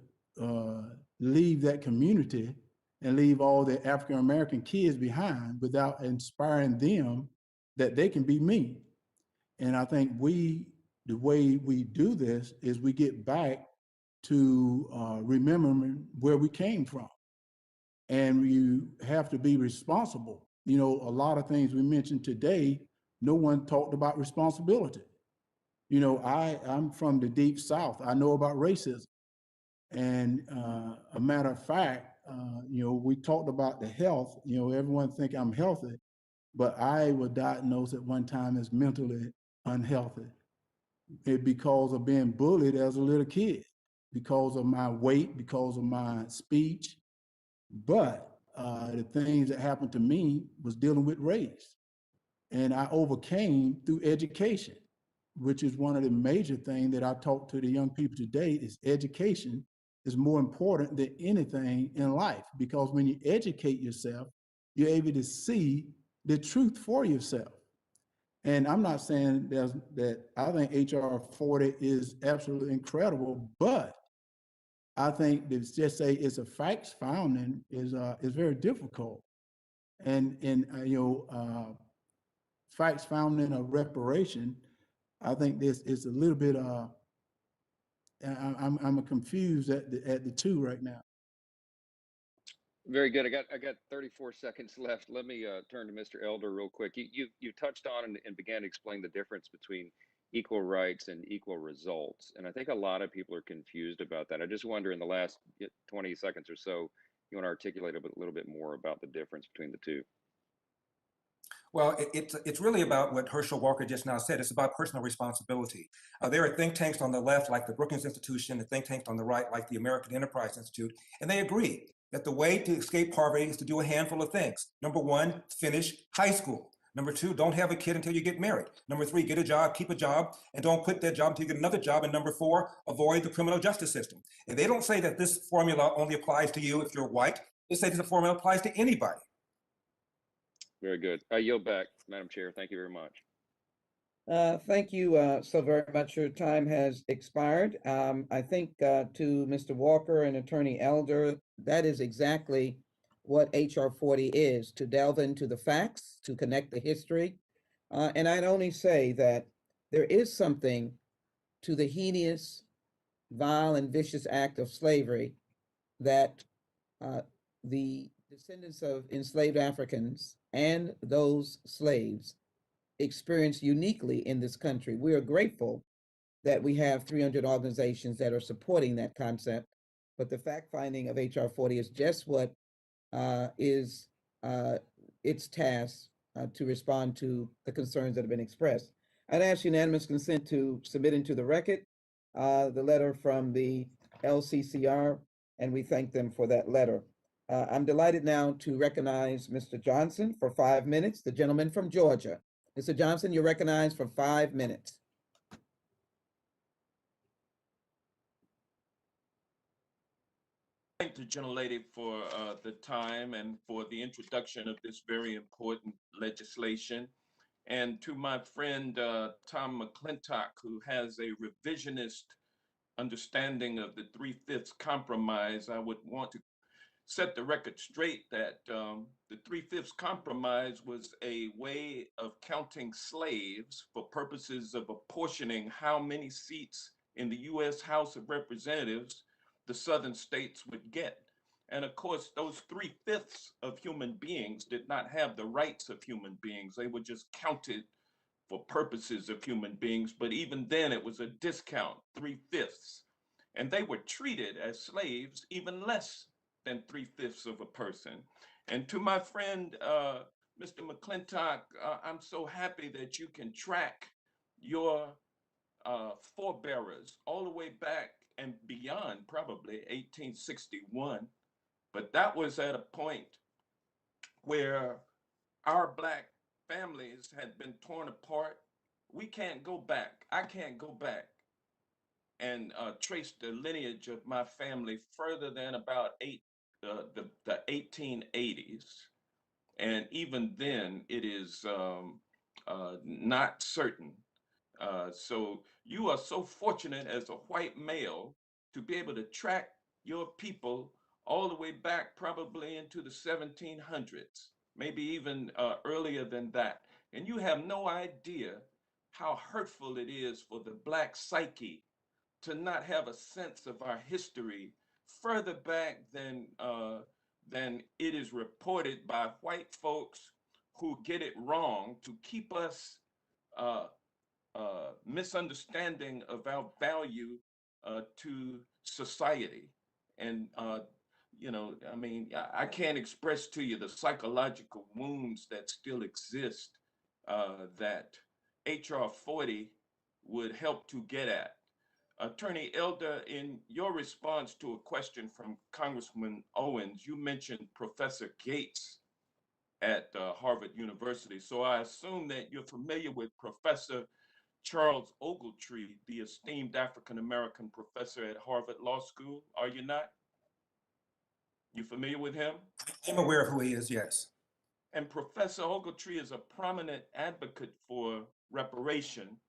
leave that community and leave all the African-American kids behind without inspiring them that they can be me. And I think the way we do this is we get back to remembering where we came from. And you have to be responsible. You know, a lot of things we mentioned today, no one talked about responsibility. You know, I'm from the deep South. I know about racism. And a matter of fact, you know, we talked about the health. You know, everyone think I'm healthy, but I was diagnosed at one time as mentally unhealthy because of being bullied as a little kid, because of my weight, because of my speech. But the things that happened to me was dealing with race. And I overcame through education, which is one of the major things that I talk to the young people today is education is more important than anything in life, because when you educate yourself, you're able to see the truth for yourself. And I'm not saying that I think HR 40 is absolutely incredible, but I think to just say it's a facts founding is very difficult. And you know, facts founding a reparation, I think this is a little bit. I'm confused at the two right now. Very good. I got 34 seconds left. Let me turn to Mr. Elder real quick. You touched on and began to explain the difference between equal rights and equal results. And I think a lot of people are confused about that. I just wonder in the last 20 seconds or so, you want to articulate a little bit more about the difference between the two. Well, it's really about what Herschel Walker just now said. It's about personal responsibility. There are think tanks on the left, like the Brookings Institution, and think tanks on the right, like the American Enterprise Institute, and they agree that the way to escape poverty is to do a handful of things. Number one, finish high school. Number two, don't have a kid until you get married. Number three, get a job, keep a job, and don't quit that job until you get another job. And number four, avoid the criminal justice system. And they don't say that this formula only applies to you if you're white. They say that the formula applies to anybody. Very good. I yield back, Madam Chair. Thank you very much. Thank you so very much. Your time has expired. I think to Mr. Walker and Attorney Elder, that is exactly what HR 40 is, to delve into the facts, to connect the history. And I'd only say that there is something to the heinous, vile, and vicious act of slavery that the descendants of enslaved Africans and those slaves experienced uniquely in this country. We are grateful that we have 300 organizations that are supporting that concept, but the fact finding of HR 40 is just what is its task to respond to the concerns that have been expressed. I'd ask unanimous consent to submit into the record the letter from the LCCR, and we thank them for that letter. I'm delighted now to recognize Mr. Johnson for 5 minutes, the gentleman from Georgia. Mr. Johnson, you're recognized for 5 minutes. Thank the gentlelady for the time and for the introduction of this very important legislation. And to my friend, Tom McClintock, who has a revisionist understanding of the 3/5 compromise, I would want to set the record straight that the 3/5 compromise was a way of counting slaves for purposes of apportioning how many seats in the U.S. House of Representatives the southern states would get. And of course, those 3/5 of human beings did not have the rights of human beings. They were just counted for purposes of human beings. But even then, it was a discount, 3/5. And they were treated as slaves even less than 3/5 of a person. And to my friend, Mr. McClintock, I'm so happy that you can track your forebearers all the way back and beyond, probably 1861. But that was at a point where our Black families had been torn apart. We can't go back. I can't go back and trace the lineage of my family further than about the 1880s. And even then, it is not certain. So you are so fortunate as a white male to be able to track your people all the way back probably into the 1700s, maybe even earlier than that. And you have no idea how hurtful it is for the Black psyche to not have a sense of our history further back than it is reported by white folks who get it wrong to keep us misunderstanding of our value to society. And, you know, I mean, I can't express to you the psychological wounds that still exist that HR 40 would help to get at. Attorney Elder, in your response to a question from Congressman Owens, you mentioned Professor Gates at Harvard University. So I assume that you're familiar with Professor Charles Ogletree, the esteemed African-American professor at Harvard Law School, are you not? You familiar with him? I'm aware of who he is, yes. And Professor Ogletree is a prominent advocate for reparation,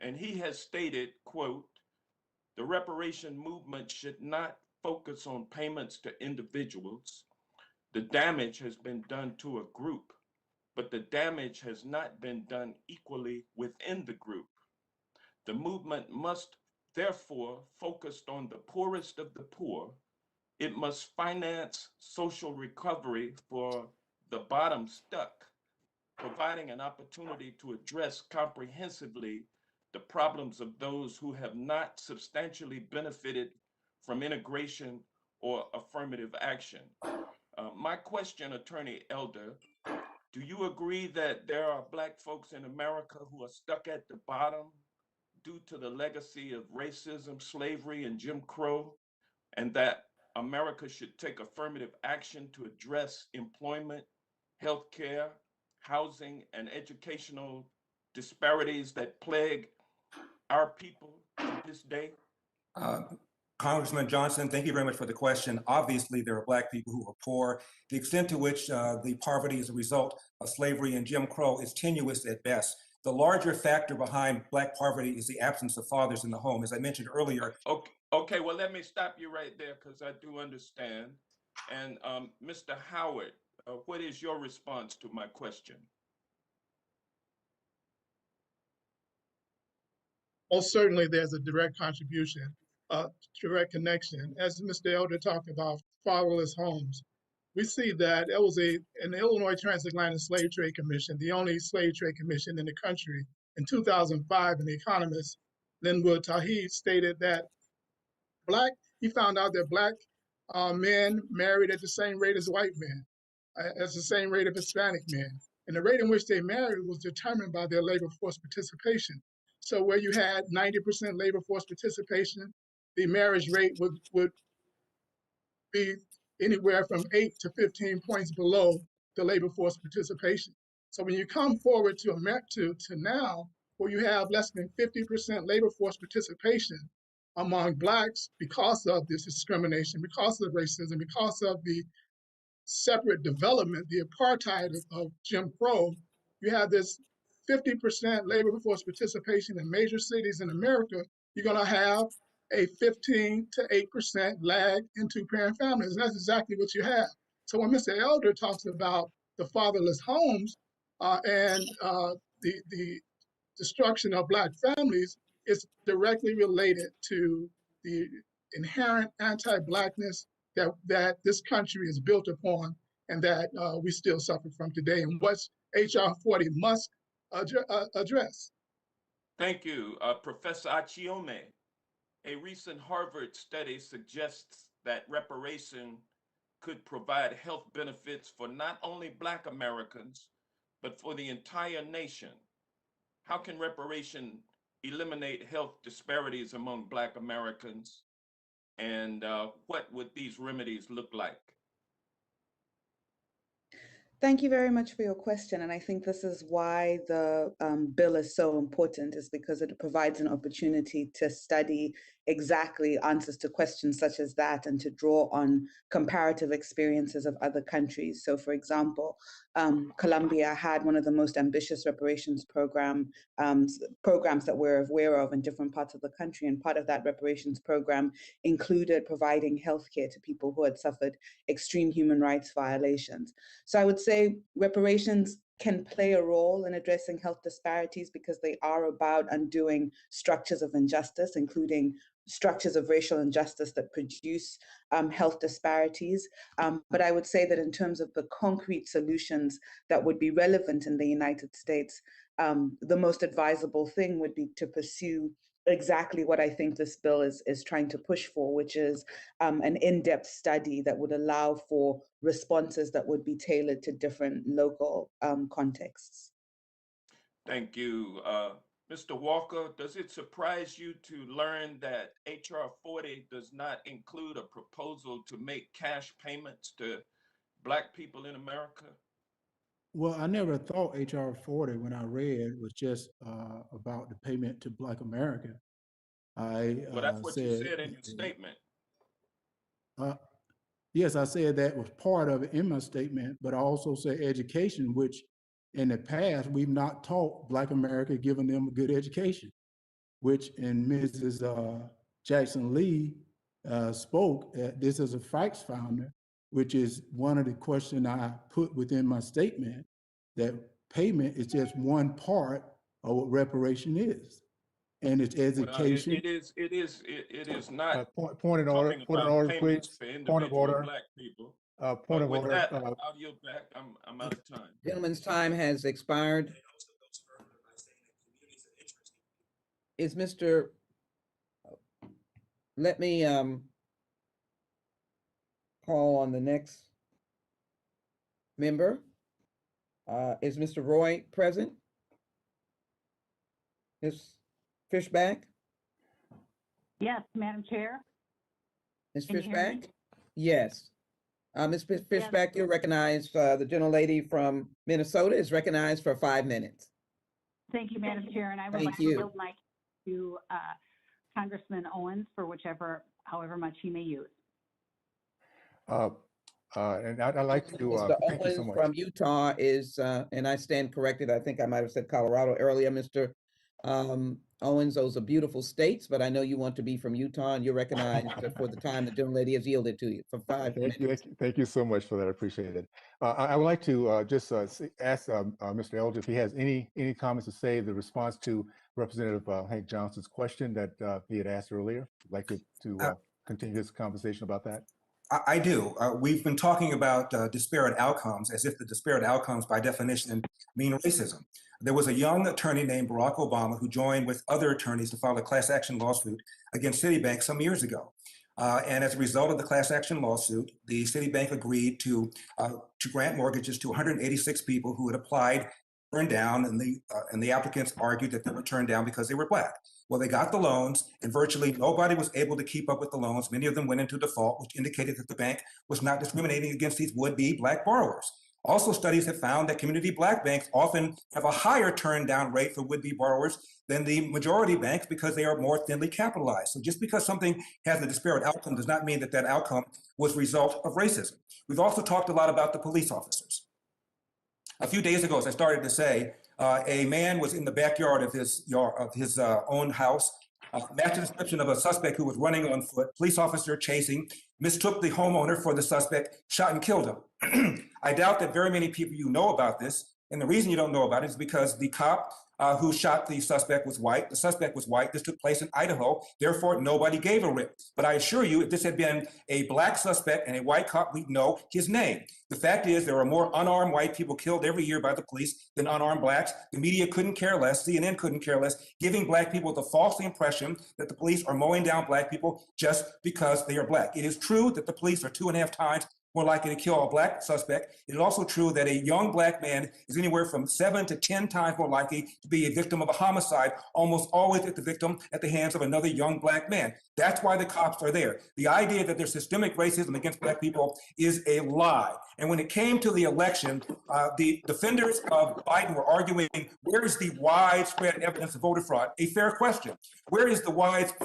and he has stated, quote, "The reparation movement should not focus on payments to individuals. The damage has been done to a group, but the damage has not been done equally within the group. The movement must therefore focus on the poorest of the poor It must finance social recovery for the bottom stuck, providing an opportunity to address comprehensively the problems of those who have not substantially benefited from integration or affirmative action. My question, Attorney Elder, do you agree that there are Black folks in America who are stuck at the bottom due to the legacy of racism, slavery, and Jim Crow, and that America should take affirmative action to address employment, healthcare, housing, and educational disparities that plague our people to this day? Congressman Johnson, thank you very much for the question. Obviously, there are Black people who are poor. The extent to which the poverty is a result of slavery and Jim Crow is tenuous at best. The larger factor behind Black poverty is the absence of fathers in the home. As I mentioned earlier. Okay, well, let me stop you right there because I do understand. And Mr. Howard, what is your response to my question? Well, certainly there's a direct contribution, direct connection. As Mr. Elder talked about fatherless homes, we see that it was an Illinois Transatlantic Slave Trade Commission, the only slave trade commission in the country. In 2005, an economist, Linwood Tahi, stated that he found out that Black men married at the same rate as white men, as the same rate of Hispanic men. And the rate in which they married was determined by their labor force participation. So where you had 90% labor force participation, the marriage rate would be anywhere from 8 to 15 points below the labor force participation. So when you come forward to now, where you have less than 50% labor force participation among Blacks because of this discrimination, because of racism, because of the separate development, the apartheid of Jim Crow, you have this 50% labor force participation in major cities in America, you're gonna have a 15 to 8% lag in two-parent families. And that's exactly what you have. So when Mr. Elder talks about the fatherless homes and the destruction of Black families, it's directly related to the inherent anti-Blackness that this country is built upon and that we still suffer from today, and what HR 40 must address. Thank you, Professor Achiome. A recent Harvard study suggests that reparation could provide health benefits for not only Black Americans, but for the entire nation. How can reparation eliminate health disparities among Black Americans? And what would these remedies look like? Thank you very much for your question. And I think this is why the bill is so important, is because it provides an opportunity to study exactly answers to questions such as that and to draw on comparative experiences of other countries. So for example, Colombia had one of the most ambitious reparations programs that we're aware of in different parts of the country. And part of that reparations program included providing healthcare to people who had suffered extreme human rights violations. So I would say reparations can play a role in addressing health disparities because they are about undoing structures of injustice, including structures of racial injustice that produce health disparities. But I would say that in terms of the concrete solutions that would be relevant in the United States, the most advisable thing would be to pursue exactly what I think this bill is trying to push for, which is an in-depth study that would allow for responses that would be tailored to different local contexts. Thank you. Mr. Walker, does it surprise you to learn that HR 40 does not include a proposal to make cash payments to Black people in America? Well, I never thought HR 40 when I read was just about the payment to Black America. Well, that's what you said in your statement. Yes, I said that was part of it in my statement, but I also said education, which in the past, we've not taught Black America, given them a good education, which in Mrs. Jackson Lee spoke, this is a facts founder, which is one of the questions I put within my statement, that payment is just one part of what reparation is. and its education. It is not Point in order. talking Point in about order, payments please. for Point of individual order. Black people. Point of With order. that, I'll yield back. I'm out of time. Gentleman's time has expired. Is Mr. Let me call on the next member. Is Mr. Roy present? Ms. Fishback? Yes, Madam Chair. Ms. Can you hear me? Fishback? Yes. Ms. Fishback, you're recognized. The gentlelady from Minnesota is recognized for 5 minutes. Thank you, Madam Chair, and I would Thank like to you. yield my to Congressman Owens for however much he may use. And I'd like to Mr. thank you so Owens much. from Utah is, and I stand corrected, I think I might have said Colorado earlier, Mr. Owens. Those are beautiful states, but I know you want to be from Utah, and you're recognized for the time the gentlelady has yielded to you for 5 minutes. Thank you so much for that. I appreciate it. I would like to just ask Mr. Elder if he has any comments to say the response to Representative Hank Johnson's question that he had asked earlier. I'd like to continue this conversation about that. I do. We've been talking about disparate outcomes as if the disparate outcomes by definition mean racism. There was a young attorney named Barack Obama who joined with other attorneys to file a class action lawsuit against Citibank some years ago. And as a result of the class action lawsuit, the Citibank agreed to grant mortgages to 186 people who had applied, turned down, and the applicants argued that they were turned down because they were Black. Well, they got the loans, and virtually nobody was able to keep up with the loans. Many of them went into default, which indicated that the bank was not discriminating against these would-be Black borrowers. Also, studies have found that community Black banks often have a higher turn-down rate for would-be borrowers than the majority banks because they are more thinly capitalized. So just because something has a disparate outcome does not mean that that outcome was a result of racism. We've also talked a lot about the police officers. A few days ago, as I started to say, a man was in the backyard of his own house, matched the description of a suspect who was running on foot. Police officer chasing, mistook the homeowner for the suspect, shot and killed him. I doubt that very many people you know about this, and the reason you don't know about it is because the cop who shot the suspect was white. The suspect was white. This took place in Idaho. Therefore, nobody gave a rip. But I assure you, if this had been a Black suspect and a white cop, we'd know his name. The fact is, there are more unarmed white people killed every year by the police than unarmed Blacks. The media couldn't care less. CNN couldn't care less, giving Black people the false impression that the police are mowing down Black people just because they are Black. It is true that the police are 2.5 times more likely to kill a Black suspect. It is also true that a young Black man is anywhere from 7 to 10 times more likely to be a victim of a homicide, almost always the victim at the hands of another young Black man. That's why the cops are there. The idea that there's systemic racism against Black people is a lie. And when it came to the election, the defenders of Biden were arguing, where is the widespread evidence of voter fraud? A fair question. Where is the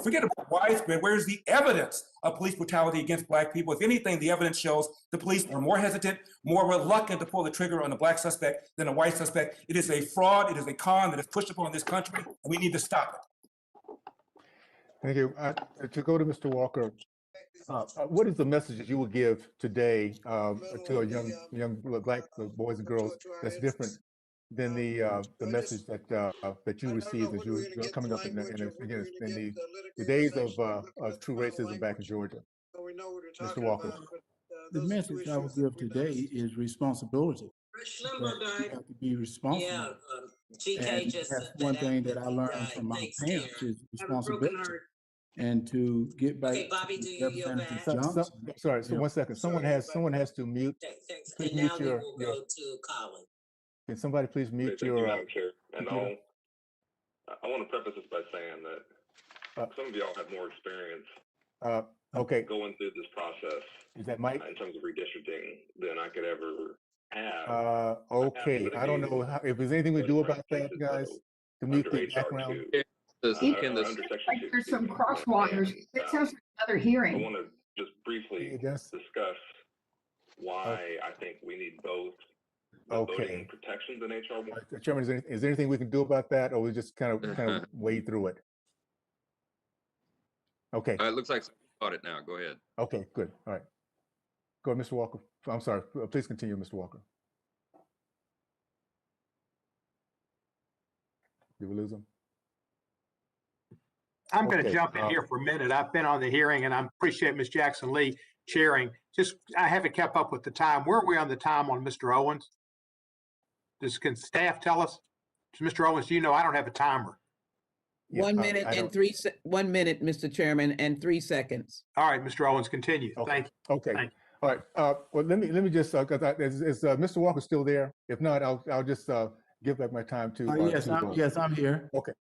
forget about widespread, where is the evidence of police brutality against Black people? If anything, the evidence shows the police are more hesitant, more reluctant to pull the trigger on a Black suspect than a white suspect. It is a fraud, it is a con that is pushed upon this country, and we need to stop it. Thank you. To go to Mr. Walker, what is the message that you would give today to a young Black boys and girls that's different than the message that you received as you were coming up in the days of true racism back in Georgia? Mr. Walker. The message I would give today is responsibility. You have to be responsible. And that's one thing that I learned from my parents is responsibility. And to get back to Representative Johnson. Sorry, so 1 second. Someone has to mute. Please mute your. Can somebody please mute your? Madam Chair. And I want to preface this by saying that some of y'all have more experience going through this process. Is that Mike? In terms of redistricting than I could ever have. Okay, I don't know if there's anything we do about that, guys, to mute the background. There's some crosswires. It sounds like another hearing. I want to just briefly discuss why I think we need both voting protections in HR 1. Chairman, is there anything we can do about that, or we just kind of wade through it? Okay. It looks like about it now. Go ahead. Okay, good. All right. Go ahead, Mr. Walker. I'm sorry. Please continue, Mr. Walker. Did we lose him? I'm going to Okay, jump in here for a minute. I've been on the hearing and I appreciate Ms. Jackson Lee chairing. Just, I haven't kept up with the time. Where are we on the time on Mr. Owens? Can staff tell us? Mr. Owens, do you know? I don't have a timer. Yeah, 1 minute I and don't. 1 minute, Mr. Chairman, and 3 seconds. All right, Mr. Owens, continue. Okay. Thank you. Okay. Thank you. All right. Well, let me just because is Mr. Walker still there? If not, I'll just give back my time to. Yes, I'm here. Okay.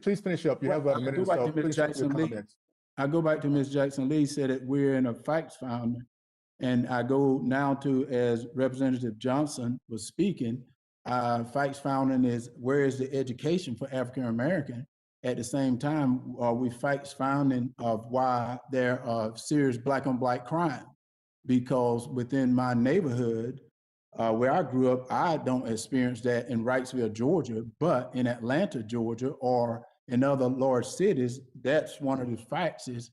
Please finish up. You have about a minute or Go back so. to Ms. Finish up your Jackson Lee. comments. I go back to Ms. Jackson Lee said that we're in a facts founder. And I go now to, as Representative Johnson was speaking, facts founding is where is the education for African American? At the same time, we facts founding of why there are serious black on black crime. Because within my neighborhood, where I grew up, I don't experience that in Wrightsville, Georgia, but in Atlanta, Georgia, or in other large cities, that's one of the facts is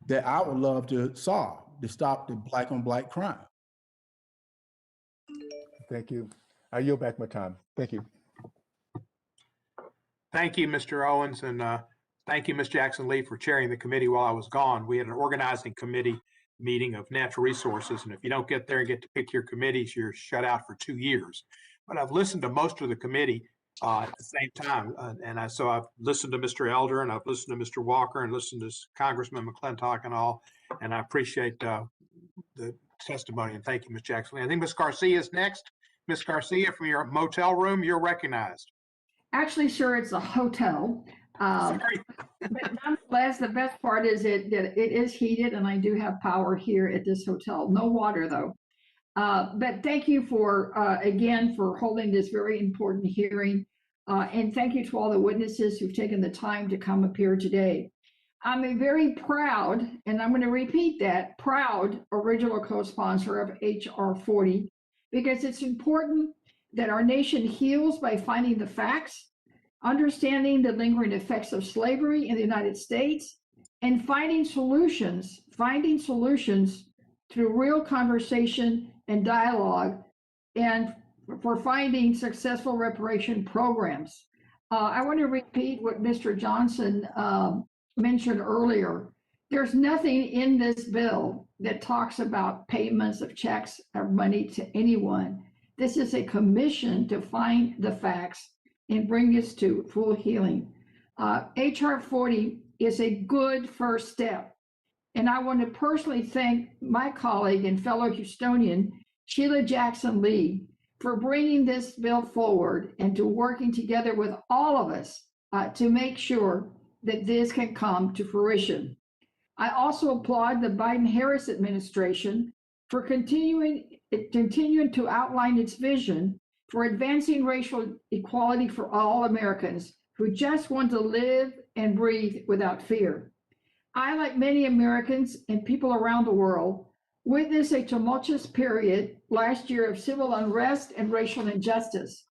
that I would love to solve, to stop the black on black crime. Thank you. I yield back my time. Thank you. Thank you, Mr. Owens, and thank you, Ms. Jackson Lee, for chairing the committee while I was gone. We had an organizing committee meeting of natural resources, and if you don't get there and get to pick your committees, you're shut out for 2 years. But I've listened to most of the committee at the same time, so I've listened to Mr. Elder, and I've listened to Mr. Walker, and listened to Congressman McClintock and all, and I appreciate the testimony, and thank you, Ms. Jackson Lee. I think Ms. Garcia is next. Ms. Garcia, from your motel room, you're recognized. Actually, sir, it's a hotel. But nonetheless, the best part is that it is heated and I do have power here at this hotel. No water though. But thank you for, again, for holding this very important hearing. And thank you to all the witnesses who've taken the time to come up here today. I'm a very proud, and I'm going to repeat that, proud original co-sponsor of HR 40, because it's important that our nation heals by finding the facts, understanding the lingering effects of slavery in the United States, and finding solutions through real conversation and dialogue, and for finding successful reparation programs. I want to repeat what Mr. Johnson mentioned earlier. There's nothing in this bill that talks about payments of checks or money to anyone. This is a commission to find the facts and bring us to full healing. HR 40 is a good first step. And I want to personally thank my colleague and fellow Houstonian, Sheila Jackson Lee, for bringing this bill forward and to working together with all of us to make sure that this can come to fruition. I also applaud the Biden-Harris administration for continuing to outline its vision for advancing racial equality for all Americans who just want to live and breathe without fear. I, like many Americans and people around the world, witnessed a tumultuous period last year of civil unrest and racial injustice.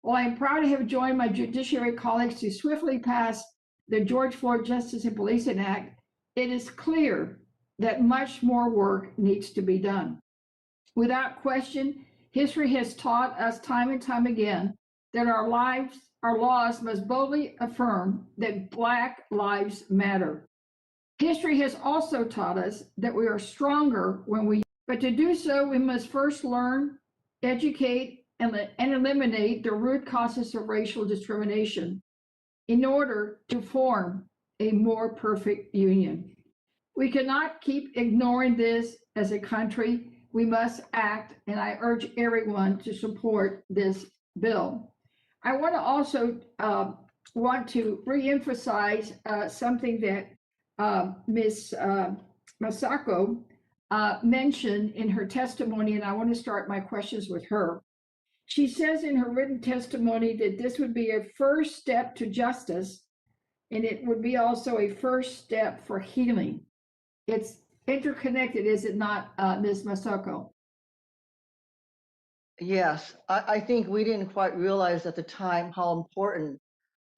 While I am proud to have joined my judiciary colleagues to swiftly pass the George Floyd Justice and Policing Act, it is clear that much more work needs to be done. Without question, history has taught us time and time again that our laws must boldly affirm that Black lives matter. History has also taught us that we are stronger but to do so, we must first learn, educate, and eliminate the root causes of racial discrimination in order to form a more perfect union. We cannot keep ignoring this as a country. We must act, and I urge everyone to support this bill. I want to also reemphasize something that Ms. Masako mentioned in her testimony, and I want to start my questions with her. She says in her written testimony that this would be a first step to justice, and it would be also a first step for healing. It's interconnected, is it not, Ms. Masako? Yes, I think we didn't quite realize at the time how important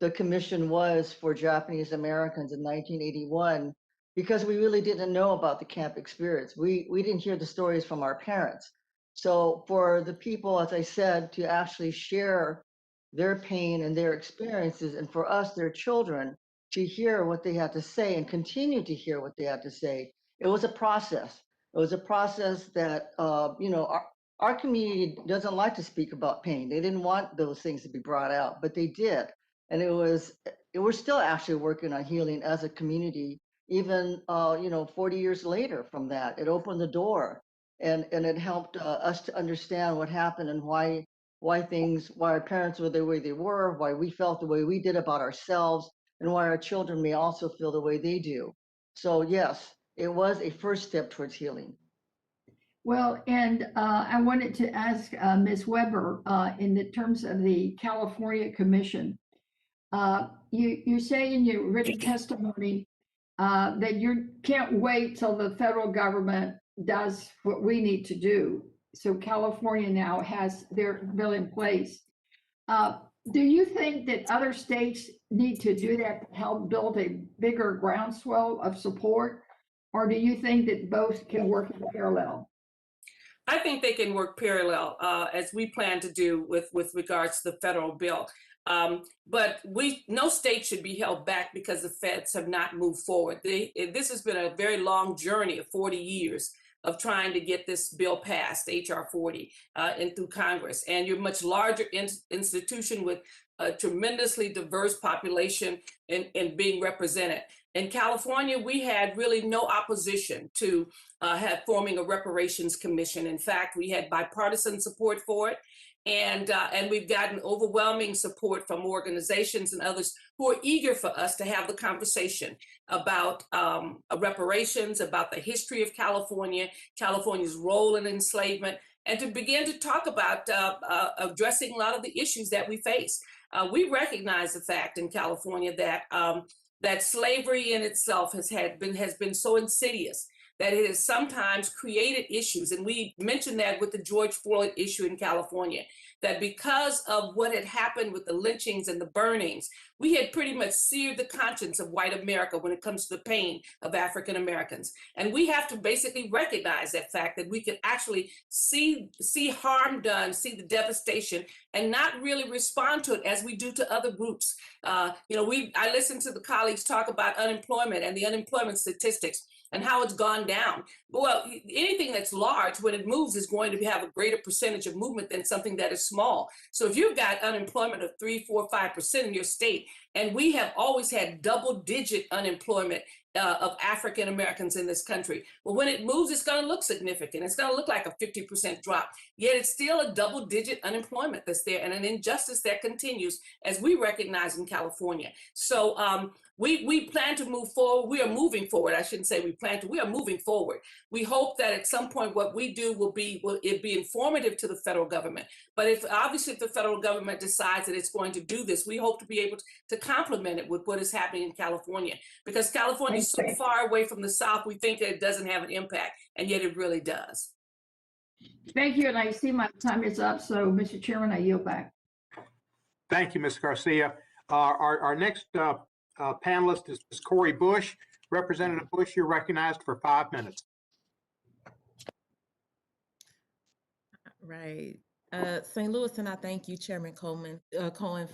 the commission was for Japanese Americans in 1981, because we really didn't know about the camp experience. We didn't hear the stories from our parents. So for the people, as I said, to actually share their pain and their experiences, and for us, their children, to hear what they had to say and continue to hear what they had to say. It was a process. It was a process that, our community doesn't like to speak about pain. They didn't want those things to be brought out, but they did. And we're still actually working on healing as a community, even, 40 years later from that. It opened the door and it helped us to understand what happened and why our parents were the way they were, why we felt the way we did about ourselves, and why our children may also feel the way they do. So yes, it was a first step towards healing. Well, and I wanted to ask Ms. Weber, in the terms of the California Commission, you say in your written testimony that you can't wait till the federal government does what we need to do. So California now has their bill in place. Do you think that other states need to do that to help build a bigger groundswell of support? Or do you think that both can work in parallel? I think they can work parallel, as we plan to do with regards to the federal bill. But no state should be held back because the feds have not moved forward. This has been a very long journey of 40 years of trying to get this bill passed, HR 40, and through Congress. And you're a much larger institution with a tremendously diverse population in being represented. In California, we had really no opposition to forming a reparations commission. In fact, we had bipartisan support for it. And we've gotten overwhelming support from organizations and others who are eager for us to have the conversation about reparations, about the history of California, California's role in enslavement, and to begin to talk about addressing a lot of the issues that we face. We recognize the fact in California that slavery in itself has been so insidious that it has sometimes created issues. And we mentioned that with the George Floyd issue in California, that because of what had happened with the lynchings and the burnings, we had pretty much seared the conscience of white America when it comes to the pain of African Americans. And we have to basically recognize that fact, that we can actually see harm done, see the devastation, and not really respond to it as we do to other groups. I listened to the colleagues talk about unemployment and the unemployment statistics and how it's gone down. Well, anything that's large, when it moves, is going to have a greater percentage of movement than something that is small. So if you've got unemployment of 3, 4, 5% in your state, and we have always had double-digit unemployment of African Americans in this country, well, when it moves, it's going to look significant. It's going to look like a 50% drop. Yet it's still a double-digit unemployment that's there, and an injustice that continues, as we recognize in California. So we plan to move forward. We are moving forward. I shouldn't say we plan to. We are moving forward. We hope that at some point what we do will be informative to the federal government. But if the federal government decides that it's going to do this, we hope to be able to complement it with what is happening in California. Because California is so far away from the South, we think that it doesn't have an impact, and yet it really does. Thank you, and I see my time is up. So, Mr. Chairman, I yield back. Thank you, Ms. Garcia. Our next panelist is Corey Bush. Representative Bush, you're recognized for 5 minutes. Right. St. Louis, and I thank you, Chairman Cohen,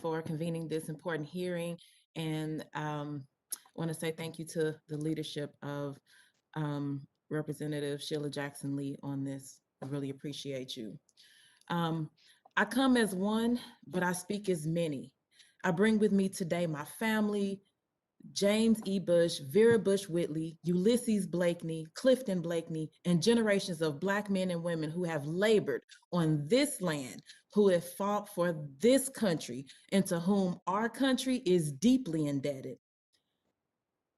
for convening this important hearing. And want to say thank you to the leadership of Representative Sheila Jackson Lee on this. I really appreciate you. I come as one, but I speak as many. I bring with me today my family, James E. Bush, Vera Bush Whitley, Ulysses Blakeney, Clifton Blakeney, and generations of Black men and women who have labored on this land, who have fought for this country, and to whom our country is deeply indebted.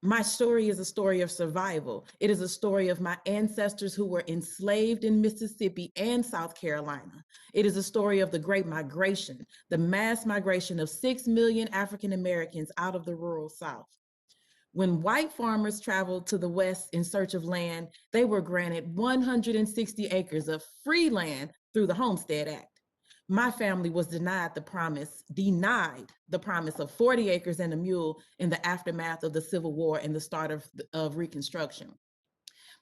My story is a story of survival. It is a story of my ancestors who were enslaved in Mississippi and South Carolina. It is a story of the Great Migration, the mass migration of 6 million African Americans out of the rural South. When white farmers traveled to the West in search of land, they were granted 160 acres of free land through the Homestead Act. My family was denied the promise of 40 acres and a mule in the aftermath of the Civil War and the start of Reconstruction.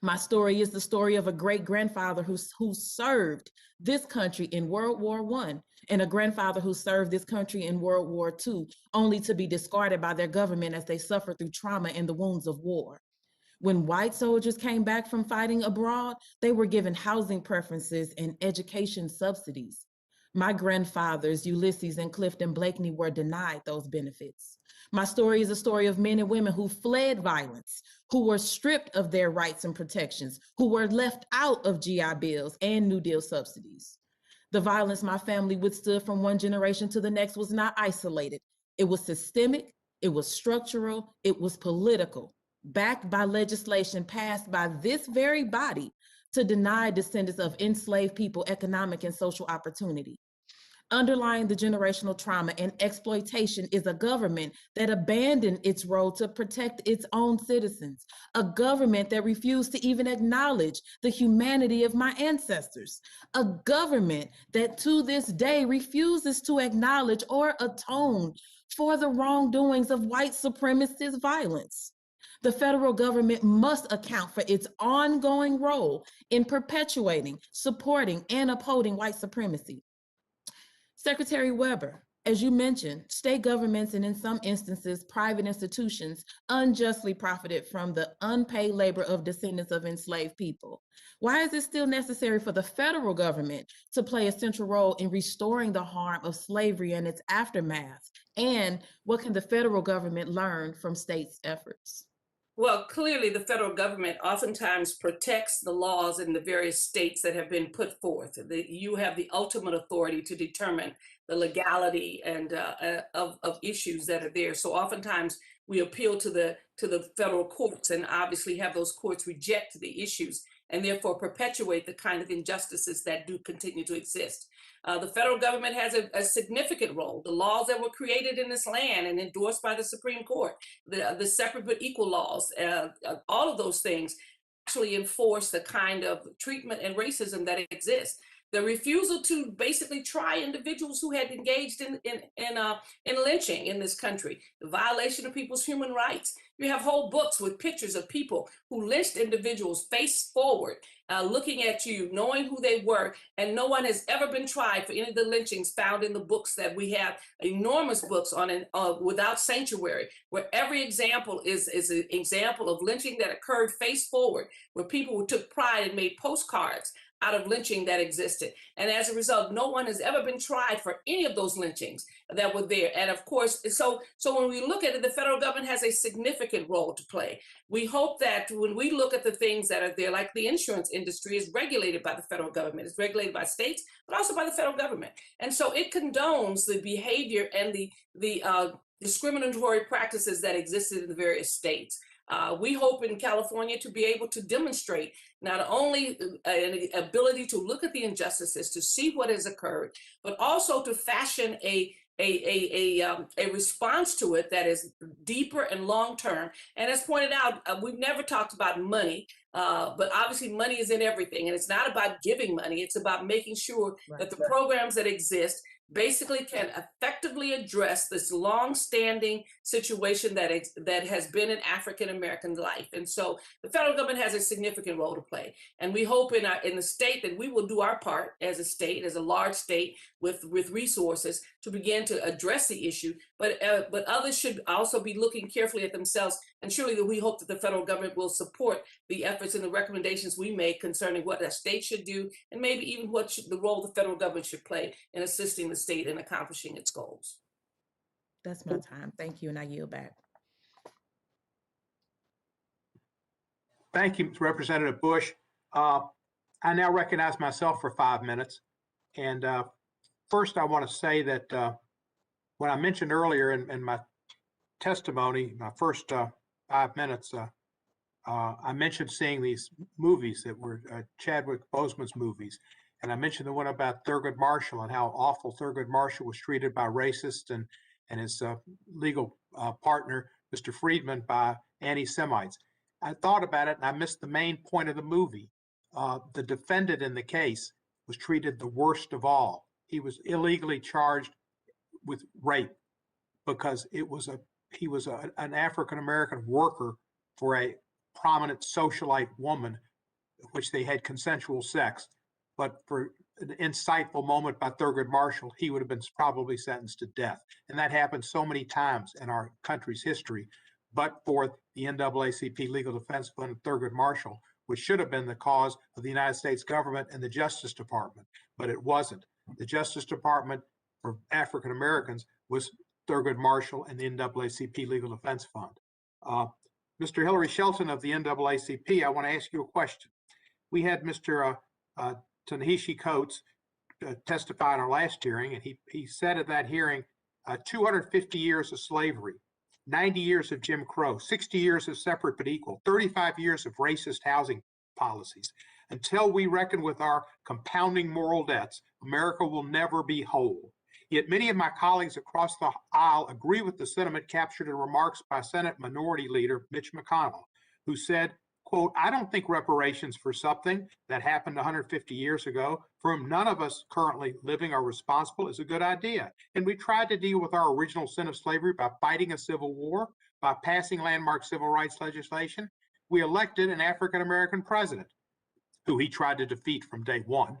My story is the story of a great-grandfather who served this country in World War I and a grandfather who served this country in World War II, only to be discarded by their government as they suffered through trauma and the wounds of war. When white soldiers came back from fighting abroad, they were given housing preferences and education subsidies. My grandfathers, Ulysses and Clifton Blakeney, were denied those benefits. My story is a story of men and women who fled violence, who were stripped of their rights and protections, who were left out of GI Bills and New Deal subsidies. The violence my family withstood from one generation to the next was not isolated. It was systemic, it was structural, it was political, backed by legislation passed by this very body to deny descendants of enslaved people economic and social opportunity. Underlying the generational trauma and exploitation is a government that abandoned its role to protect its own citizens, a government that refused to even acknowledge the humanity of my ancestors, a government that to this day refuses to acknowledge or atone for the wrongdoings of white supremacist violence. The federal government must account for its ongoing role in perpetuating, supporting, and upholding white supremacy. Secretary Weber, as you mentioned, state governments and in some instances, private institutions unjustly profited from the unpaid labor of descendants of enslaved people. Why is it still necessary for the federal government to play a central role in restoring the harm of slavery and its aftermath? And what can the federal government learn from states' efforts? Well, clearly the federal government oftentimes protects the laws in the various states that have been put forth. You have the ultimate authority to determine the legality and of issues that are there. So oftentimes we appeal to the federal courts and obviously have those courts reject the issues and therefore perpetuate the kind of injustices that do continue to exist. The federal government has a significant role. The laws that were created in this land and endorsed by the Supreme Court, the separate but equal laws, all of those things actually enforce the kind of treatment and racism that exists. The refusal to basically try individuals who had engaged in lynching in this country, the violation of people's human rights. You have whole books with pictures of people who lynched individuals face forward, looking at you, knowing who they were, and no one has ever been tried for any of the lynchings found in the books that we have, enormous books on Without Sanctuary, where every example is an example of lynching that occurred face forward, where people took pride and made postcards out of lynching that existed. And as a result, no one has ever been tried for any of those lynchings that were there. And of course, so when we look at it, the federal government has a significant role to play. We hope that when we look at the things that are there, like the insurance industry is regulated by the federal government, it's regulated by states, but also by the federal government. And so it condones the behavior and the discriminatory practices that existed in the various states. We hope in California to be able to demonstrate not only an ability to look at the injustices, to see what has occurred, but also to fashion a response to it that is deeper and long-term. And as pointed out, we've never talked about money, but obviously money is in everything. And it's not about giving money. It's about making sure that the programs that exist basically can effectively address this long-standing situation that has been in African-American life. And so the federal government has a significant role to play. And we hope in the state that we will do our part as a state, as a large state with resources to begin to address the issue. But others should also be looking carefully at themselves. And surely we hope that the federal government will support the efforts and the recommendations we make concerning what a state should do, and maybe even what the role the federal government should play in assisting the state in accomplishing its goals. That's my time. Thank you, and I yield back. Thank you, Representative Bush. I now recognize myself for 5 minutes. And first, I want to say that when I mentioned earlier in my testimony, my first 5 minutes, I mentioned seeing these movies that were Chadwick Boseman's movies. And I mentioned the one about Thurgood Marshall and how awful Thurgood Marshall was treated by racists and his legal partner, Mr. Friedman, by anti-Semites. I thought about it and I missed the main point of the movie. The defendant in the case was treated the worst of all. He was illegally charged with rape because he was an African-American worker for a prominent socialite woman which they had consensual sex. But for an insightful moment by Thurgood Marshall, he would have been probably sentenced to death. And that happened so many times in our country's history. But for the NAACP Legal Defense Fund and Thurgood Marshall, which should have been the cause of the United States government and the Justice Department, but it wasn't. The Justice Department for African Americans was Thurgood Marshall and the NAACP Legal Defense Fund. Mr. Hillary Shelton of the NAACP, I want to ask you a question. We had Mr. Ta-Nehisi Coates testify in our last hearing, and he said at that hearing, 250 years of slavery, 90 years of Jim Crow, 60 years of separate but equal, 35 years of racist housing policies. Until we reckon with our compounding moral debts, America will never be whole. Yet many of my colleagues across the aisle agree with the sentiment captured in remarks by Senate Minority Leader Mitch McConnell, who said, quote, "I don't think reparations for something that happened 150 years ago, for whom none of us currently living are responsible, is a good idea. And we tried to deal with our original sin of slavery by fighting a civil war, by passing landmark civil rights legislation. We elected an African-American president, who he tried to defeat from day one.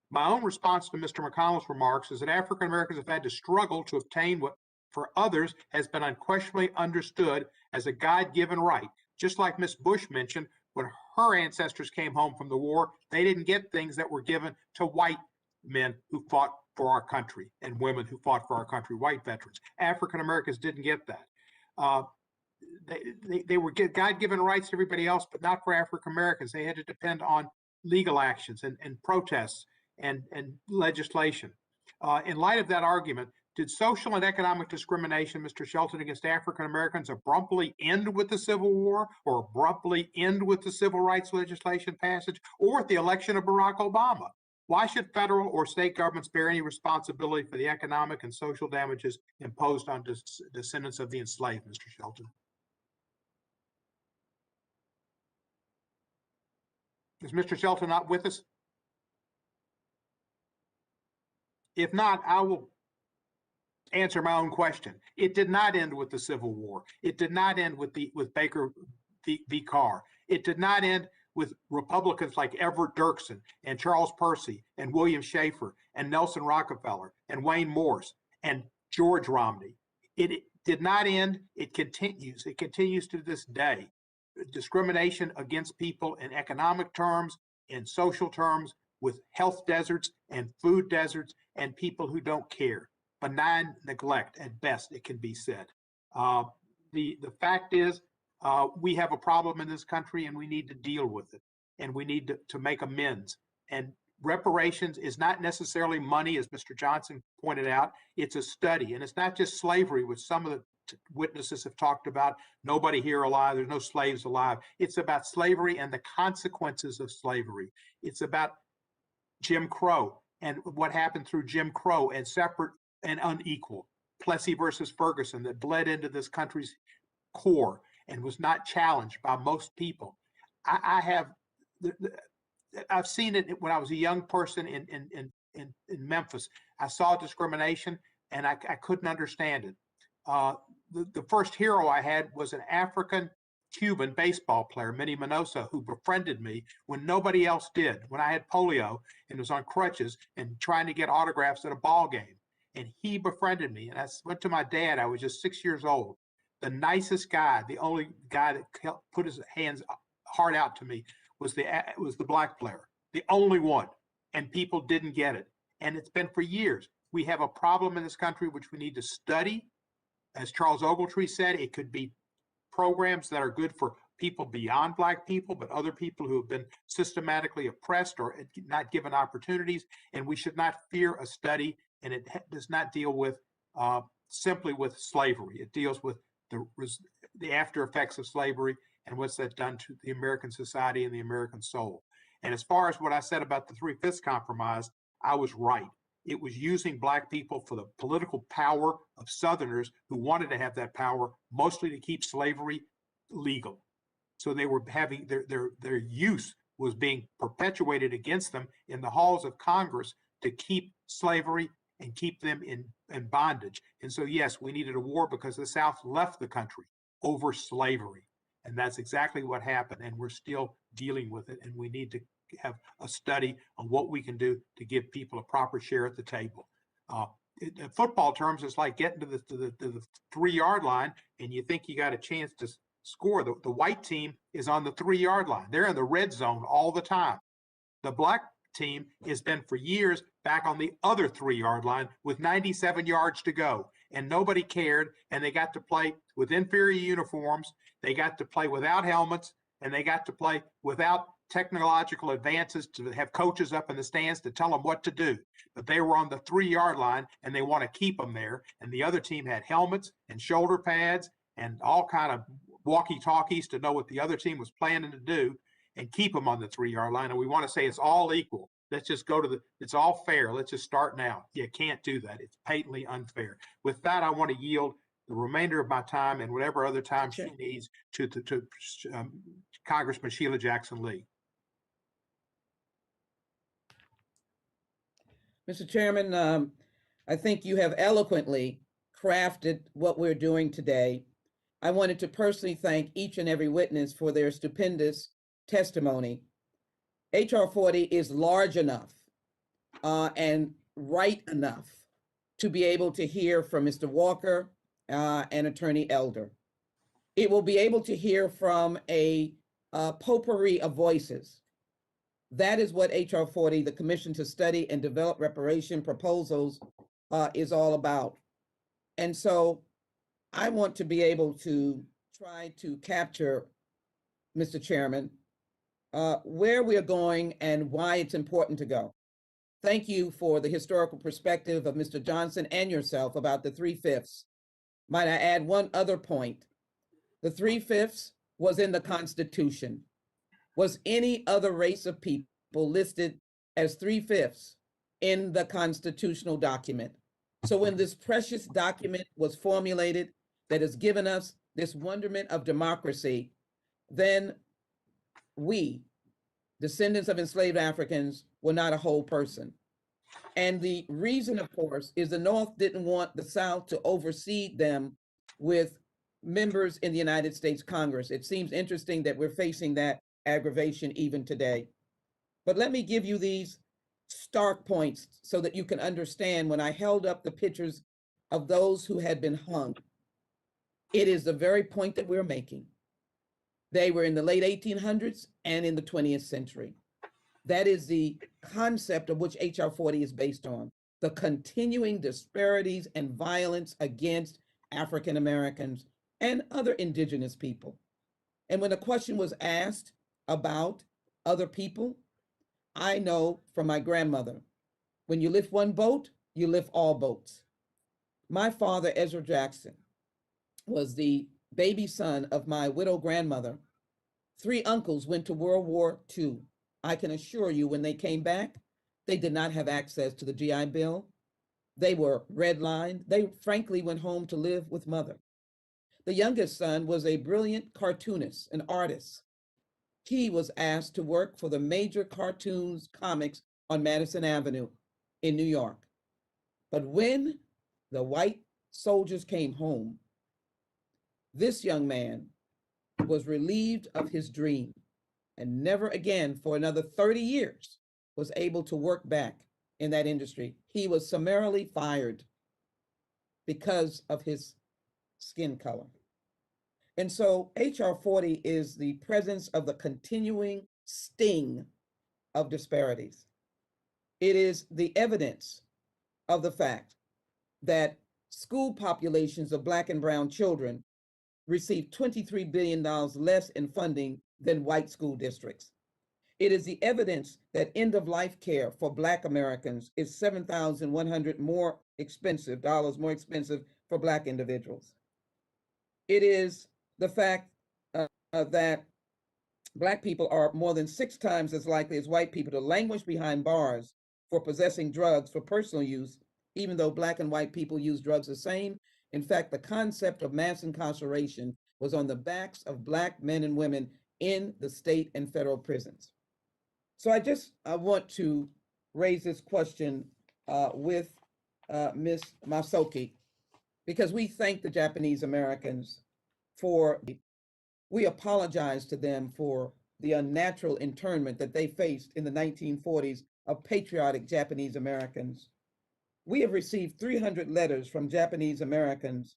My own response to Mr. McConnell's remarks is that African Americans have had to struggle to obtain what for others has been unquestionably understood as a God-given right. Just like Miss Bush mentioned, when her ancestors came home from the war, they didn't get things that were given to white men who fought for our country and women who fought for our country, white veterans. African Americans didn't get that. They were God-given rights to everybody else, but not for African Americans. They had to depend on legal actions and protests and legislation. In light of that argument, did social and economic discrimination, Mr. Shelton, against African Americans abruptly end with the Civil War, or abruptly end with the civil rights legislation passage, or with the election of Barack Obama? Why should federal or state governments bear any responsibility for the economic and social damages imposed on descendants of the enslaved, Mr. Shelton? Is Mr. Shelton not with us? If not, I will answer my own question. It did not end with the Civil War. It did not end with Baker v. Carr. It did not end with Republicans like Everett Dirksen and Charles Percy and William Schaefer and Nelson Rockefeller and Wayne Morse and George Romney. It did not end. It continues. It continues to this day. Discrimination against people in economic terms, in social terms, with health deserts and food deserts and people who don't care. Benign neglect at best, it can be said. The fact is, we have a problem in this country and we need to deal with it, and we need to make amends. And reparations is not necessarily money, as Mr. Johnson pointed out. It's a study, and it's not just slavery, which some of the witnesses have talked about. Nobody here alive, there's no slaves alive. It's about slavery and the consequences of slavery. It's about Jim Crow and what happened through Jim Crow and separate and unequal. Plessy versus Ferguson, that bled into this country's core and was not challenged by most people. I've seen it when I was a young person in Memphis. I saw discrimination and I couldn't understand it. The first hero I had was an African-Cuban baseball player, Minnie Minoso, who befriended me when nobody else did, when I had polio and was on crutches and trying to get autographs at a ball game. And he befriended me. And I went to my dad. I was just 6 years old. The nicest guy, the only guy that put his heart out to me was the black player, the only one. And people didn't get it. And it's been for years. We have a problem in this country which we need to study. As Charles Ogletree said, it could be programs that are good for people beyond Black people, but other people who have been systematically oppressed or not given opportunities. And we should not fear a study. And it does not deal with simply with slavery. It deals with the after effects of slavery and what's that done to the American society and the American soul. And as far as what I said about the 3/5 compromise, I was right. It was using Black people for the political power of Southerners who wanted to have that power, mostly to keep slavery legal. So they were having their use was being perpetuated against them in the halls of Congress to keep slavery and keep them in bondage. And so, yes, we needed a war because the South left the country over slavery. And that's exactly what happened. And we're still dealing with it. And we need to have a study on what we can do to give people a proper share at the table. In football terms, it's like getting to the 3-yard line and you think you got a chance to score. The white team is on the 3-yard line. They're in the red zone all the time. The black team has been for years back on the other 3-yard line with 97 yards to go, and nobody cared. And they got to play with inferior uniforms. They got to play without helmets, and they got to play without technological advances to have coaches up in the stands to tell them what to do. But they were on the 3-yard line, and they want to keep them there. And the other team had helmets and shoulder pads and all kind of walkie-talkies to know what the other team was planning to do and keep them on the 3-yard line. And we want to say it's all equal. Let's just go to it's all fair. Let's just start now. You can't do that. It's patently unfair. With that, I want to yield the remainder of my time and whatever other time she needs to Congressman Sheila Jackson Lee. Mr. Chairman, I think you have eloquently crafted what we're doing today. I wanted to personally thank each and every witness for their stupendous testimony. HR 40 is large enough and right enough to be able to hear from Mr. Walker and Attorney Elder. It will be able to hear from a potpourri of voices. That is what HR 40, the Commission to Study and Develop Reparation Proposals, is all about. And so I want to be able to try to capture, Mr. Chairman, where we are going and why it's important to go. Thank you for the historical perspective of Mr. Johnson and yourself about the 3/5. Might I add one other point? The 3/5 was in the Constitution. Was any other race of people listed as 3/5 in the constitutional document? So when this precious document was formulated that has given us this wonderment of democracy, then we, descendants of enslaved Africans, were not a whole person. And the reason, of course, is the North didn't want the South to oversee them with members in the United States Congress. It seems interesting that we're facing that aggravation even today. But let me give you these stark points so that you can understand. When I held up the pictures of those who had been hung, it is the very point that we're making. They were in the late 1800s and in the 20th century. That is the concept of which HR 40 is based on, the continuing disparities and violence against African Americans and other indigenous people. And when a question was asked about other people, I know from my grandmother, when you lift one boat, you lift all boats. My father, Ezra Jackson, was the baby son of my widow grandmother. 3 uncles went to World War II. I can assure you, when they came back, they did not have access to the GI Bill. They were redlined. They frankly went home to live with mother. The youngest son was a brilliant cartoonist, an artist. He was asked to work for the major cartoons comics on Madison Avenue in New York. But when the white soldiers came home, this young man was relieved of his dream and never again for another 30 years was able to work back in that industry. He was summarily fired because of his skin color. And so HR 40 is the presence of the continuing sting of disparities. It is the evidence of the fact that school populations of Black and brown children receive $23 billion less in funding than white school districts. It is the evidence that end-of-life care for Black Americans is $7,100 more expensive for Black individuals. It is the fact that Black people are more than 6 times as likely as white people to languish behind bars for possessing drugs for personal use, even though Black and white people use drugs the same. In fact, the concept of mass incarceration was on the backs of Black men and women in the state and federal prisons. So I want to raise this question with Ms. Masoki, because we thank the Japanese Americans for We apologize to them for the unnatural internment that they faced in the 1940s of patriotic Japanese Americans. We have received 300 letters from Japanese Americans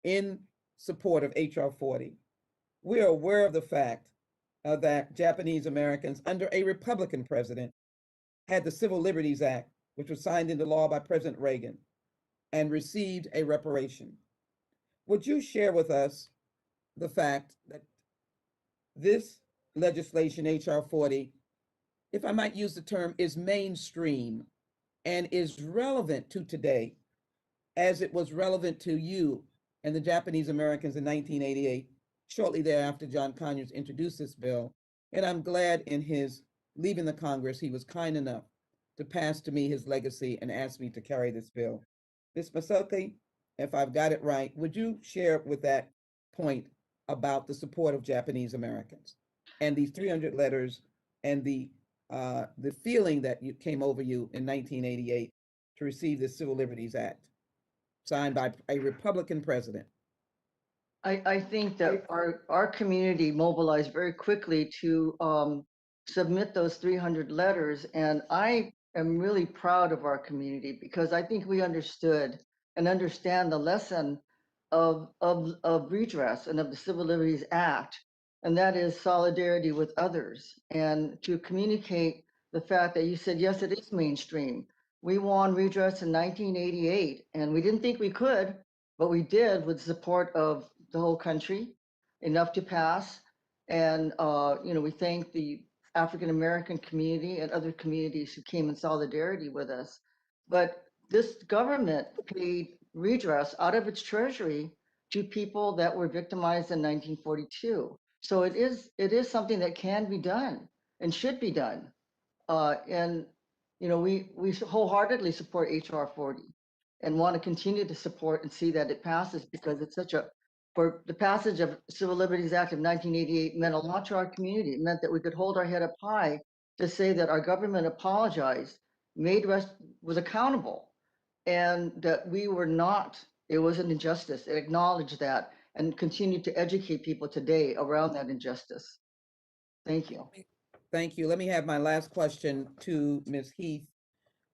in support of H.R. 40. We are aware of the fact that Japanese Americans under a Republican president had the Civil Liberties Act, which was signed into law by President Reagan, and received a reparation. Would you share with us the fact that this legislation, H.R. 40, if I might use the term, is mainstream and is relevant to today as it was relevant to you and the Japanese Americans in 1988, shortly thereafter John Conyers introduced this bill. And I'm glad in his leaving the Congress, he was kind enough to pass to me his legacy and ask me to carry this bill. Ms. Masoke, if I've got it right, would you share with that point about the support of Japanese Americans and these 300 letters and the feeling that came over you in 1988 to receive the Civil Liberties Act signed by a Republican president? I think that our community mobilized very quickly to submit those 300 letters. And I am really proud of our community because I think we understood and understand the lesson of redress and of the Civil Liberties Act, and that is solidarity with others. And to communicate the fact that you said, yes, it is mainstream. We won redress in 1988, and we didn't think we could, but we did with support of the whole country, enough to pass. And we thank the African American community and other communities who came in solidarity with us. But this government paid redress out of its treasury to people that were victimized in 1942. So it is something that can be done and should be done. We wholeheartedly support H.R. 40 and want to continue to support and see that it passes because it's for the passage of Civil Liberties Act of 1988 meant a lot to our community. It meant that we could hold our head up high to say that our government apologized, was accountable, and that we were not, it was an injustice. It acknowledged that and continued to educate people today around that injustice. Thank you. Thank you. Let me have my last question to Ms. Heath.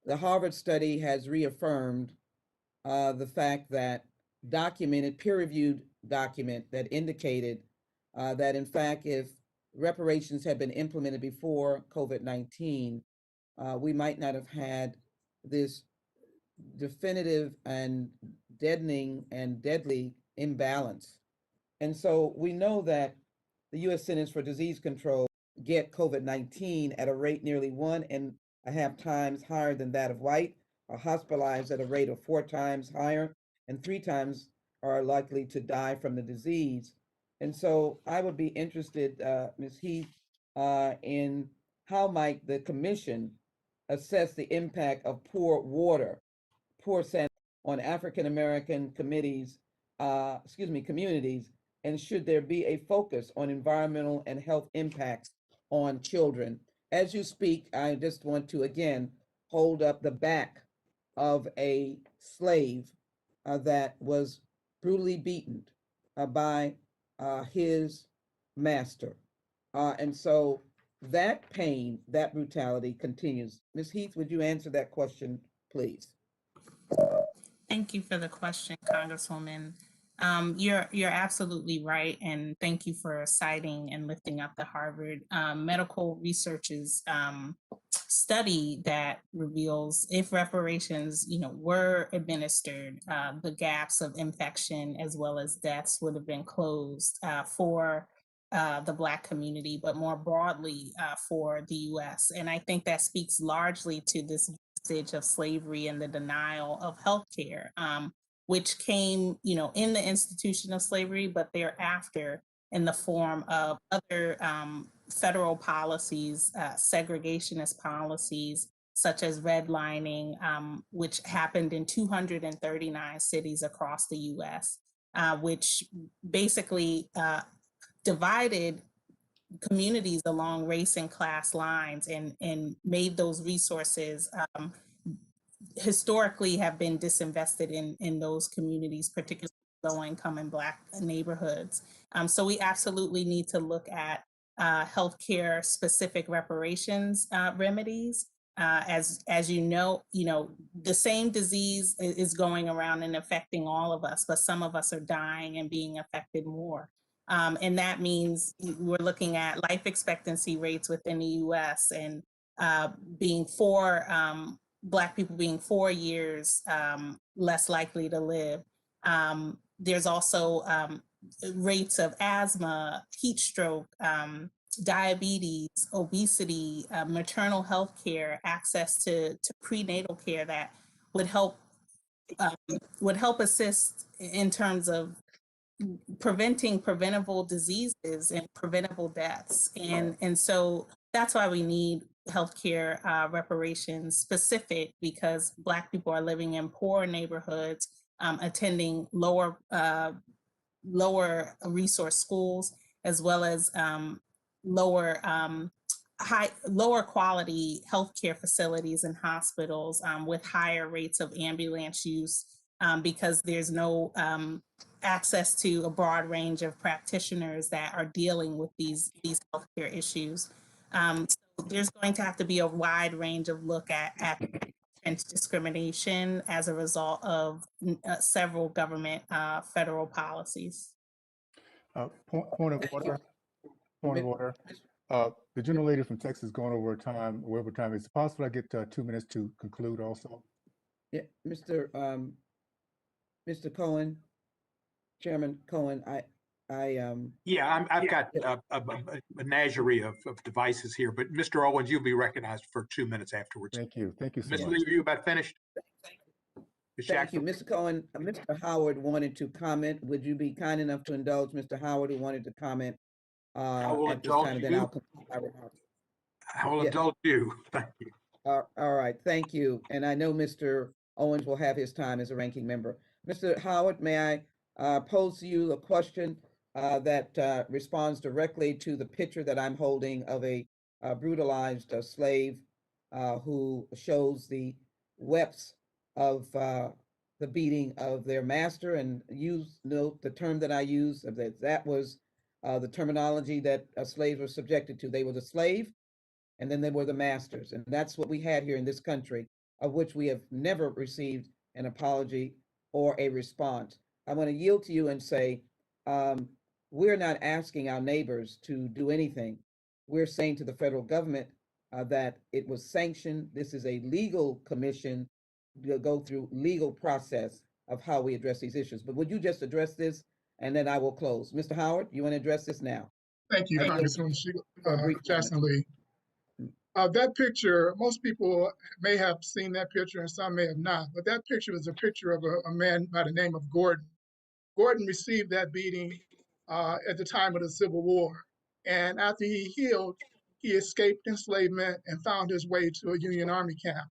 The Harvard study has reaffirmed the fact that documented, peer-reviewed document that indicated that in fact, if reparations had been implemented before COVID-19, we might not have had this definitive and deadening and deadly imbalance. And so we know that the U.S. Centers for Disease Control get COVID-19 at a rate nearly 1.5 times higher than that of white, are hospitalized at a rate of 4 times higher, and 3 times are likely to die from the disease. And so I would be interested, Ms. Heath, in how might the commission assess the impact of poor water, poor sanitation on African American communities, and should there be a focus on environmental and health impacts on children? As you speak, I just want to again hold up the back of a slave that was brutally beaten by his master. And so that pain, that brutality continues. Ms. Heath, would you answer that question, please? Thank you for the question, Congresswoman. You're absolutely right, and thank you for citing and lifting up the Harvard Medical Research's study that reveals if reparations, were administered, the gaps of infection as well as deaths would have been closed for the Black community, but more broadly for the U.S. And I think that speaks largely to this message of slavery and the denial of healthcare, which came, in the institution of slavery, but thereafter in the form of other federal policies, segregationist policies, such as redlining, which happened in 239 cities across the U.S., which basically divided communities along race and class lines and made those resources historically have been disinvested in those communities, particularly low-income and Black neighborhoods. So we absolutely need to look at healthcare specific reparations remedies. As you know, the same disease is going around and affecting all of us, but some of us are dying and being affected more. And that means we're looking at life expectancy rates within the US and being Black people being 4 years less likely to live. There's also rates of asthma, heat stroke, diabetes, obesity, maternal health care, access to prenatal care that would help assist in terms of preventing preventable diseases and preventable deaths. And so that's why we need healthcare reparations specific, because Black people are living in poor neighborhoods, attending lower resource schools, as well as lower quality healthcare facilities and hospitals with higher rates of ambulance use because there's no access to a broad range of practitioners that are dealing with these healthcare issues. So there's going to have to be a wide range of look at discrimination as a result of several government federal policies. Point of order. Point of order. The gentlelady from Texas is going over time. Is it possible I get 2 minutes to conclude also? Yeah, Mr. Cohen, Chairman Cohen, Yeah, I've got a menagerie of devices here, but Mr. Owens, you'll be recognized for 2 minutes afterwards. Thank you. Thank you so Ms. much. Lee, are you about finished? Thank you, Mr. Cohen. Mr. Howard wanted to comment. Would you be kind enough to indulge Mr. Howard, who wanted to comment at this time? Then I'll conclude my remarks. I will indulge you. Thank you. All right, thank you. And I know Mr. Owens will have his time as a ranking member. Mr. Howard, may I pose to you a question that responds directly to the picture that I'm holding of a brutalized slave who shows the webs of the beating of their master, and note the term that I use, that was the terminology that slaves were subjected to. They were the slave, and then they were the masters. And that's what we had here in this country, of which we have never received an apology or a response. I want to yield to you and say, we're not asking our neighbors to do anything. We're saying to the federal government that it was sanctioned. This is a legal commission to go through legal process of how we address these issues. But would you just address this, and then I will close. Mr. Howard, you want to address this now? Thank you, Congresswoman Jackson Lee. That picture, most people may have seen that picture and some may have not, but that picture is a picture of a man by the name of Gordon. Gordon received that beating at the time of the Civil War. And after he healed, he escaped enslavement and found his way to a Union Army camp.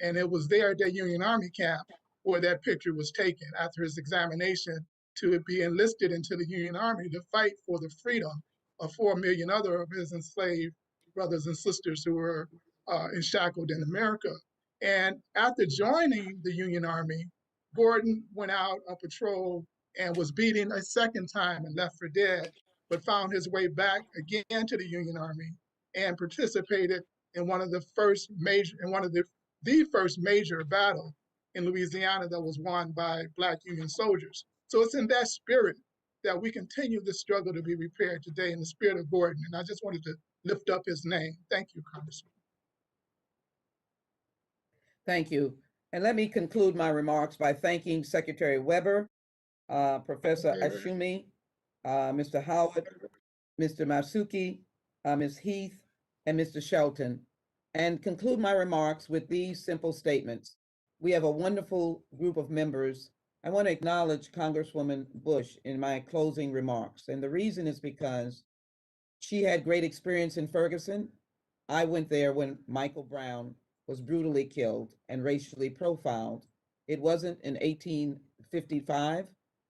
And it was there at that Union Army camp where that picture was taken after his examination to be enlisted into the Union Army to fight for the freedom of 4 million other of his enslaved brothers and sisters who were enshackled in America. And after joining the Union Army, Gordon went out on patrol and was beaten a second time and left for dead, but found his way back again to the Union Army and participated in one of the first major, the first major battle in Louisiana that was won by Black Union soldiers. So it's in that spirit that we continue this struggle to be repaired today, in the spirit of Gordon. And I just wanted to lift up his name. Thank you, Congressman. Thank you. And let me conclude my remarks by thanking Secretary Weber, Professor Ashumi, Mr. Howard, Mr. Masuki, Ms. Heath, and Mr. Shelton, and conclude my remarks with these simple statements. We have a wonderful group of members. I want to acknowledge Congresswoman Bush in my closing remarks. And the reason is because she had great experience in Ferguson. I went there when Michael Brown was brutally killed and racially profiled. It wasn't in 1855.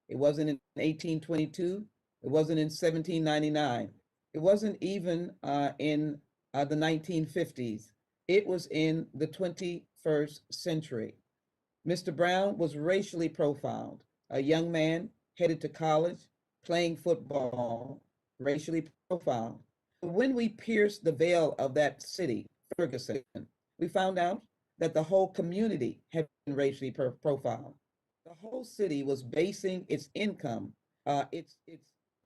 It wasn't in 1822. It wasn't in 1799. It wasn't even in the 1950s. It was in the 21st century. Mr. Brown was racially profiled, a young man, headed to college, playing football, racially profiled. When we pierced the veil of that city, Ferguson, we found out that the whole community had been racially profiled. The whole city was basing its income, its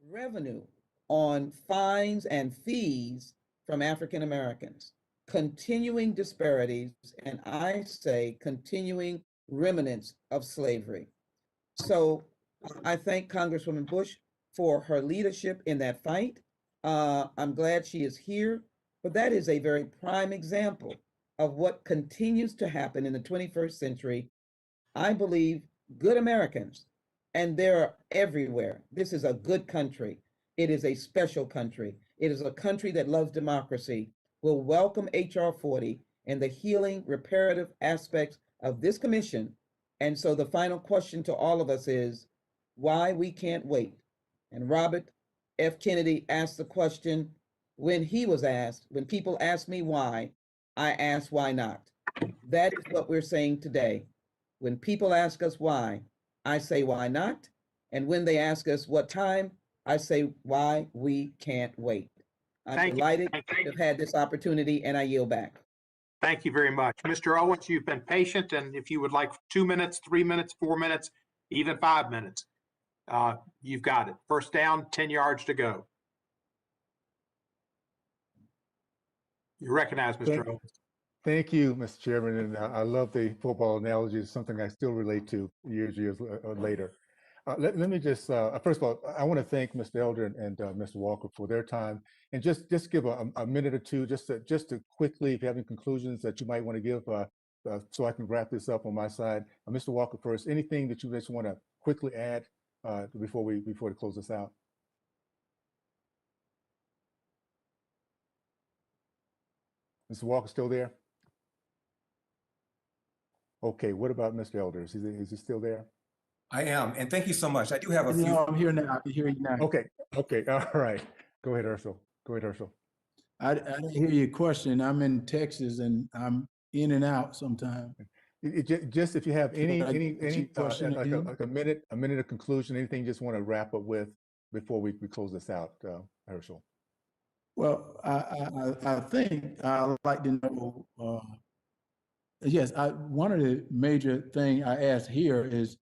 revenue on fines and fees from African Americans, continuing disparities, and I say continuing remnants of slavery. So I thank Congresswoman Bush for her leadership in that fight. I'm glad she is here, but that is a very prime example of what continues to happen in the 21st century. I believe good Americans, and they're everywhere. This is a good country. It is a special country. It is a country that loves democracy, will welcome HR 40 and the healing, reparative aspects of this commission. And so the final question to all of us is why we can't wait. And Robert F. Kennedy asked the question when he was asked, when people ask me why, I ask why not. That is what we're saying today. When people ask us why, I say why not. And when they ask us what time, I say why we can't wait. I'm delighted to have had this opportunity, and I yield back. Thank you very much. Mr. Owens, you've been patient, and if you would like 2 minutes, 3 minutes, 4 minutes, even 5 minutes, you've got it. First down, 10 yards to go. You recognize, Mr. Owens. Thank you, Mr. Chairman, and I love the football analogy. It's something I still relate to years later. Let me just, first of all, I want to thank Mr. Elder and Mr. Walker for their time, and just give a minute or two, just to quickly, if you have any conclusions that you might want to give, so I can wrap this up on my side. Mr. Walker first, anything that you just want to quickly add before we close this out? Mr. Walker still there? Okay, what about Mr. Elder? Is he still there? I am, and thank you so much. I do have a few. No, I'm here now. I can hear you now. Okay, all right. Go ahead, Ursula. I didn't hear your question. I'm in Texas and I'm in and out sometimes. Just if you have any question, like a minute of conclusion, anything you just want to wrap up with before we close this out, Herschel. Well, I think I'd like to know, yes, one of the major thing I asked here is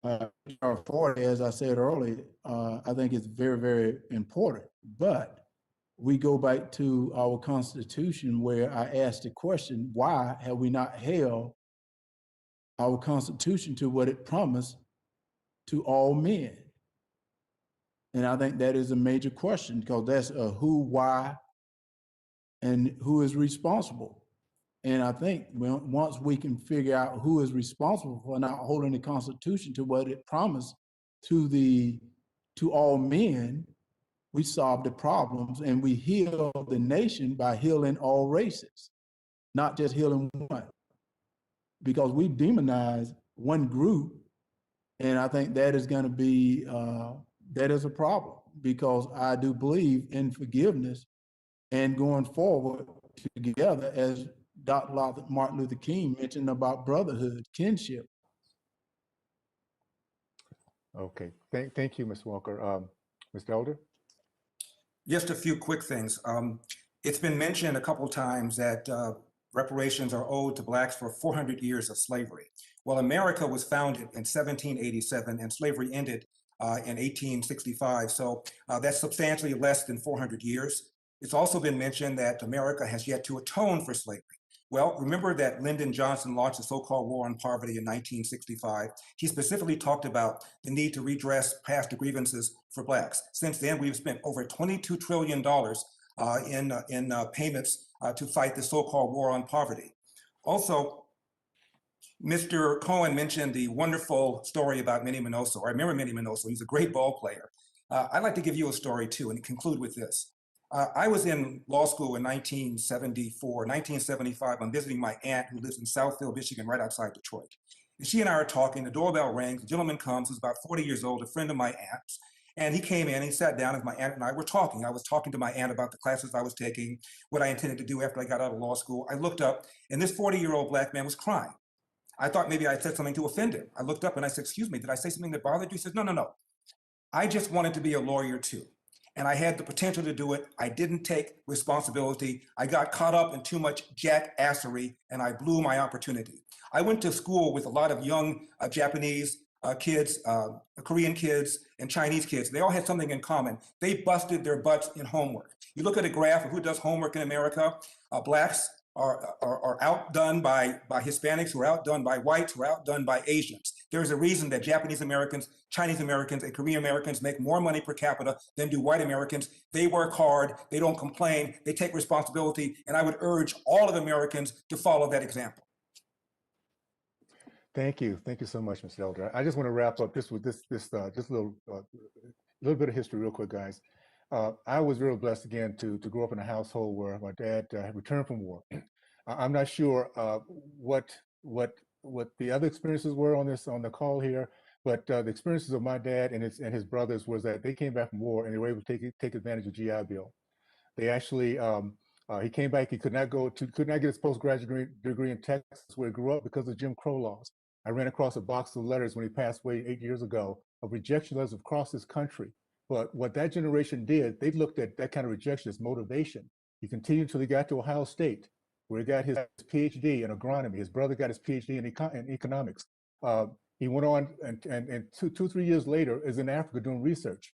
HR 40, as I said earlier, I think it's very, very important. But we go back to our Constitution where I asked the question, why have we not held our Constitution to what it promised to all men? And I think that is a major question because that's a who, why, and who is responsible. And I think once we can figure out who is responsible for not holding the Constitution to what it promised to all men, we solve the problems and we heal the nation by healing all races, not just healing one. Because we demonize one group, and I think that is going to be, that is a problem because I do believe in forgiveness and going forward together as Dr. Martin Luther King mentioned about brotherhood, kinship. Okay, thank you, Ms. Walker. Mr. Elder? Just a few quick things. It's been mentioned a couple times that reparations are owed to Blacks for 400 years of slavery. Well, America was founded in 1787 and slavery ended in 1865. So that's substantially less than 400 years. It's also been mentioned that America has yet to atone for slavery. Well, remember that Lyndon Johnson launched the so-called War on Poverty in 1965. He specifically talked about the need to redress past grievances for Blacks. Since then, we've spent over $22 trillion in payments to fight the so-called War on Poverty. Also, Mr. Cohen mentioned the wonderful story about Minnie Minoso. I remember Minnie Minoso. He's a great ball player. I'd like to give you a story too and conclude with this. I was in law school in 1974, 1975. I'm visiting my aunt who lives in Southfield, Michigan, right outside Detroit. And she and I are talking. The doorbell rings. The gentleman comes who's about 40 years old, a friend of my aunt's. And he came in, he sat down as my aunt and I were talking. I was talking to my aunt about the classes I was taking, what I intended to do after I got out of law school. I looked up and this 40-year-old Black man was crying. I thought maybe I said something to offend him. I looked up and I said, "Excuse me, did I say something that bothered you?" He said, "No, no, no. I just wanted to be a lawyer too. And I had the potential to do it. I didn't take responsibility. I got caught up in too much jackassery and I blew my opportunity. I went to school with a lot of young Japanese kids, Korean kids, and Chinese kids. They all had something in common. They busted their butts in homework. You look at a graph of who does homework in America, Blacks are outdone by Hispanics, who are outdone by whites, who are outdone by Asians. There's a reason that Japanese Americans, Chinese Americans, and Korean Americans make more money per capita than do white Americans. They work hard, they don't complain, they take responsibility, and I would urge all of Americans to follow that example. Thank you so much, Mr. Elder. I just want to wrap up just with this little bit of history real quick, guys. I was real blessed again to grow up in a household where my dad had returned from war. I'm not sure what the other experiences were on the call here, but the experiences of my dad and his brothers was that they came back from war and they were able to take advantage of GI Bill. They actually he came back. He could not get his postgraduate degree in Texas, where he grew up, because of Jim Crow laws. I ran across a box of letters when he passed away 8 years ago of rejection letters across this country. But what that generation did, they looked at that kind of rejection as motivation. He continued until he got to Ohio State, where he got his PhD in agronomy. His brother got his PhD in economics. He went on, and 3 years later is in Africa doing research.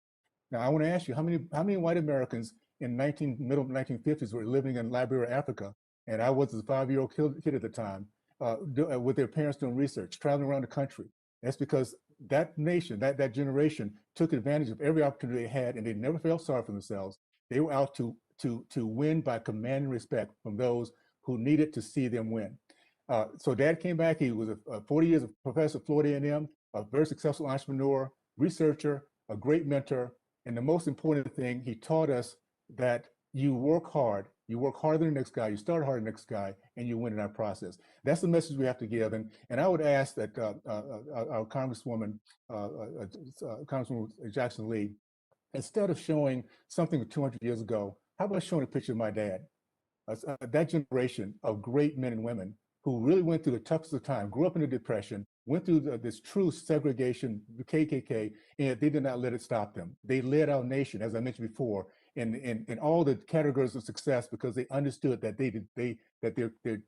Now, I want to ask you, how many white Americans in middle 1950s were living in Liberia, Africa, and I was a 5-year-old kid at the time, with their parents doing research, traveling around the country? That's because that nation, that generation, took advantage of every opportunity they had, and they never felt sorry for themselves. They were out to win by command and respect from those who needed to see them win. So Dad came back. He was 40 years of professor at Florida A&M, a very successful entrepreneur, researcher, a great mentor, and the most important thing, he taught us that you work hard. You work harder than the next guy. You start harder than the next guy, and you win in that process. That's the message we have to give. And I would ask that our Congresswoman, Congresswoman Jackson Lee, instead of showing something 200 years ago, how about showing a picture of my dad? That generation of great men and women who really went through the toughest of time, grew up in the Depression, went through this true segregation, the KKK, and they did not let it stop them. They led our nation, as I mentioned before, in all the categories of success, because they understood that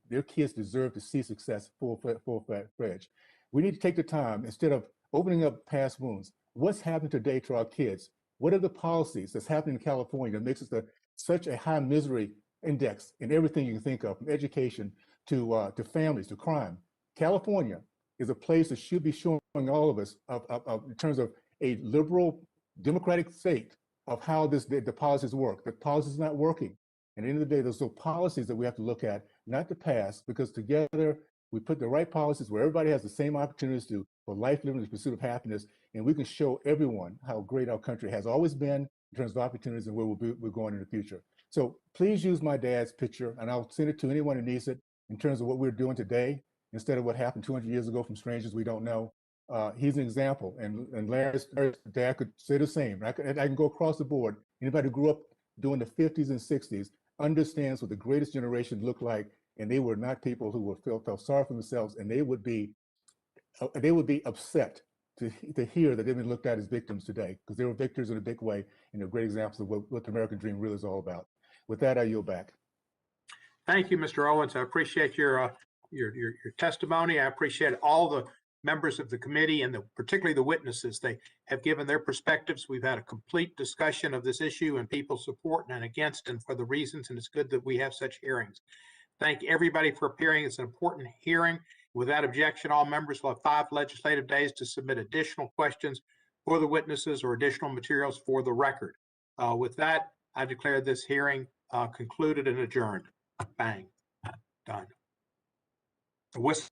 their kids deserve to see success full-fledged. We need to take the time, instead of opening up past wounds, what's happening today to our kids? What are the policies that's happening in California that makes us such a high misery index in everything you can think of, from education to families to crime? California is a place that should be showing all of us, in terms of a liberal democratic state, of how the policies work. The policies are not working. And at the end of the day, those are policies that we have to look at, not the past, because together we put the right policies where everybody has the same opportunities for life, living, and the pursuit of happiness, and we can show everyone how great our country has always been in terms of opportunities and where we're going in the future. So please use my dad's picture, and I'll send it to anyone who needs it, in terms of what we're doing today, instead of what happened 200 years ago from strangers we don't know. He's an example, and Larry's dad could say the same. I can go across the board. Anybody who grew up during the 50s and 60s understands what the greatest generation looked like, and they were not people who felt sorry for themselves, and they would be upset to hear that they've been looked at as victims today, because they were victors in a big way, and they're great examples of what the American dream really is all about. With that, I yield back. Thank you, Mr. Owens. I appreciate your testimony. I appreciate all the members of the committee, and particularly the witnesses. They have given their perspectives. We've had a complete discussion of this issue and people supporting and against, and for the reasons, and it's good that we have such hearings. Thank everybody for appearing. It's an important hearing. Without objection, all members will have 5 legislative days to submit additional questions for the witnesses or additional materials for the record. With that, I declare this hearing concluded and adjourned. Bang. Done. The whistle.